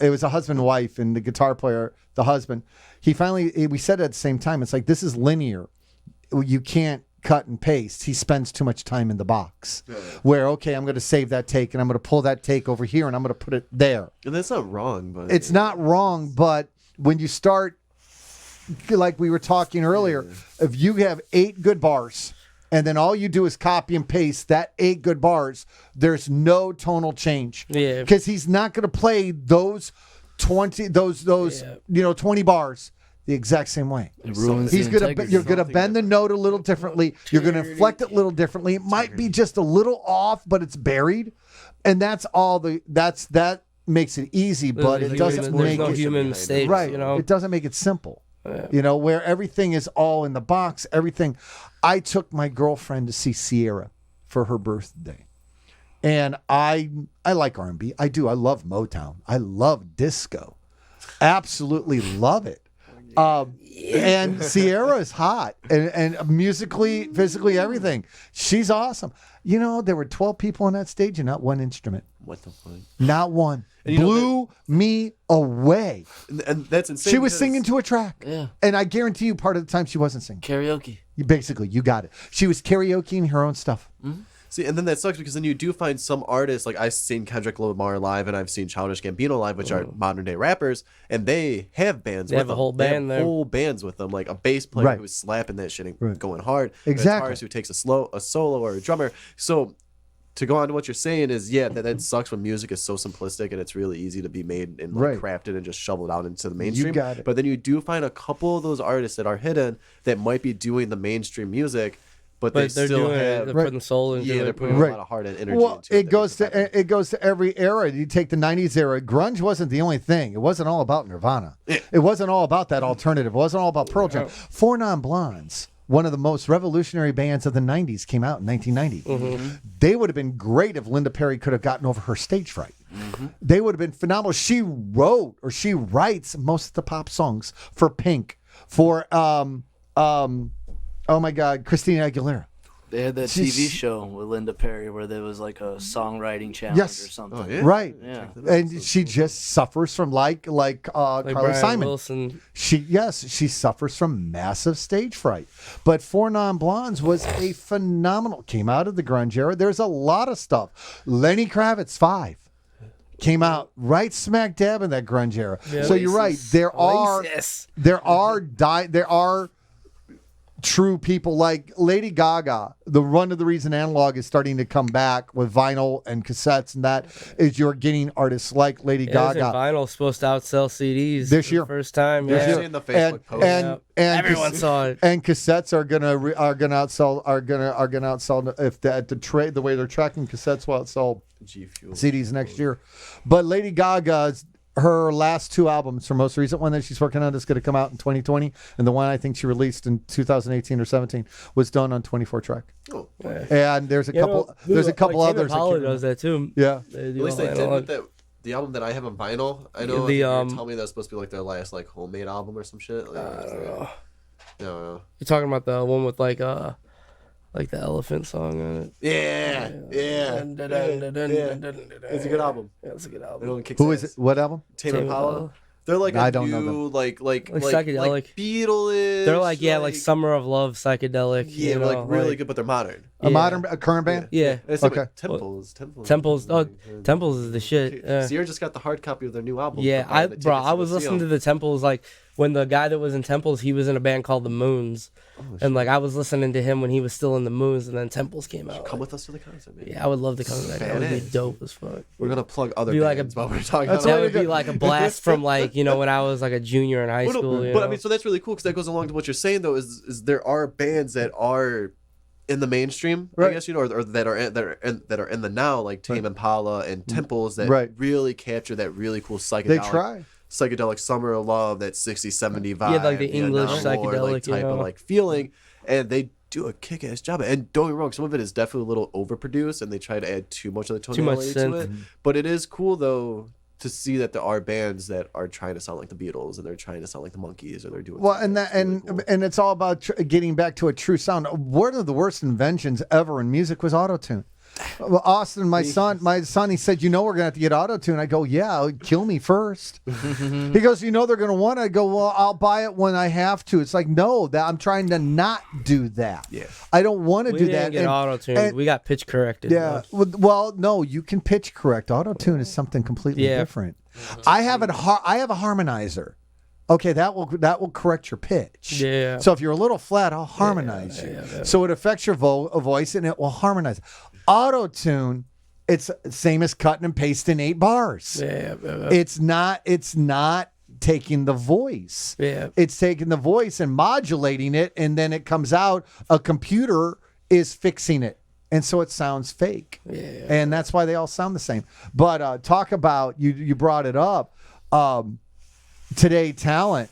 was a husband and wife, and the guitar player, the husband, we said at the same time, it's like, this is linear. You can't cut and paste. He spends too much time in the box. Yeah. Where, okay, I'm going to save that take, and I'm going to pull that take over here, and I'm going to put it there.
And that's not wrong, but
it's not wrong. But when you start, like we were talking earlier, if you have 8 good bars, and then all you do is copy and paste that 8 good bars, there's no tonal change.
Yeah,
because he's not going to play those 20 bars the exact same way. You're gonna bend the note a little differently. You're gonna inflect it a little differently. It might be just a little off, but it's buried, and that's all. That makes it easy, but it doesn't make
no
it
human mistakes.
right.
You know,
it doesn't make it simple. You know, where everything is all in the box, everything. I took my girlfriend to see Sierra for her birthday. And I like R&B. I do. I love Motown. I love disco. Absolutely love it. And Sierra is hot and musically, physically, everything. She's awesome. You know, there were 12 people on that stage and not one instrument.
What the fuck?
Not one.
And you know
Blew me away.
And that's insane.
She was
because-
singing to a track.
Yeah.
And I guarantee you part of the time she wasn't singing.
Karaoke.
You got it. She was karaokeing her own stuff.
See, and then that sucks because then you do find some artists, like I've seen Kendrick Lamar live and I've seen Childish Gambino live, which are modern day rappers, and they have bands
They
with
have a
them.
whole
They have
band there.
whole bands with them, like a bass player
Right.
who's slapping that shit and
Right.
going hard.
Exactly.
A guitarist who takes a solo or a drummer. So to go on to what you're saying is, yeah, that sucks when music is so simplistic and it's really easy to be made and like,
Right.
crafted and just shoveled out into the mainstream.
got it.
But then you do find a couple of those artists that are hidden that might be doing the mainstream music, but they
But they're
still
doing
have
it. They're putting soul into
yeah,
it.
they're putting
Right.
a lot of heart and energy
Well,
into it.
it goes to every era. You take the 90s era. Grunge wasn't the only thing. It wasn't all about Nirvana.
Yeah.
It wasn't all about that alternative. It wasn't all about Pearl Jam. Four Non-Blondes, one of the most revolutionary bands of the 90s, came out in 1990. They would have been great if Linda Perry could have gotten over her stage fright. They would have been phenomenal. She writes most of the pop songs for Pink, for oh my God, Christina Aguilera.
They had that
She's-
TV show with Linda Perry where there was like a songwriting challenge
Yes.
or something.
Oh, yeah?
Right.
Yeah.
And she just suffers from like
Like
Carly
Brian
Simon.
Wilson.
She suffers from massive stage fright. But Four Non-Blondes was a phenomenal, came out of the grunge era. There's a lot of stuff. Lenny Kravitz, 5, came out right smack dab in that grunge era.
Yeah.
So you're right. There are true people like Lady Gaga. The reason analog is starting to come back with vinyl and cassettes, and that is you're getting artists like Lady
Yeah,
Gaga
vinyl's supposed to outsell CDs
This
for
year.
the first time.
This
Yeah.
year.
Seeing the Facebook post.
and
Everyone saw it.
And cassettes are gonna outsell if the way they're tracking cassettes will outsell
G Fuel.
CDs next year. But Lady Gaga's her last 2 albums, her most recent one that she's working on is going to come out in 2020, and the one I think she released in 2018 or 17 was done on 24 track.
Oh,
And there's a couple
like
others. I
Impala
can't
does
remember.
that too.
Yeah.
They
at
do
least
all
they did
analog.
with the album that I have on vinyl. I know
The,
you were telling me that's supposed to be like their last like homemade album or some shit. Like,
I don't know.
No.
You're talking about the one with like the elephant song on it.
Yeah. It's a good album.
Yeah, it's a good
It
album.
only kicks
Who is
ass.
it? What album?
Tame
Tame
Impala.
Impala.
They're like
I
a
don't know
new,
them.
like
psychedelic.
Beatles.
They're like like Summer of Love psychedelic.
yeah,
you
like
know,
really good, but they're modern.
A current band?
Yeah.
And it's like
Okay.
Temples.
Temples. Oh, Temples is the shit. Yeah.
Sierra just got the hard copy of their new album.
Yeah,
for buying the tickets
I
to
was
go see
listening to
them.
the Temples like when the guy that was in Temples, he was in a band called the Moons, and like I was listening to him when he was still in the Moons, and then Temples came out.
Come with us to the concert, man.
Yeah, I would love to come to that. That would be
Badass.
dope as fuck.
We're gonna plug other
Be like
bands
a-
while we're talking
That's
about
That
what
it.
would be like a blast from like when I was like a junior in high
Well, no,
school. You
but
know?
I mean, so that's really cool because that goes along to what you're saying though. Is there are bands that are in the mainstream,
Right.
I guess or that are in the now, like Tame Impala and Temples that
Right.
really capture that really cool psychedelic.
They try.
Psychedelic summer of love, that 60s, 70s vibe.
Yeah, like the English
Vietnam War,
psychedelic,
like, type
you know?
of like feeling, and they do a kick-ass job. And don't get me wrong, some of it is definitely a little overproduced, and they try to add too much of the
Too much
tonality to
synth.
it. But it is cool though to see that there are bands that are trying to sound like the Beatles, and they're trying to sound like the Monkees, or they're doing
Well,
something
and
that's
that
really cool.
and it's all about getting back to a true sound. One of the worst inventions ever in music was autotune. Well, Austin, my son, he said, we're gonna have to get autotune. I go, yeah, it would kill me first. He goes, they're gonna want it. I go, well, I'll buy it when I have to. It's like, no, that I'm trying to not do that.
Yeah.
I don't want to
we
do
didn't
that.
get auto-tuned.
and-
We got pitch corrected.
Yeah. Well, no, you can pitch correct. Autotune is something completely
Yeah.
different. I have a harmonizer. Okay, that will correct your pitch.
Yeah.
So if you're a little flat, I'll harmonize you. So it affects your voice and it will harmonize. Auto-tune, it's same as cutting and pasting 8 bars.
Yeah.
It's not taking the voice.
Yeah.
It's taking the voice and modulating it, and then it comes out. A computer is fixing it. And so it sounds fake.
Yeah.
And that's why they all sound the same. But talk about, you brought it up, today talent.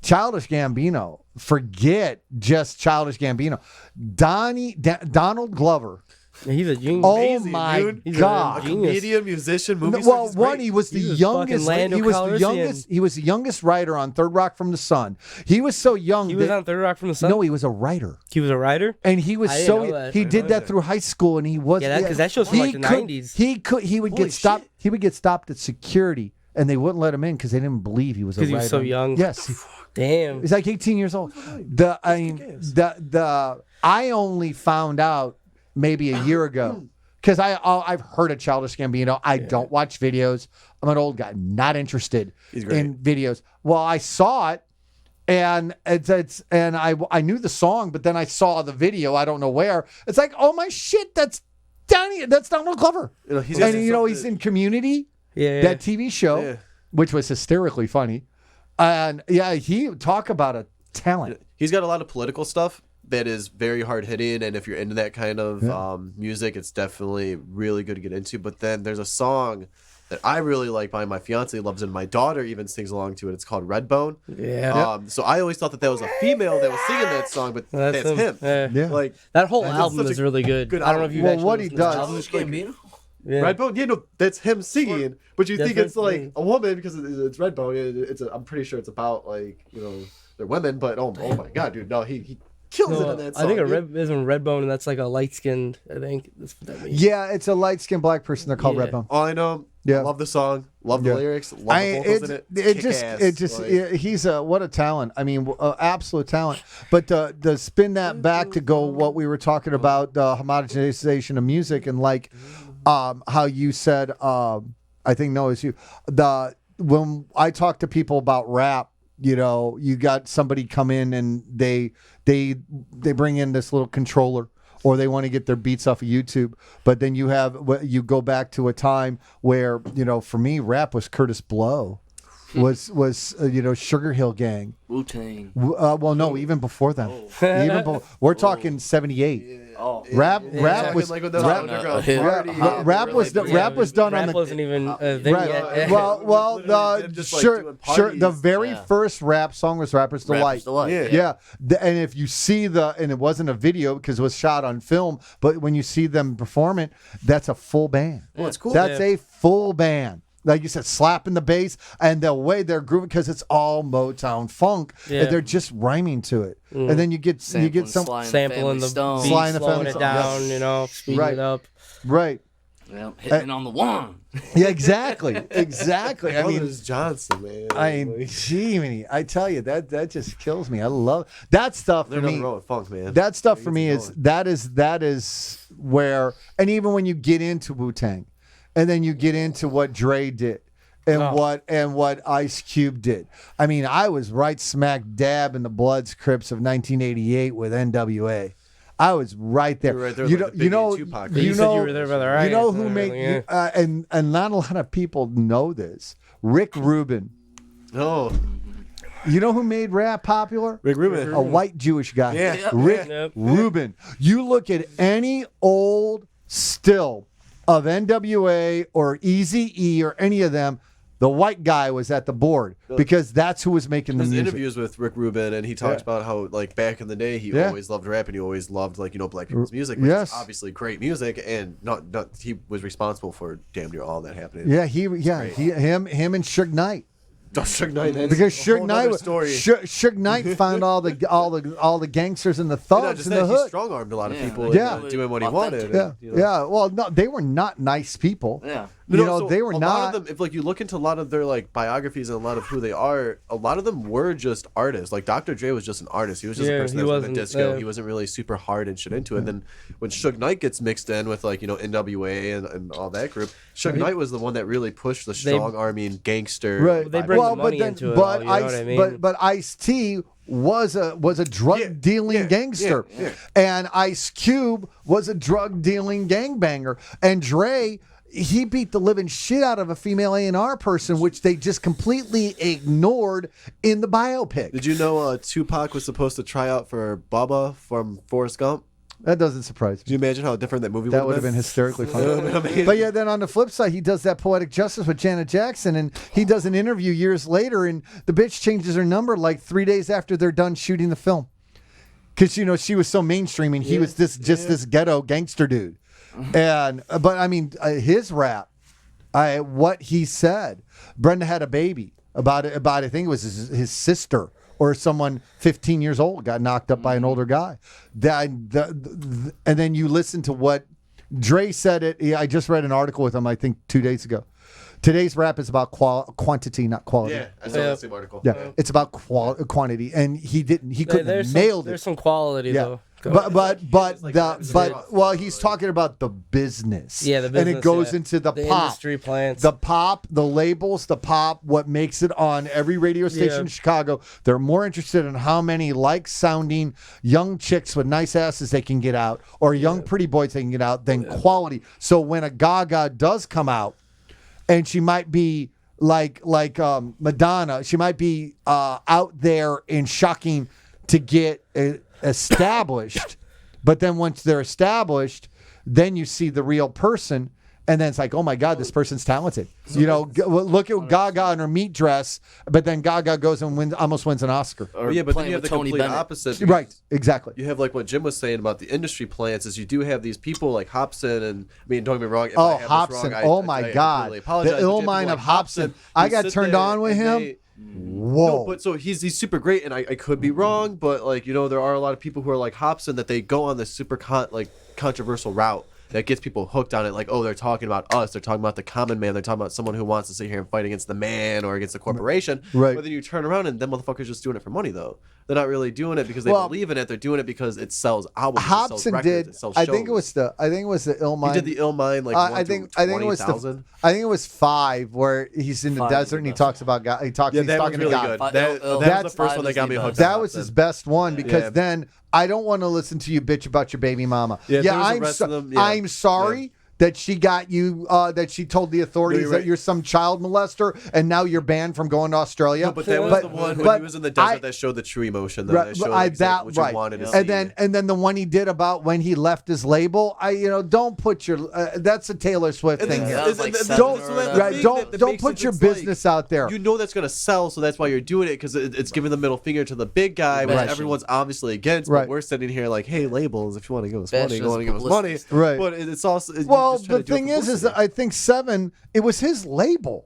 Childish Gambino. Forget just Childish Gambino. Donald Glover.
Yeah, he's a genius.
Oh
Amazing,
my
dude.
He's
God.
a genius.
Comedian, musician, movie star.
Well,
He's
one,
great.
he was the
He was
youngest.
fucking Lando
He was the
Calrissian.
youngest. He was the youngest writer on Third Rock from the Sun. He was so young.
He was
that-
on Third Rock from the Sun.
No, he was a writer.
He was a writer.
And he was
I didn't
so
know that.
he
I
did
didn't know
that
that.
through high school, and he was
Yeah, because that show's from like the
could-
90s.
He would
Holy
get stopped.
shit.
He would get stopped at security, and they wouldn't let him in because they didn't believe he was a writer.
Because he was so young.
Yes,
Damn.
he's like 18 years old. I only found out maybe a year ago because I've heard of Childish Gambino. I don't watch videos. I'm an old guy, not interested
He's great.
in videos. Well, I saw it. And I knew the song, but then I saw the video. I don't know where. It's like, oh my shit, that's Donald Glover.
You know, he's
And
got
you know
something-
he's in Community,
Yeah.
that TV show,
Yeah.
which was hysterically funny. And yeah, he talk about a talent.
He's got a lot of political stuff that is very hard hitting, and if you're into that kind of music, it's definitely really good to get into. But then there's a song that I really like by my fiance loves, and my daughter even sings along to it. It's called Redbone.
Yeah.
So I always thought that was a female that was singing that song, but that's him.
Yeah.
Yeah.
Like
That whole
That's
album
such
is
a
really good.
good
I don't know if
album.
you've
Well,
actually
what he
listened to
does-
the
Childish Gambino.
Yeah.
Redbone, yeah, no, that's him singing, but you
That's
think it's
right.
like a woman because it's Redbone. I'm pretty sure it's about like they're women, but oh my god, dude, no, he kills it
No,
in that song.
I think
dude.
isn't Redbone, and that's like a light skinned. I think that's what that means.
Yeah, it's a light skinned black person. They're called
Yeah.
Redbone.
All I know,
Yeah.
love the song, love
Yeah.
the lyrics, love the vocals in it.
He's what a talent. I mean, absolute talent. But to spin that back to go what we were talking about, the homogenization of music, and like how you said, I think no, it's you. When I talk to people about rap, you got somebody come in and they bring in this little controller, or they want to get their beats off of YouTube. But then you go back to a time where, for me, rap was Curtis Blow, was Sugar Hill Gang.
Wu-Tang.
Well, no, even before that. We're talking 78.
Oh.
Rap
Talking
was
like with those
rap,
underground
yeah,
parties,
rap was
really
rap was done
Rap
on the
wasn't even a thing
right.
yet.
Well,
Literally them just, like,
sure.
doing
The
parties.
very
Yeah.
first rap song was Rapper's Delight.
Rapper's Delight.
Yeah.
Yeah, and if you see and it wasn't a video because it was shot on film, but when you see them perform it, that's a full band.
Well, it's cool.
That's a full band. Like you said, slapping the bass and the way they're grooving, because it's all Motown funk,
Yeah.
and they're just rhyming to it. And then you get some
Sampling the
Stone.
beat,
Sly and the
slowing
Family
it
Stone.
down,
Yes.
speeding
Right.
it up.
right.
Yeah, hitting on the one.
Yeah, exactly. I mean,
Brothers Johnson, man.
I tell you that just kills me. I love that stuff.
They're
For
nothing
me,
wrong with funk, man.
that stuff for
It
me
gets
is that is where, and even when you get into Wu-Tang, and then you get into what Dre did, and what Ice Cube did. I mean, I was right smack dab in the Bloods Crips of 1988 with NWA. I was right there.
You were right there
You
with,
know,
like, the
you
Biggie
know,
and Tupac.
You said you were there by the
you know
riots
who
and
made
everything,
and not a lot of people know this. Rick Rubin.
No,
You know who made rap popular?
Rick Rubin.
A white Jewish guy.
Yeah.
Rick
Yep.
Rubin. You look at any old still of NWA or Eazy-E or any of them, the white guy was at the board because that's who was making the
There's
music.
interviews with Rick Rubin, and he talks about how, like, back in the day, he always loved rap, and he always loved, like, black people's music, which
Yes.
is obviously great music, and not he was responsible for damn near all that happening.
Yeah, him and Suge Knight.
Suge Knight, that's
Because
a
Suge
whole
Knight,
nother story.
Suge Knight found all the gangsters and the
You know,
thugs
just
in
that
the
he
hood.
strong armed a lot of
Yeah,
people,
Yeah.
and doing what he
Authentic.
wanted.
Yeah,
and,
yeah. Well, no, they were not nice people.
Yeah.
So
they were
a
not.
lot of them, if like you look into a lot of their like biographies and a lot of who they are, a lot of them were just artists. Like Dr. Dre was just an artist. He was just a
Yeah,
person
he
that was in the
wasn't,
disco. He wasn't really super hard and shit into it. And then when Suge Knight gets mixed in with like NWA and all that group, Suge Knight was the one that really pushed the strong arming gangster.
Right.
They bring
well,
the money
but then,
into it
but
all, you know what I mean?
but Ice-T was a drug dealing gangster, and Ice Cube was a drug dealing gangbanger, and Dre, he beat the living shit out of a female A&R person, which they just completely ignored in the biopic.
Did you know Tupac was supposed to try out for Bubba from Forrest Gump?
That doesn't surprise
Could
me.
you imagine how different that movie
That would
would
have been hysterically
That would've been
funny.
amazing.
But yeah, then on the flip side, he does that Poetic Justice with Janet Jackson, and he does an interview years later, and the bitch changes her number like 3 days after they're done shooting the film. Because, she was so mainstream, and he was this ghetto gangster dude. And, but I mean, his rap, what he said, Brenda had a baby about I think it was his sister or someone 15 years old got knocked up by an older guy. And then you listen to what Dre said I just read an article with him, I think 2 days ago. Today's rap is about quantity, not quality.
Yeah, I saw that same article.
Yeah, it's about quantity, and he couldn't have nailed it.
There's some quality though.
But
like
he's talking about the business.
Yeah, the business.
And it goes into the pop.
Industry plants.
The pop, the labels, the pop, what makes it on every radio station in Chicago. They're more interested in how many like-sounding young chicks with nice asses they can get out or young pretty boys they can get out than quality. So when a Gaga does come out, and she might be like Madonna, she might be out there and shocking to get established. But then once they're established, then you see the real person. And then it's like, oh my God, this person's talented. Look at Gaga in her meat dress, but then Gaga goes and almost wins an Oscar.
Or
But then
playing
you have
with
the
Tony
complete
Bennett.
opposite.
Right, exactly.
You have like what Jim was saying about the industry plants is you do have these people like Hobson and don't get me wrong. If I have this
Hobson.
wrong,
My
I
God.
completely apologize,
The
but you have
ill
people
mind
like
of Hobson. I
who
got
sit
turned
there
on with
and
him. Whoa.
No, but so he's super great, and I could be wrong, but there are a lot of people who are like Hobson that they go on this super controversial route that gets people hooked on it. Like, oh, they're talking about us. They're talking about the common man. They're talking about someone who wants to sit here and fight against the man or against the corporation.
Right.
But then you turn around and them motherfuckers just doing it for money, though. They're not really doing it because they believe in it. They're doing it because it sells albums.
Hobson
it sells records,
did.
It sells
I
shows.
think it was the ill mind.
He did the ill mind like
I think it was
20,000.
I think it was 5 where he's in the
5
desert and he talks about God. He's
Yeah, that was
talking
really
to God.
good. That was
That's-
the first one that got me hooked.
That was his best one because
Yeah.
then I don't want to listen to you bitch about your baby mama.
Yeah, there was the
I'm
rest of them, yeah.
I'm sorry. That she got you, that she told the authorities
you're
that
right.
you're some child molester, and now you're banned from going to Australia.
No, but that was the one when he was in the desert that showed the true emotion. That showed exactly what you wanted to see.
And then the one he did about when he left his label. Don't put your. That's a Taylor Swift thing
then-
here.
that was like
Don't
7 or whatever.
don't put your business out there.
You know that's gonna sell, so that's why you're doing it because it's giving the middle finger to the big guy, which
Right.
everyone's obviously against.
Right.
But we're sitting here like, hey, labels, if you want to give us money,
Fascist
go on and give us money.
publicity.
Right.
But it's also
Well, the thing is that I think 7, it was his label.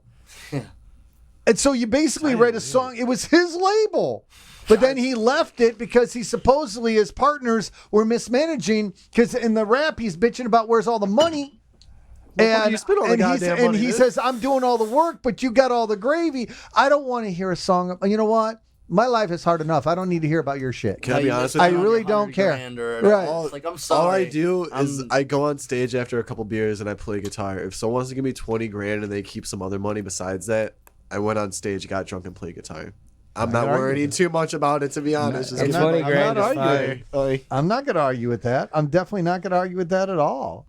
And so you basically write a song, it was his label. But then he left it because he supposedly his partners were mismanaging because in the rap he's bitching about where's all the money.
Well, you spend all the goddamn money,
he
dude.
says, I'm doing all the work, but you got all the gravy. I don't want to hear a song. You know what? My life is hard enough. I don't need to hear about your shit.
Can I be honest with
I
you?
really don't care. Right.
Like, I'm sorry.
All I do is
I'm-
I go on stage after a couple beers and I play guitar. If someone wants to give me 20 grand and they keep some other money besides that, I went on stage, got drunk, and played guitar. I'm not worrying too much about it, to be honest. Just
And
give me
20
money.
grand
I'm
is
not arguing.
fine.
I'm not going to argue with that. I'm definitely not going to argue with that at all.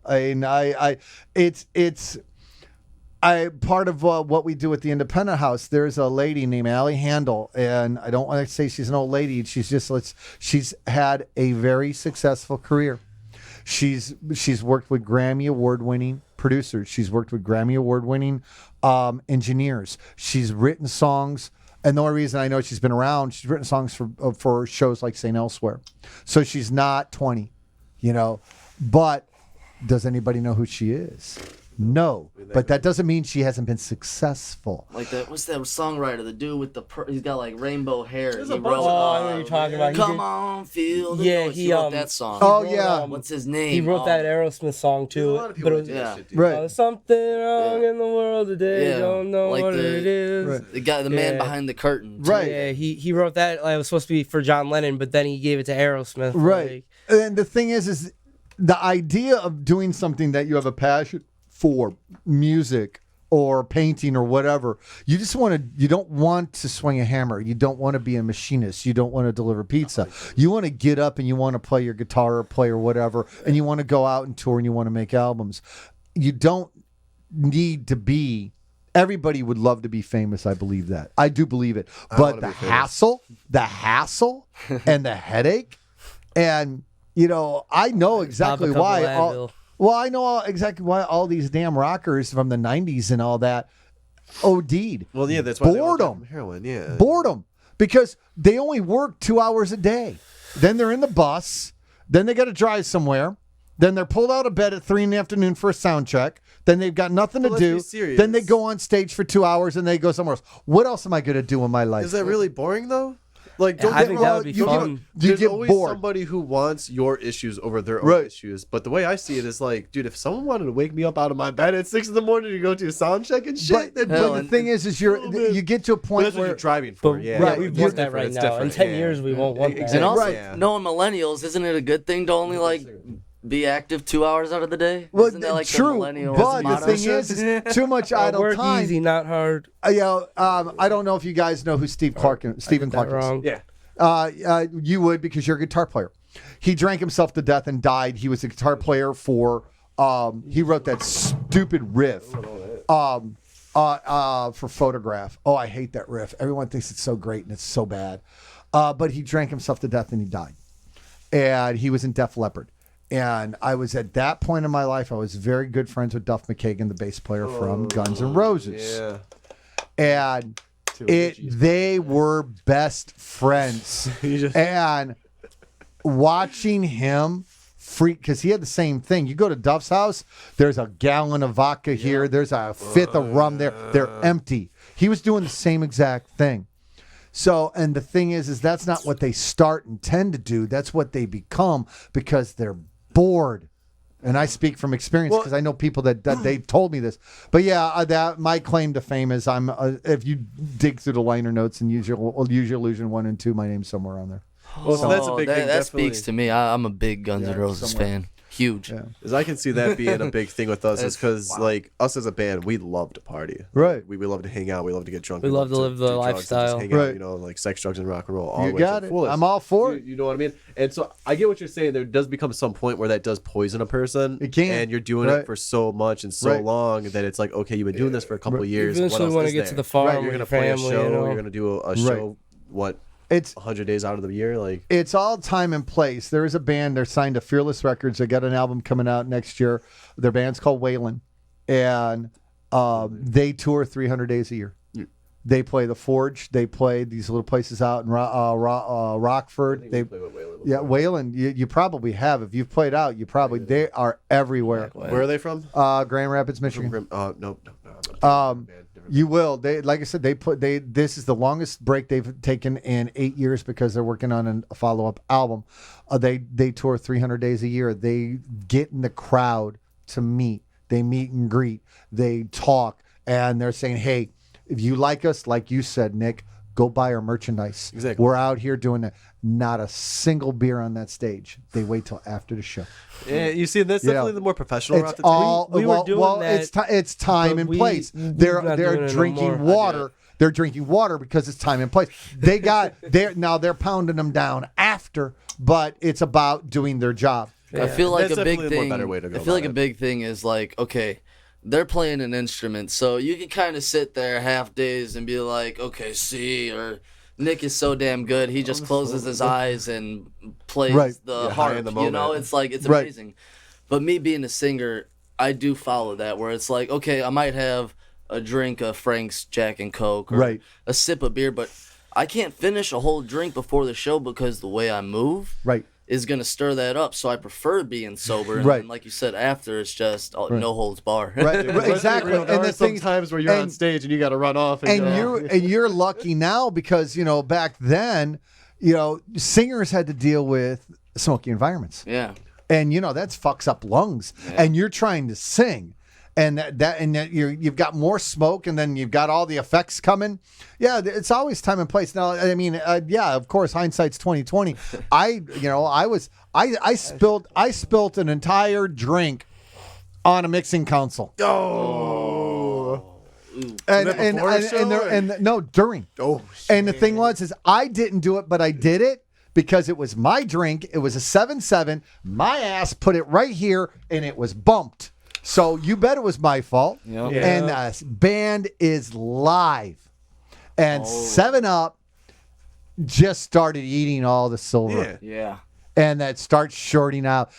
Part of what we do at the Independent House, there's a lady named Allie Handel, and I don't want to say she's an old lady. She's had a very successful career. She's worked with Grammy Award-winning producers. She's worked with Grammy Award-winning engineers. She's written songs. And the only reason I know she's been around, she's written songs for shows like St. Elsewhere. So she's not 20, But does anybody know who she is? No. But that doesn't mean she hasn't been successful.
Like that, what's that songwriter? The dude with he's got like rainbow hair.
There's
He
a bunch
wrote,
of- I know what you're talking about. He
Come
did-
on, feel the
Yeah,
noise.
he,
wrote
um,
that song.
Oh,
He wrote,
yeah.
What's his name?
He wrote that Aerosmith song
There's a lot
too.
of people
But
that
it
do
was,
that shit, dude.
Right.
there's something wrong
Yeah.
in the world today.
Yeah.
Don't know
Like
what
the-
it is.
Right.
The guy, the man
Yeah.
behind the curtain. too.
Right.
Yeah, he wrote that. It was supposed to be for John Lennon, but then he gave it to Aerosmith.
Right.
Like,
And the thing is the idea of doing something that you have a passion for, music or painting or whatever, you don't want to swing a hammer. You don't want to be a machinist. You don't want to deliver pizza. You want to get up and you want to play your guitar or play or whatever, and you want to go out and tour and you want to make albums. You don't need to be. Everybody would love to be famous. I believe that. I do believe it. But
wanna
the
be famous.
hassle and the headache, and I know exactly
couple
why.
Advil.
I know exactly why all these damn rockers from the '90s and all that OD'd.
Well, yeah, that's why they all died
Boredom.
from heroin. Yeah.
Boredom, because they only work 2 hours a day. Then they're in the bus. Then they got to drive somewhere. Then they're pulled out of bed at 3 p.m. for a sound check. Then they've got nothing to
let's
do.
be serious.
Then they go on stage for 2 hours and they go somewhere else. What else am I going to do in my life?
Is that really boring though? Like, don't
I
get
think
me
that
wrong,
would be
you
fun.
You
There's
get
always
bored.
somebody who wants your issues over their own
Right.
issues. But the way I see it is like, dude, if someone wanted to wake me up out of my bed at 6 a.m. to go to a sound check and shit, then
Hell,
But the
and-
thing is you get to a
but
point
that's what
where
you're driving for.
But
Yeah,
right,
we
it's
want that
different,
right
it's
now. In
different,
10
yeah.
years, we won't want that.
Exactly.
And also,
Yeah.
knowing millennials, isn't it a good thing to only like be active 2 hours out of the day?
well,
Isn't that like the
true,
millennial
but the
motto?
thing is too much idle
Work
time.
easy, not hard.
I don't know if you guys know who Stephen Clark is.
That wrong.
Yeah.
You would, because you're a guitar player. He drank himself to death and died. He was a guitar player for. He wrote that stupid riff. For Photograph. Oh, I hate that riff. Everyone thinks it's so great and it's so bad. But he drank himself to death and he died. And he was in Def Leppard. And I was at that point in my life, I was very good friends with Duff McKagan, the bass player from Guns N' Roses.
Yeah.
And they were best friends. And watching him freak, because he had the same thing. You go to Duff's house, there's a gallon of vodka here, there's a fifth of rum there. They're empty. He was doing the same exact thing. So, and the thing is that's not what they start and tend to do. That's what they become because they're bored. And I speak from experience because I know people that they told me this. But yeah, that my claim to fame is I'm. If you dig through the liner notes and use your Illusion 1 and 2, my name's somewhere on there.
Well, so that's a big thing.
That
Definitely.
speaks to me. I'm a big Guns N' Roses fan. Huge.
Yeah.
As I can see that being a big thing with us is because like us as a band, we love to party.
Right.
We love to hang out. We love to get drunk.
We love to live the
do drugs and just
lifestyle.
hang out,
Right.
like sex, drugs, and rock and roll. All
You
the way to
got
the
it.
fullest.
I'm all for it.
You know what I mean? And so I get what you're saying. There does become some point where that does poison a person.
It can.
And you're doing
Right.
it for so much and so
Right.
long that it's like, okay, you've been doing this for a couple of years.
You
What
eventually
else
want to
is
get to
there?
the farm
Right.
with
You're
your
gonna play a
family.
show.
You know?
You're gonna do a show. What?
It's
100 days out of the year, like
It's all time and place. There is a band. They're signed to Fearless Records. They got an album coming out next year. Their band's called Waylon, and they tour 300 days a year. They play the Forge. They play these little places out in Rockford. They, yeah, Waylon. You probably have. If you've played out, you probably they are everywhere.
where are they from?
Grand Rapids, Michigan.
No.
You will. They, like I said, this is the longest break they've taken in 8 years because they're working on a follow-up album. They tour 300 days a year. They get in the crowd to meet. They meet and greet. They talk, and they're saying, "Hey, if you like us, like you said, Nick, go buy our merchandise.
Exactly.
We're out here doing that. Not a single beer on that stage. They wait till after the show.
Yeah, you see, that's
Yeah.
definitely the more professional route
It's
to take.
all
We were doing that,
it's time
but
and
we-
place.
we're
They're
not doing it no
drinking
more. I get
water. They're drinking water because it's time and place. They're pounding them down after, but it's about doing their job.
I feel like
That's
a big
definitely a more
thing.
better way to go
I feel like
about
a
it.
big thing is like, okay, they're playing an instrument, so you can kind of sit there half days and be like, okay, see, or Nick is so damn good, he just closes his eyes and plays
Right.
the
high in
harp.
the
You know,
moment.
it's like it's
Right.
amazing. But me being a singer, I do follow that where it's like, okay, I might have a drink of Frank's Jack and Coke or
Right.
a sip of beer, but I can't finish a whole drink before the show because the way I move
Right.
is gonna stir that up. So I prefer being sober. And
Right.
then, like you said, after it's just no holds bar.
Right. Exactly.
There
And
are
the
some
thing,
times where you're on stage and you got to run off.
and you're lucky now because back then, singers had to deal with smoky environments.
Yeah.
And that fucks up lungs. And you're trying to sing, and that you've got more smoke, and then you've got all the effects coming. Yeah, it's always time and place. Now, I mean, yeah, of course, hindsight's 2020. I spilled an entire drink on a mixing console. No, during.
Oh,
And the thing is I didn't do it, but I did it because it was my drink. It was a 7-7. My ass put it right here, and it was bumped. So you bet it was my fault.
Yep.
Yeah.
And the band is live. And 7-Up just started eating all the silver.
yeah.
Yeah.
and that starts shorting out.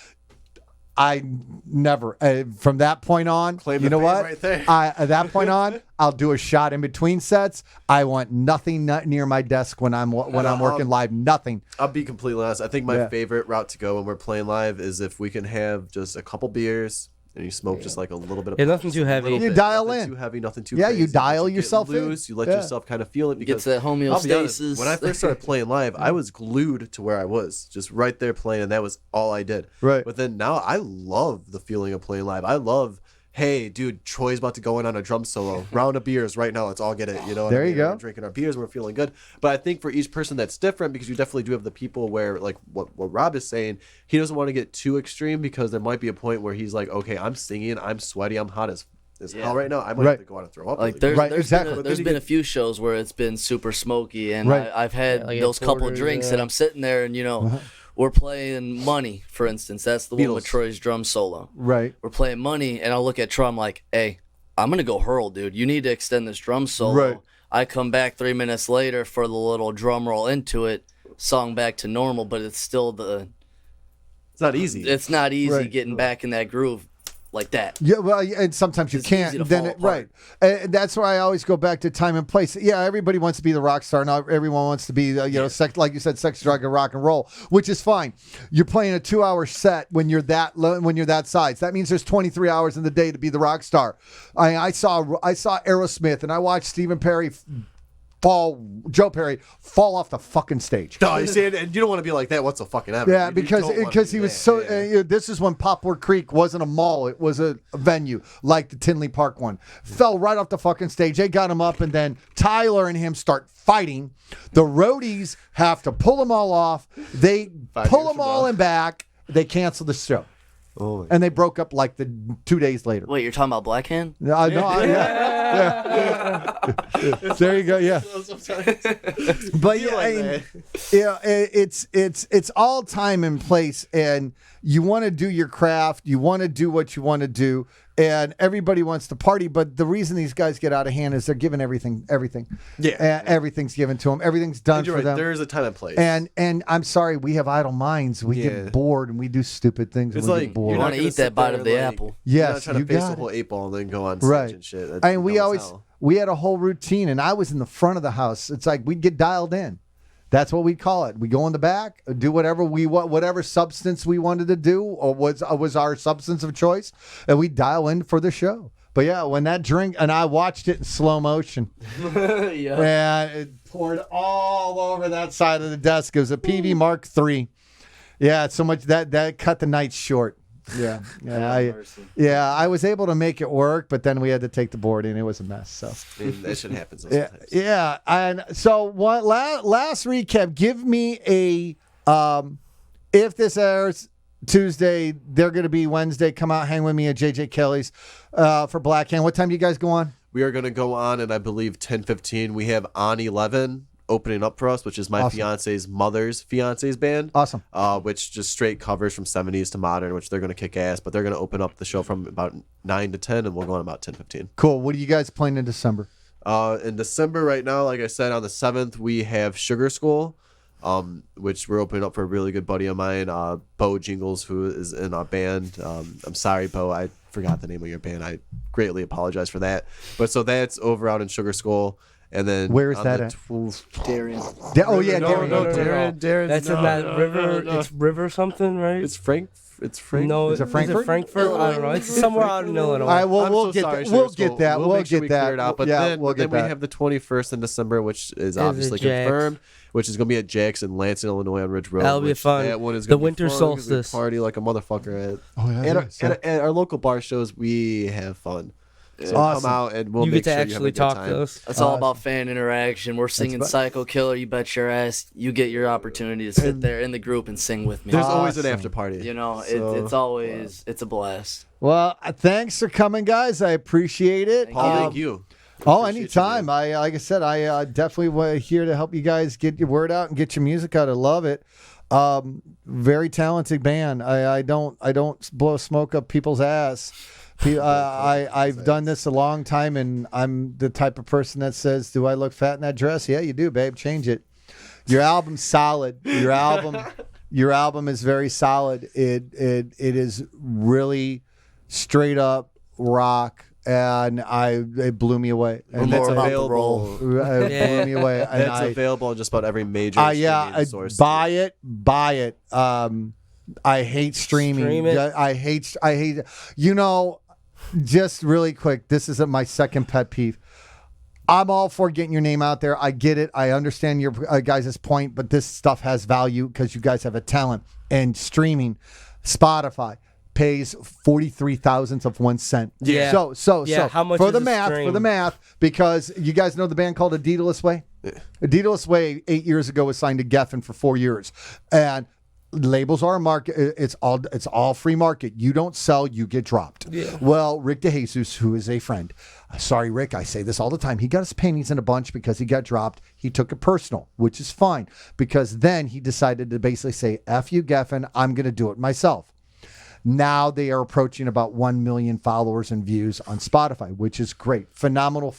I never from that point on.
Claim
You
the
know
fame
what?
right there.
At that point on, I'll do a shot in between sets. I want nothing near my desk when I'm working live. Nothing.
I'll be completely honest. I think my
Yeah.
favorite route to go when we're playing live is if we can have just a couple beers and you smoke just like a little bit of.
Yeah, nothing too heavy.
You dial
nothing
in.
Too heavy, nothing too.
Yeah,
crazy.
you dial
Let get
yourself in.
loose. You let
Yeah.
yourself kind of feel it because
Gets that
I'll be honest,
homeostasis.
when I first started playing live, I was glued to where I was, just right there playing, and that was all I did.
Right.
But then now I love the feeling of playing live. I love, hey, dude, Troy's about to go in on a drum solo. Round of beers right now. Let's all get it. You know. What
There
I
you
mean?
go.
We're drinking our beers. We're feeling good. But I think for each person that's different because you definitely do have the people where like what Rob is saying, he doesn't want to get too extreme because there might be a point where he's like, okay, I'm singing, I'm sweaty, I'm hot as hell right now. I might have to go out and throw up.
Like
really quick.
there's been a few shows where it's been super smoky, and
Right.
I've had
like
those
at
couple
Porter's,
drinks, and I'm sitting there, and we're playing Money, for instance. That's the one with
Beatles.
Troy's drum solo.
Right.
We're playing Money, and I'll look at Troy. I'm like, hey, I'm gonna go hurl, dude. You need to extend this drum solo.
Right.
I come back 3 minutes later for the little drum roll into it, song back to normal, but it's still
It's not easy.
it's not easy
Right.
getting back in that groove like that.
Yeah, well, and sometimes you
It's
can't.
easy to
Then
fall
it, right, and that's why I always go back to time and place. Yeah, everybody wants to be the rock star. Not everyone wants to be, like you said, sex, drug, and rock and roll, which is fine. You're playing a 2-hour set when you're that low, when you're that size. That means there's 23 hours in the day to be the rock star. I saw Aerosmith, and I watched Stephen Perry Joe Perry fall off the fucking stage.
No, you see, and you don't want to be like that. What's the fucking happening?
Yeah, because he was so. This is when Poplar Creek wasn't a mall; it was a venue like the Tinley Park one. Fell right off the fucking stage. They got him up, and then Tyler and him start fighting. The roadies have to pull them all off. They
5
pull
years
them
from
all
now.
in back. They cancel the show, and they broke up like 2 days later.
Wait, you're talking about Black Hand?
No, yeah. There you go. Yeah. But yeah, it's all time and place, and you want to do your craft, you want to do what you want to do, and everybody wants to party. But the reason these guys get out of hand is they're given everything.
Yeah.
Everything's given to them. Everything's done
And you're
for
right.
them.
There is a time and place.
And I'm sorry, we have idle minds. We
Yeah.
get bored and we do stupid things.
It's
and we
like
get bored.
You
you're not
want to
gonna
eat
sit
that bite
there
of the
and,
apple.
You're
Yes,
not trying
you
to face
got
the
it.
whole 8 ball and then go on stage
Right.
and shit.
And we
dumb as
always
hell.
we had a whole routine, and I was in the front of the house. It's like we'd get dialed in. That's what we call it. We go in the back, do whatever substance we wanted to do, or was our substance of choice, and we dial in for the show. But yeah, when that drink, and I watched it in slow motion,
Yeah.
and it poured all over that side of the desk. It was a PV Mark III. Yeah, so much that cut the night short. Yeah, I was able to make it work, but then we had to take the board in. It was a mess. So
I mean, that shit happens
yeah,
sometimes.
yeah. And so what? Last recap. Give me a if this airs Tuesday, they're going to be Wednesday. Come out, hang with me at JJ Kelly's for Black Hand. What time do you guys go on?
We are going to go on, and I believe 10:15. We have On 11 opening up for us, which is my
Awesome.
fiance's mother's fiance's band.
Awesome.
Which just straight covers from 70s to modern, which they're going to kick ass. But they're going to open up the show from about 9 to 10, and we'll go on about 10:15.
Cool. What are you guys playing in December?
In December right now, like I said, on the 7th, we have Sugar School, which we're opening up for a really good buddy of mine, Bo Jingles, who is in our band. I'm sorry, Bo, I forgot the name of your band. I greatly apologize for that. But so that's over out in Sugar School. And then
Where is
on
that
the
at?
Darien.
Oh yeah,
No,
Darien.
no, Darren.
That's in that river. It's river something, right?
It's Frank. It's Frank.
No,
Is it Frankfurt?
Frankfurt? I don't know. It's somewhere out in Illinois.
All right, well,
I'm
we'll
so
get
sorry,
that.
Sugar
We'll
School.
get that. We'll
make sure
get
we
that.
clear it out. But
yeah,
then,
we'll
but then
get
we
that.
have the 21st in December, which is
at
obviously
Jack's.
confirmed, which is going to be at Jack's in Lansing, Illinois on Ridge Road.
That'll be
which
fun.
That one is
The
gonna be
winter
fun 'cause we
solstice.
party like a motherfucker.
Oh, yeah,
At, our,
it is, yeah.
at our local bar shows, we have fun. So
Awesome.
come out and we'll
you
make
get to
sure
actually
you have a
talk
good time.
to us.
It's all about fan interaction. We're singing
fun.
Psycho Killer. You bet your ass. You get your opportunity to sit there in the group and sing with me.
There's always an
Awesome.
after party.
You know,
So-
it's always it's a blast.
Well, thanks for coming, guys. I appreciate it.
Paul, thank you.
Oh,
Appreciate you,
anytime.
man.
I like I said, I definitely was here to help you guys get your word out and get your music out. I love it. Very talented band. I don't blow smoke up people's ass. I've done this a long time, and I'm the type of person that says, "Do I look fat in that dress?" Yeah, you do, babe. Change it. Your album's solid. Your album. Your album is very solid. It is really straight up rock, and it blew me away. And
That's
more about the
available.
it blew me away. And
That's available on just about every major
yeah,
source.
buy it. I hate streaming.
Stream it.
I hate. You know, just really quick. This is my second pet peeve. I'm all for getting your name out there. I get it. I understand your guys' point, but this stuff has value because you guys have a talent. And streaming, Spotify pays 43 thousandths of 1 cent.
Yeah.
So
how much
for
is
the
a
math,
stream?
because you guys know the band called Adidas Way? Adidas Way 8 years ago was signed to Geffen for 4 years. And labels are a market. It's all free market. You don't sell, you get dropped.
Yeah.
Well, Rick DeJesus, who is a friend, sorry, Rick, I say this all the time. He got his panties in a bunch because he got dropped. He took it personal, which is fine, because then he decided to basically say, F you, Geffen, I'm going to do it myself. Now they are approaching about 1 million followers and views on Spotify, which is great. Phenomenal.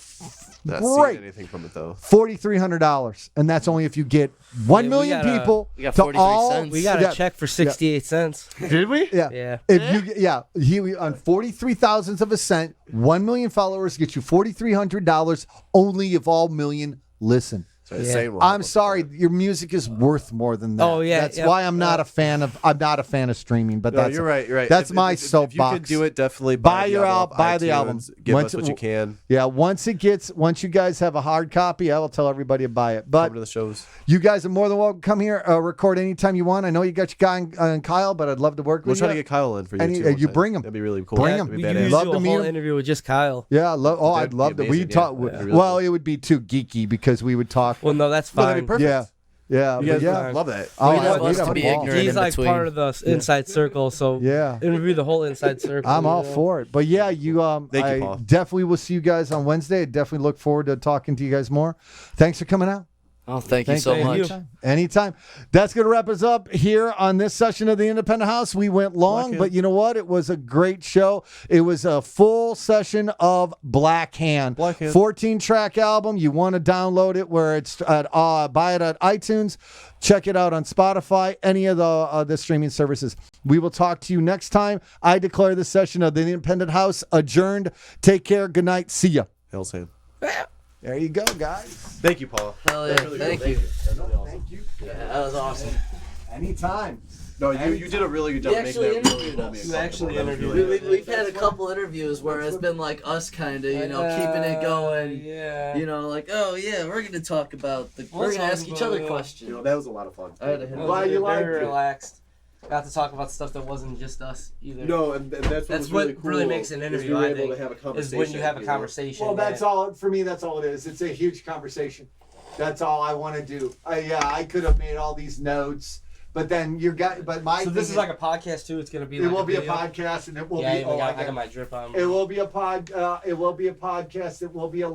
Not
Great.
seeing anything from it though.
$4,300. And that's only if you get 1
Yeah,
million people
we got
to
43
all.
cents.
We got a
Yeah.
check for 68 cents.
Did we? Yeah.
Yeah.
If he on 43 thousandths of a cent, 1 million followers gets you $4,300 only if all million listen.
So it's
Yeah.
saying
I'm sorry, your music is worth more than that.
Oh, yeah,
that's
yeah.
why I'm not a fan of streaming. But
No,
that's
you're right. You're right.
That's
If
my
you
soapbox.
can do it, definitely
Buy
the
your
album off
buy the
iTunes,
album.
Give
Once
us what you can.
Yeah, once you guys have a hard copy, I will tell everybody to buy it. But
Come to the shows.
you guys are more than welcome to come here, record anytime you want. I know you got your guy and Kyle, but I'd love to work
We'll
with
try
you.
to get Kyle in for you.
Any-
too, one
you
time.
bring him.
That'd be really cool.
Bring
That'd
him.
be
We
badass.
usually
Love
do
to
a
meet
whole
him.
interview with just Kyle.
Yeah, I'd
That'd be
love to.
amazing,
We'd talk.
yeah. Yeah, really
Well,
cool.
it would be too geeky because we would talk.
Well, no, that's
No,
fine.
that'd be perfect.
Yeah, yeah,
You
but
guys
yeah.
would love that.
Oh,
We'd
I-
love
we'd
us
have
to
a
be
ball.
ignorant.
He's
in
like
between.
part of the inside circle, so
Yeah.
interview the whole inside circle.
I'm
you
all
know?
for it. But yeah,
Thank you,
I
Paul.
definitely will see you guys on Wednesday. I definitely look forward to talking to you guys more. Thanks for coming out.
Oh, thank you so much.
Anytime. That's going to wrap us up here on this session of the Independent House. We went long,
Black
but
Hand.
you know what? It was a great show. It was a full session of Black Hand.
Black Hand.
14-track album. You want to download it where it's at, buy it at iTunes. Check it out on Spotify, any of the streaming services. We will talk to you next time. I declare this session of the Independent House adjourned. Take care. Good night. See ya.
Hell's hand.
There you go, guys.
Thank you, Paul.
Hell yeah, thank you.
Thank you.
Yeah, that was awesome.
Anytime.
No, you did a really good job
You
making
actually
that really
interviewed us.
cool.
You actually
That was
interviewed
really
us.
good.
We've had a couple interviews where it's been like us kind of, keeping it going.
Yeah.
Like, oh yeah, we're gonna talk about we're gonna
talk
ask each
about
other
it.
questions.
That was a lot of fun.
I had to hit
It
Why
was
you like
very
it?
relaxed. Got to talk about stuff that wasn't just us either.
No, and that's what
That's
was really
what
cool.
really makes an
is
interview,
we were
I
able
think,
to have a
is
conversation.
when you have a
know?
conversation.
Well, that's
yeah.
all for me. That's all it is. It's a huge conversation. That's all I want to do. I could have made all these notes, but then my
So
thing
this is like a podcast too. It's gonna be.
it
like
will be a
video?
podcast, and it will
Yeah,
be.
I got my drip on.
It will be a pod. It will be a podcast. It will be a.